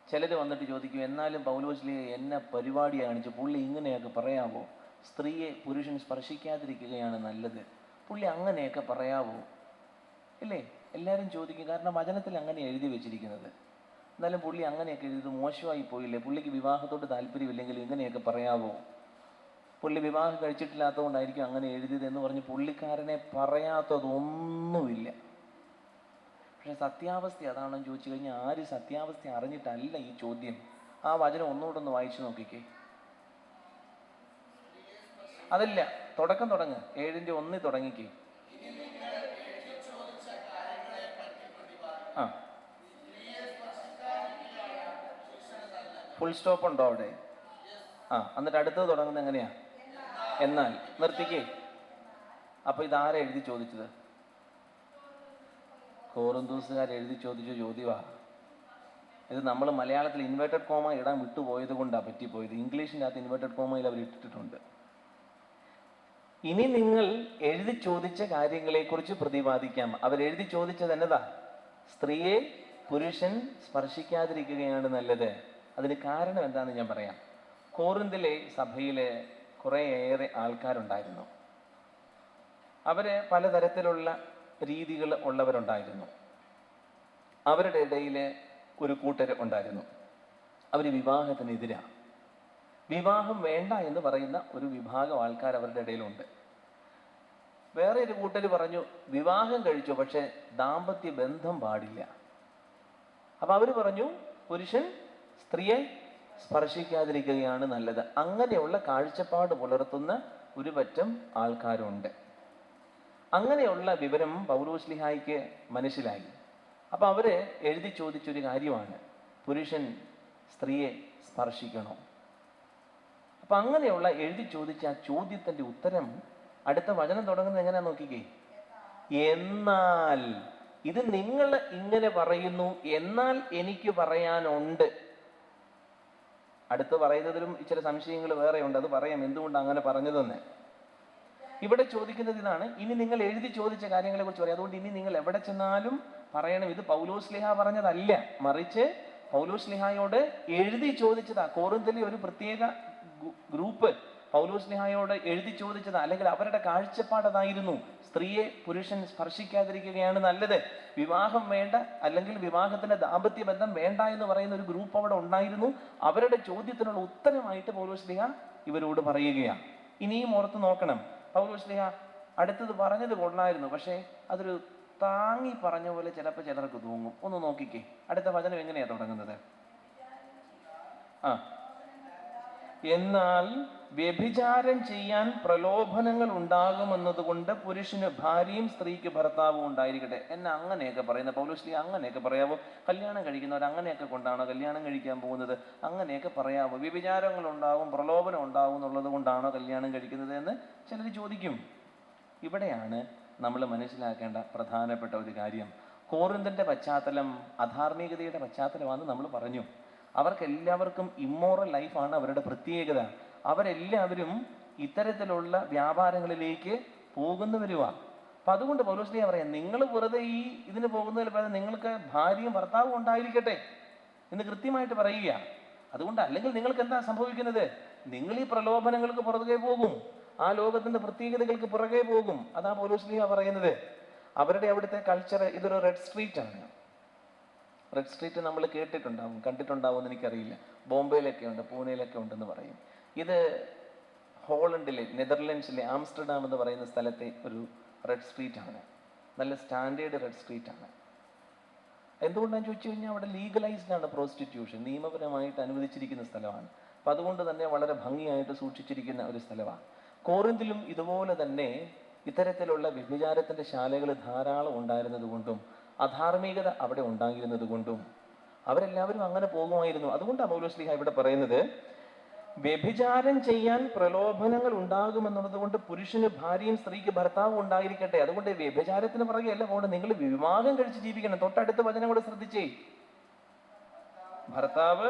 ചിലർ വന്നിട്ട് ചോദിക്കും, എന്നാലും പൗലോസ്ലീഹ എന്നെ പരിപാടി കാണിച്ച് പുള്ളി ഇങ്ങനെയൊക്കെ പറയാവോ? സ്ത്രീയെ പുരുഷൻ സ്പർശിക്കാതിരിക്കുകയാണ് നല്ലത്, പുള്ളി അങ്ങനെയൊക്കെ പറയാവോ? ഇല്ലേ? എല്ലാവരും ചോദിക്കും. കാരണം വചനത്തിൽ അങ്ങനെ എഴുതി വെച്ചിരിക്കുന്നത്. എന്നാലും പുള്ളി അങ്ങനെയൊക്കെ എഴുതി മോശമായി പോയില്ലേ? പുള്ളിക്ക് വിവാഹത്തോട് താല്പര്യമില്ലെങ്കിൽ ഇങ്ങനെയൊക്കെ പറയാവോ? പുള്ളി വിവാഹം കഴിച്ചിട്ടില്ലാത്തതുകൊണ്ടായിരിക്കും അങ്ങനെ എഴുതിയത് എന്ന് പറഞ്ഞ് പുള്ളിക്കാരനെ പറയാത്തതൊന്നുമില്ല. പക്ഷെ സത്യാവസ്ഥ അതാണെന്ന് ചോദിച്ചു കഴിഞ്ഞാൽ ആര് സത്യാവസ്ഥ അറിഞ്ഞിട്ടല്ല ഈ ചോദ്യം. ആ വചനം ഒന്നുകൂടെ ഒന്ന് വായിച്ചു നോക്കിക്കേ. അതല്ല, തുടങ്ങ്. 7:1 തുടങ്ങിക്കേ. ഫുൾ സ്റ്റോപ്പ് ഉണ്ടോ അവിടെ? എന്നിട്ട് അടുത്തത് തുടങ്ങുന്നത് എങ്ങനെയാ? എന്നാൽ. നിർത്തിക്കേ. അപ്പൊ ഇതാരാ എഴുതി ചോദിച്ചത്? കോറിന്തോസുകാർ എഴുതി ചോദിച്ച ചോദ്യമാ ഇത്. നമ്മൾ മലയാളത്തിൽ ഇൻവേർട്ടഡ് കോമ ഇടാൻ വിട്ടുപോയത് കൊണ്ടാണ് പറ്റിപ്പോയത്. ഇംഗ്ലീഷിൻ്റെ അകത്ത് ഇൻവേർട്ടഡ് കോമയിൽ അവർ ഇട്ടിട്ടുണ്ട്. ഇനി നിങ്ങൾ എഴുതി ചോദിച്ച കാര്യങ്ങളെക്കുറിച്ച് പ്രതിപാദിക്കാം. അവരെഴുതി ചോദിച്ചത് എന്നതാ? സ്ത്രീയെ പുരുഷൻ സ്പർശിക്കാതിരിക്കുകയാണ് നല്ലത്. അതിന് കാരണം എന്താണെന്ന് ഞാൻ പറയാം. കോറിന്തിലെ സഭയിൽ കുറേയേറെ ആൾക്കാരുണ്ടായിരുന്നു. അവർ പലതരത്തിലുള്ള രീതികൾ ഉള്ളവരുണ്ടായിരുന്നു. അവരുടെ ഇടയിൽ ഒരു കൂട്ടർ ഉണ്ടായിരുന്നു. അവർ വിവാഹത്തിനെതിരാണ്. വിവാഹം വേണ്ട എന്ന് പറയുന്ന ഒരു വിഭാഗം ആൾക്കാർ അവരുടെ ഇടയിലുണ്ട്. വേറെ ഒരു കൂട്ടർ പറഞ്ഞു വിവാഹം കഴിച്ചു, പക്ഷെ ദാമ്പത്യ ബന്ധം പാടില്ല. അപ്പം അവർ പറഞ്ഞു പുരുഷൻ സ്ത്രീയെ സ്പർശിക്കാതിരിക്കുകയാണ് നല്ലത്. അങ്ങനെയുള്ള കാഴ്ചപ്പാട് പുലർത്തുന്ന ഒരു പറ്റം ആൾക്കാരുണ്ട്. അങ്ങനെയുള്ള വിവരം പൗലോസ്ലിഹായ്ക്ക് മനസ്സിലായി. അപ്പം അവർ എഴുതി ചോദിച്ചൊരു കാര്യമാണ്, പുരുഷൻ സ്ത്രീയെ സ്പർശിക്കണോ? അപ്പം അങ്ങനെയുള്ള എഴുതി ചോദിച്ച ആ ചോദ്യത്തിൻ്റെ ഉത്തരം അടുത്ത വചനം തുടങ്ങുന്നത് എങ്ങനെയാ നോക്കിക്കേ. എന്നാൽ ഇത് നിങ്ങൾ ഇങ്ങനെ പറയുന്നു, എന്നാൽ എനിക്ക് പറയാനുണ്ട്. അടുത്ത് പറയുന്നതിലും ഇച്ചിരി സംശയങ്ങൾ വേറെ ഉണ്ട്, അത് പറയാം എന്തുകൊണ്ട് അങ്ങനെ പറഞ്ഞതെന്ന്. ഇവിടെ ചോദിക്കുന്നത് ഇതാണ്, ഇനി നിങ്ങൾ എഴുതി ചോദിച്ച കാര്യങ്ങളെ കുറിച്ച് പറയാം. അതുകൊണ്ട് ഇനി നിങ്ങൾ എവിടെ ചെന്നാലും പറയണം ഇത് പൗലോസ്ലിഹ പറഞ്ഞതല്ല, മറിച്ച് പൗലോസ്ലിഹായോട് എഴുതി ചോദിച്ചതാ. കോറിന്തിലെ ഒരു പ്രത്യേക ഗ്രൂപ്പ് പൗലോസ്ലിഹായോട് എഴുതി ചോദിച്ചതാ, അല്ലെങ്കിൽ അവരുടെ കാഴ്ചപ്പാട് അതായിരുന്നു. സ്ത്രീയെ പുരുഷൻ സ്പർശിക്കാതിരിക്കുകയാണ് നല്ലത്, വിവാഹം വേണ്ട, അല്ലെങ്കിൽ വിവാഹത്തിന്റെ ദാമ്പത്യ ബന്ധം വേണ്ട എന്ന് പറയുന്ന ഒരു ഗ്രൂപ്പ് അവിടെ ഉണ്ടായിരുന്നു. അവരുടെ ചോദ്യത്തിനുള്ള ഉത്തരമായിട്ട് പൗലോസ്ലിഹ ഇവരോട് പറയുകയാണ്. ഇനിയും ഓർത്ത് നോക്കണം, പൗലോസ്ലിഹ അടുത്തത് പറഞ്ഞത് കൊള്ളായിരുന്നു, പക്ഷേ അതൊരു താങ്ങി പറഞ്ഞ പോലെ ചിലപ്പോൾ ചിലർക്ക് തൂങ്ങും. ഒന്ന് നോക്കിക്കേ, അടുത്ത വചനം എങ്ങനെയാ തുടങ്ങുന്നത്? എന്നാൽ വ്യഭിചാരം ചെയ്യാൻ പ്രലോഭനങ്ങൾ ഉണ്ടാകുമെന്നതുകൊണ്ട് പുരുഷന് ഭാര്യയും സ്ത്രീക്ക് ഭർത്താവും ഉണ്ടായിരിക്കട്ടെ. എന്നെ അങ്ങനെയൊക്കെ പറയുന്ന പൗലോസ്ലിഹ അങ്ങനെയൊക്കെ പറയാവോ? കല്യാണം കഴിക്കുന്നവർ അങ്ങനെയൊക്കെ കൊണ്ടാണോ കല്യാണം കഴിക്കാൻ പോകുന്നത്? അങ്ങനെയൊക്കെ പറയാവോ? വ്യഭിചാരങ്ങൾ ഉണ്ടാവും, പ്രലോഭനം ഉണ്ടാവും എന്നുള്ളത് കൊണ്ടാണോ കല്യാണം കഴിക്കുന്നത് എന്ന് ചിലർ ചോദിക്കും. ഇവിടെയാണ് നമ്മൾ മനസ്സിലാക്കേണ്ട പ്രധാനപ്പെട്ട ഒരു കാര്യം. കോറിന്തിന്റെ പശ്ചാത്തലം അധാർമികതയുടെ പശ്ചാത്തലമാണെന്ന് നമ്മൾ പറഞ്ഞു. അവർക്കെല്ലാവർക്കും ഇമ്മോറൽ ലൈഫാണ് അവരുടെ പ്രത്യേകത. അവരെല്ലാവരും ഇത്തരത്തിലുള്ള വ്യാപാരങ്ങളിലേക്ക് പോകുന്നവരുമാണ്. അപ്പം അതുകൊണ്ട് പൗലോസ്ലിഹ പറയാം, നിങ്ങൾ വെറുതെ ഇതിന് പോകുന്നതിൽ പകരം നിങ്ങൾക്ക് ഭാര്യയും ഭർത്താവും ഉണ്ടായിരിക്കട്ടെ എന്ന് കൃത്യമായിട്ട് പറയുക. അതുകൊണ്ട് അല്ലെങ്കിൽ നിങ്ങൾക്ക് എന്താ സംഭവിക്കുന്നത്? നിങ്ങൾ ഈ പ്രലോഭനങ്ങൾക്ക് പുറകെ പോകും, ആ ലോകത്തിന്റെ പ്രത്യേകതകൾക്ക് പുറകെ പോകും. അതാ പൗലോസ്ലിഹ പറയുന്നത്. അവരുടെ അവിടുത്തെ കൾച്ചർ ഇതൊരു റെഡ് സ്ട്രീറ്റ് ആണ്. റെഡ് സ്ട്രീറ്റ് നമ്മൾ കേട്ടിട്ടുണ്ടാവും, കണ്ടിട്ടുണ്ടാവും എന്ന് എനിക്കറിയില്ല. ബോംബെയിലൊക്കെ ഉണ്ട്, പൂനെയിലൊക്കെ ഉണ്ടെന്ന് പറയും. ഇത് ഹോളണ്ടിലെ, നെതർലൻഡ്സിലെ ആംസ്റ്റർഡാം എന്ന് പറയുന്ന സ്ഥലത്തെ ഒരു റെഡ് സ്ട്രീറ്റ് ആണ്. നല്ല സ്റ്റാൻഡേർഡ് റെഡ് സ്ട്രീറ്റ് ആണ്. എന്തുകൊണ്ടാണെന്ന് ചോദിച്ചു കഴിഞ്ഞാൽ അവിടെ ലീഗലൈസ്ഡ് ആണ് പ്രോസ്റ്റിറ്റ്യൂഷൻ, നിയമപരമായിട്ട് അനുവദിച്ചിരിക്കുന്ന സ്ഥലമാണ്. അപ്പം അതുകൊണ്ട് തന്നെ വളരെ ഭംഗിയായിട്ട് സൂക്ഷിച്ചിരിക്കുന്ന ഒരു സ്ഥലമാണ്. കോറിന്തിലും ഇതുപോലെ തന്നെ ഇത്തരത്തിലുള്ള വ്യഭിചാരത്തിന്റെ ശാലകൾ ധാരാളം ഉണ്ടായിരുന്നത് കൊണ്ടും അധാർമികത അവിടെ ഉണ്ടായിരുന്നത് കൊണ്ടും അവരെല്ലാവരും അങ്ങനെ പോകുമായിരുന്നു. അതുകൊണ്ടാണ് പൗലോസ്ലിഹ ഇവിടെ പറയുന്നത്, വ്യഭിചാരം ചെയ്യാൻ പ്രലോഭനങ്ങൾ ഉണ്ടാകുമെന്നുള്ളത് കൊണ്ട് പുരുഷന് ഭാര്യയും സ്ത്രീക്ക് ഭർത്താവും ഉണ്ടായിരിക്കട്ടെ. അതുകൊണ്ട് വ്യഭിചാരത്തിന് പുറകെ അല്ല പോകണം, നിങ്ങൾ വിവാഹം കഴിച്ച് ജീവിക്കണം. തൊട്ടടുത്ത വചനം കൂടെ ശ്രദ്ധിച്ചേ, ഭർത്താവ്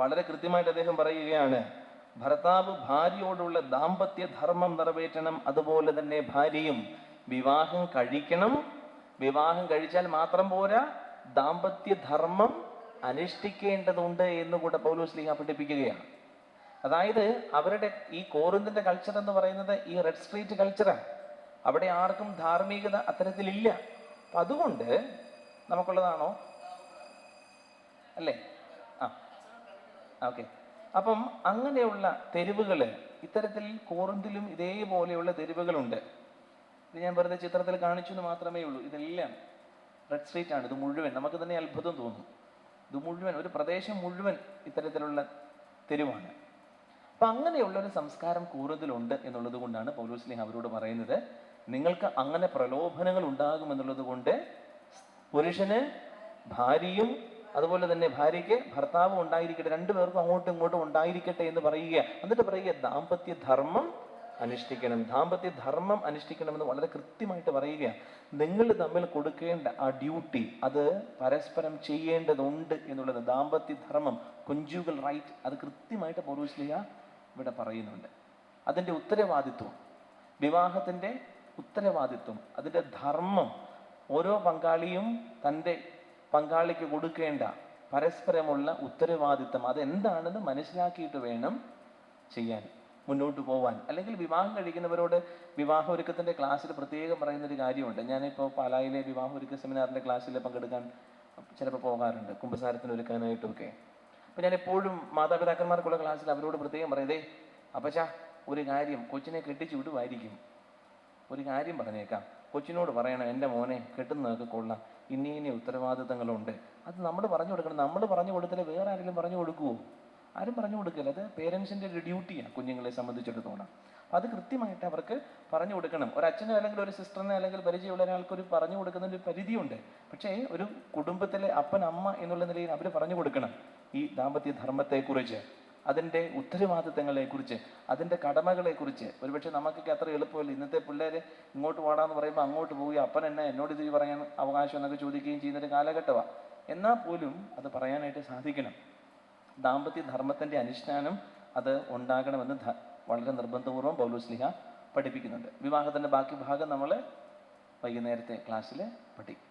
വളരെ കൃത്യമായിട്ട് അദ്ദേഹം പറയുകയാണ്, ഭർത്താവ് ഭാര്യയോടുള്ള ദാമ്പത്യ ധർമ്മം നിറവേറ്റണം, അതുപോലെ തന്നെ ഭാര്യയും വിവാഹം കഴിക്കണം. വിവാഹം കഴിച്ചാൽ മാത്രം പോരാ, ദാമ്പത്യ ധർമ്മം അനുഷ്ഠിക്കേണ്ടതുണ്ട് എന്നുകൂടെ പൗലോസ്ലിഹ പഠിപ്പിക്കുകയാണ്. അതായത് അവരുടെ ഈ കോറിന്തിന്റെ കൾച്ചർ എന്ന് പറയുന്നത് ഈ റെഡ് സ്ട്രീറ്റ് കൾച്ചറാണ്. അവിടെ ആർക്കും ധാർമ്മികത അത്തരത്തിലില്ല. അപ്പം അതുകൊണ്ട് നമുക്കുള്ളതാണോ അല്ലേ? ഓക്കെ. അപ്പം അങ്ങനെയുള്ള തെരുവുകൾ, ഇത്തരത്തിൽ കോറിന്തിലും ഇതേപോലെയുള്ള തെരുവുകളുണ്ട്. ഇത് ഞാൻ വെറുതെ ചിത്രത്തിൽ കാണിച്ചു എന്ന് മാത്രമേ ഉള്ളൂ. ഇതെല്ലാം റെഡ് സ്ട്രീറ്റ് ആണ്. ഇത് മുഴുവൻ നമുക്ക് തന്നെ അത്ഭുതം തോന്നും. ഇത് മുഴുവൻ ഒരു പ്രദേശം മുഴുവൻ ഇത്തരത്തിലുള്ള തെരുവാണ്. അപ്പം അങ്ങനെയുള്ളൊരു സംസ്കാരം കോറിന്തിലുണ്ട് എന്നുള്ളത് കൊണ്ടാണ് പൗലോസ്ലിഹ അവരോട് പറയുന്നത്, നിങ്ങൾക്ക് അങ്ങനെ പ്രലോഭനങ്ങൾ ഉണ്ടാകുമെന്നുള്ളത് കൊണ്ട് പുരുഷന് ഭാര്യയും അതുപോലെ തന്നെ ഭാര്യയ്ക്ക് ഭർത്താവും ഉണ്ടായിരിക്കട്ടെ, രണ്ടുപേർക്കും അങ്ങോട്ടും ഇങ്ങോട്ടും ഉണ്ടായിരിക്കട്ടെ എന്ന് പറയുക. എന്നിട്ട് പറയുക ദാമ്പത്യ ധർമ്മം അനുഷ്ഠിക്കണം. ദാമ്പത്യ ധർമ്മം അനുഷ്ഠിക്കണമെന്ന് വളരെ കൃത്യമായിട്ട് പറയുക. നിങ്ങൾ തമ്മിൽ കൊടുക്കേണ്ട ആ ഡ്യൂട്ടി അത് പരസ്പരം ചെയ്യേണ്ടതുണ്ട് എന്നുള്ളത്. ദാമ്പത്യ ധർമ്മം, കൊഞ്ചുഗൽ റൈറ്റ്, അത് കൃത്യമായിട്ട് പൗലോസ്ലിഹ ഇവിടെ പറയുന്നുണ്ട്. അതിൻ്റെ ഉത്തരവാദിത്വം, വിവാഹത്തിൻ്റെ ഉത്തരവാദിത്വം, അതിൻ്റെ ധർമ്മം, ഓരോ പങ്കാളിയും തൻ്റെ പങ്കാളിക്ക് കൊടുക്കേണ്ട പരസ്പരമുള്ള ഉത്തരവാദിത്തം അതെന്താണെന്ന് മനസ്സിലാക്കിയിട്ട് വേണം ചെയ്യാൻ, മുന്നോട്ട് പോവാൻ. അല്ലെങ്കിൽ വിവാഹം കഴിക്കുന്നവരോട് വിവാഹ ഒരുക്കത്തിൻ്റെ ക്ലാസ്സിൽ പ്രത്യേകം പറയുന്നൊരു കാര്യമുണ്ട്. ഞാനിപ്പോൾ പാലായിലെ വിവാഹ ഒരുക്ക സെമിനാറിൻ്റെ ക്ലാസ്സിൽ പങ്കെടുക്കാൻ ചിലപ്പോൾ പോകാറുണ്ട്, കുമ്പസാരത്തിന് ഒരുക്കാനായിട്ടൊക്കെ. അപ്പം ഞാൻ എപ്പോഴും മാതാപിതാക്കന്മാർക്കുള്ള ക്ലാസ്സിൽ അവരോട് പ്രത്യേകം പറയുന്നതേ, അപ്പച്ചാ ഒരു കാര്യം, കൊച്ചിനെ കെട്ടിച്ചു വിടുമായിരിക്കും, ഒരു കാര്യം പറഞ്ഞേക്കാം, കൊച്ചിനോട് പറയണം, എൻ്റെ മോനെ കെട്ടുന്നതൊക്കെ കൊള്ളാം, ഇനി ഉത്തരവാദിത്തങ്ങളുണ്ട്. അത് നമ്മൾ പറഞ്ഞു കൊടുക്കണം. നമ്മൾ പറഞ്ഞു കൊടുത്തില്ല വേറെ ആരെങ്കിലും പറഞ്ഞു കൊടുക്കുമോ? ആരും പറഞ്ഞു കൊടുക്കില്ല. അത് പേരൻസിൻ്റെ ഒരു ഡ്യൂട്ടിയാണ് കുഞ്ഞുങ്ങളെ സംബന്ധിച്ചിടത്തോളം. അപ്പം അത് കൃത്യമായിട്ട് അവർക്ക് പറഞ്ഞു കൊടുക്കണം. ഒരു അച്ഛനോ അല്ലെങ്കിൽ ഒരു സിസ്റ്ററിനെ അല്ലെങ്കിൽ പരിചയമുള്ള ഒരാൾക്ക് ഒരു പറഞ്ഞു കൊടുക്കുന്നതിന് ഒരു പരിധിയുണ്ട്. പക്ഷേ ഒരു കുടുംബത്തിലെ അപ്പൻ അമ്മ എന്നുള്ള നിലയിൽ അവർ പറഞ്ഞു കൊടുക്കണം ഈ ദാമ്പത്യ ധർമ്മത്തെക്കുറിച്ച്, അതിൻ്റെ ഉത്തരവാദിത്തങ്ങളെക്കുറിച്ച്, അതിൻ്റെ കടമകളെക്കുറിച്ച്. ഒരുപക്ഷെ നമുക്കൊക്കെ അത്ര എളുപ്പമല്ല. ഇന്നത്തെ പിള്ളേർ ഇങ്ങോട്ട് പോടാന്ന് പറയുമ്പോൾ അങ്ങോട്ട് പോവുകയും അപ്പൻ എന്നെ എന്നോട് ഇത് പറയാൻ അവകാശം എന്നൊക്കെ ചോദിക്കുകയും ചെയ്യുന്നൊരു കാലഘട്ടമാണ്. എന്നാൽ പോലും അത് പറയാനായിട്ട് സാധിക്കണം. ദാമ്പത്യ ധർമ്മത്തിൻ്റെ അനുഷ്ഠാനം അത് ഉണ്ടാകണമെന്ന് വളരെ നിർബന്ധപൂർവ്വം പൗലോസ്ലിഹ പഠിപ്പിക്കുന്നുണ്ട്. വിവാഹത്തിൻ്റെ ബാക്കി ഭാഗം നമ്മൾ വൈകുന്നേരത്തെ ക്ലാസ്സിൽ പഠിക്കും.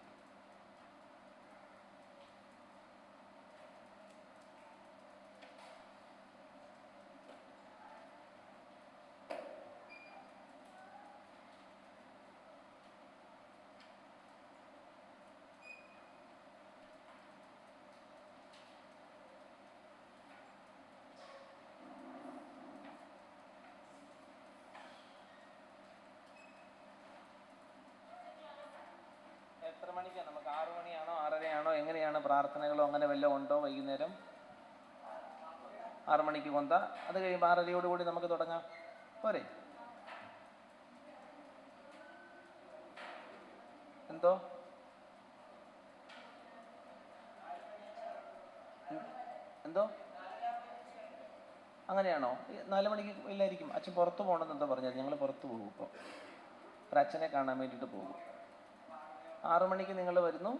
എത്ര മണിക്കാണ് നമുക്ക്? 6 മണിയാണോ 6:30 എങ്ങനെയാണ്? പ്രാർത്ഥനകളോ അങ്ങനെ വല്ലതും ഉണ്ടോ വൈകുന്നേരം? 6 മണിക്ക് കൊന്ത, അത് കഴിയുമ്പോൾ 6:30 നമുക്ക് തുടങ്ങാം, പോരെ? എന്തോ എന്തോ അങ്ങനെയാണോ? 4 മണിക്ക് ഇല്ലായിരിക്കും. അച്ഛൻ പുറത്ത് പോകണമെന്ന് എന്തോ പറഞ്ഞത്. ഞങ്ങൾ പുറത്ത് പോകും. ഇപ്പോൾ ഒരു അച്ഛനെ കാണാൻ വേണ്ടിയിട്ട് പോകും. 6 മണിക്ക് നിങ്ങൾ വരുന്നു.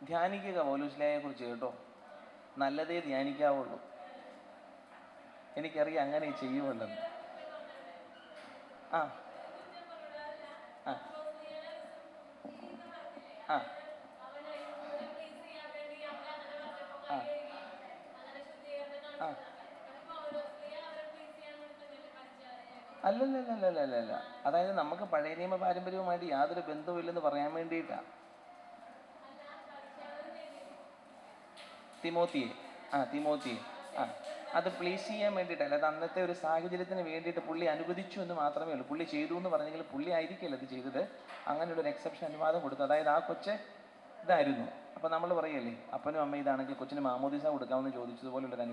ധ്യാനിക്കുക പൗലോസ്ലീഹായെ കുറിച്ച് കേട്ടോ. നല്ലതേ ധ്യാനിക്കാവുള്ളൂ. എനിക്കറിയാം അങ്ങനെ ചെയ്യുമല്ലെന്ന്. ആ ആ ആ ആ ആ അല്ലല്ലല്ലല്ലല്ല. അതായത് നമുക്ക് പഴയ നിയമ പാരമ്പര്യവുമായിട്ട് യാതൊരു ബന്ധവുമില്ലെന്ന് പറയാൻ വേണ്ടിയിട്ടാണ്. തിമോത്തിയെ അത് പ്ലീസ് ചെയ്യാൻ വേണ്ടിയിട്ടല്ല. അത് അന്നത്തെ ഒരു സാഹചര്യത്തിന് വേണ്ടിയിട്ട് പുള്ളി അനുവദിച്ചു എന്ന് മാത്രമേ ഉള്ളൂ. പുള്ളി ചെയ്തു എന്ന് പറഞ്ഞെങ്കിൽ പുള്ളി ആയിരിക്കില്ല അത് ചെയ്തത്. അങ്ങനെയുള്ളൊരു എക്സെപ്ഷൻ അനുവാദം കൊടുത്തു. അതായത് ആ കൊച്ച് ഇതായിരുന്നു. അപ്പം നമ്മൾ പറയല്ലേ, അപ്പനും അമ്മ ഇതാണെങ്കിൽ കൊച്ചിന് മാമോദിസ കൊടുക്കാമെന്ന് ചോദിച്ചതുപോലുള്ളൊരു അനുവാദം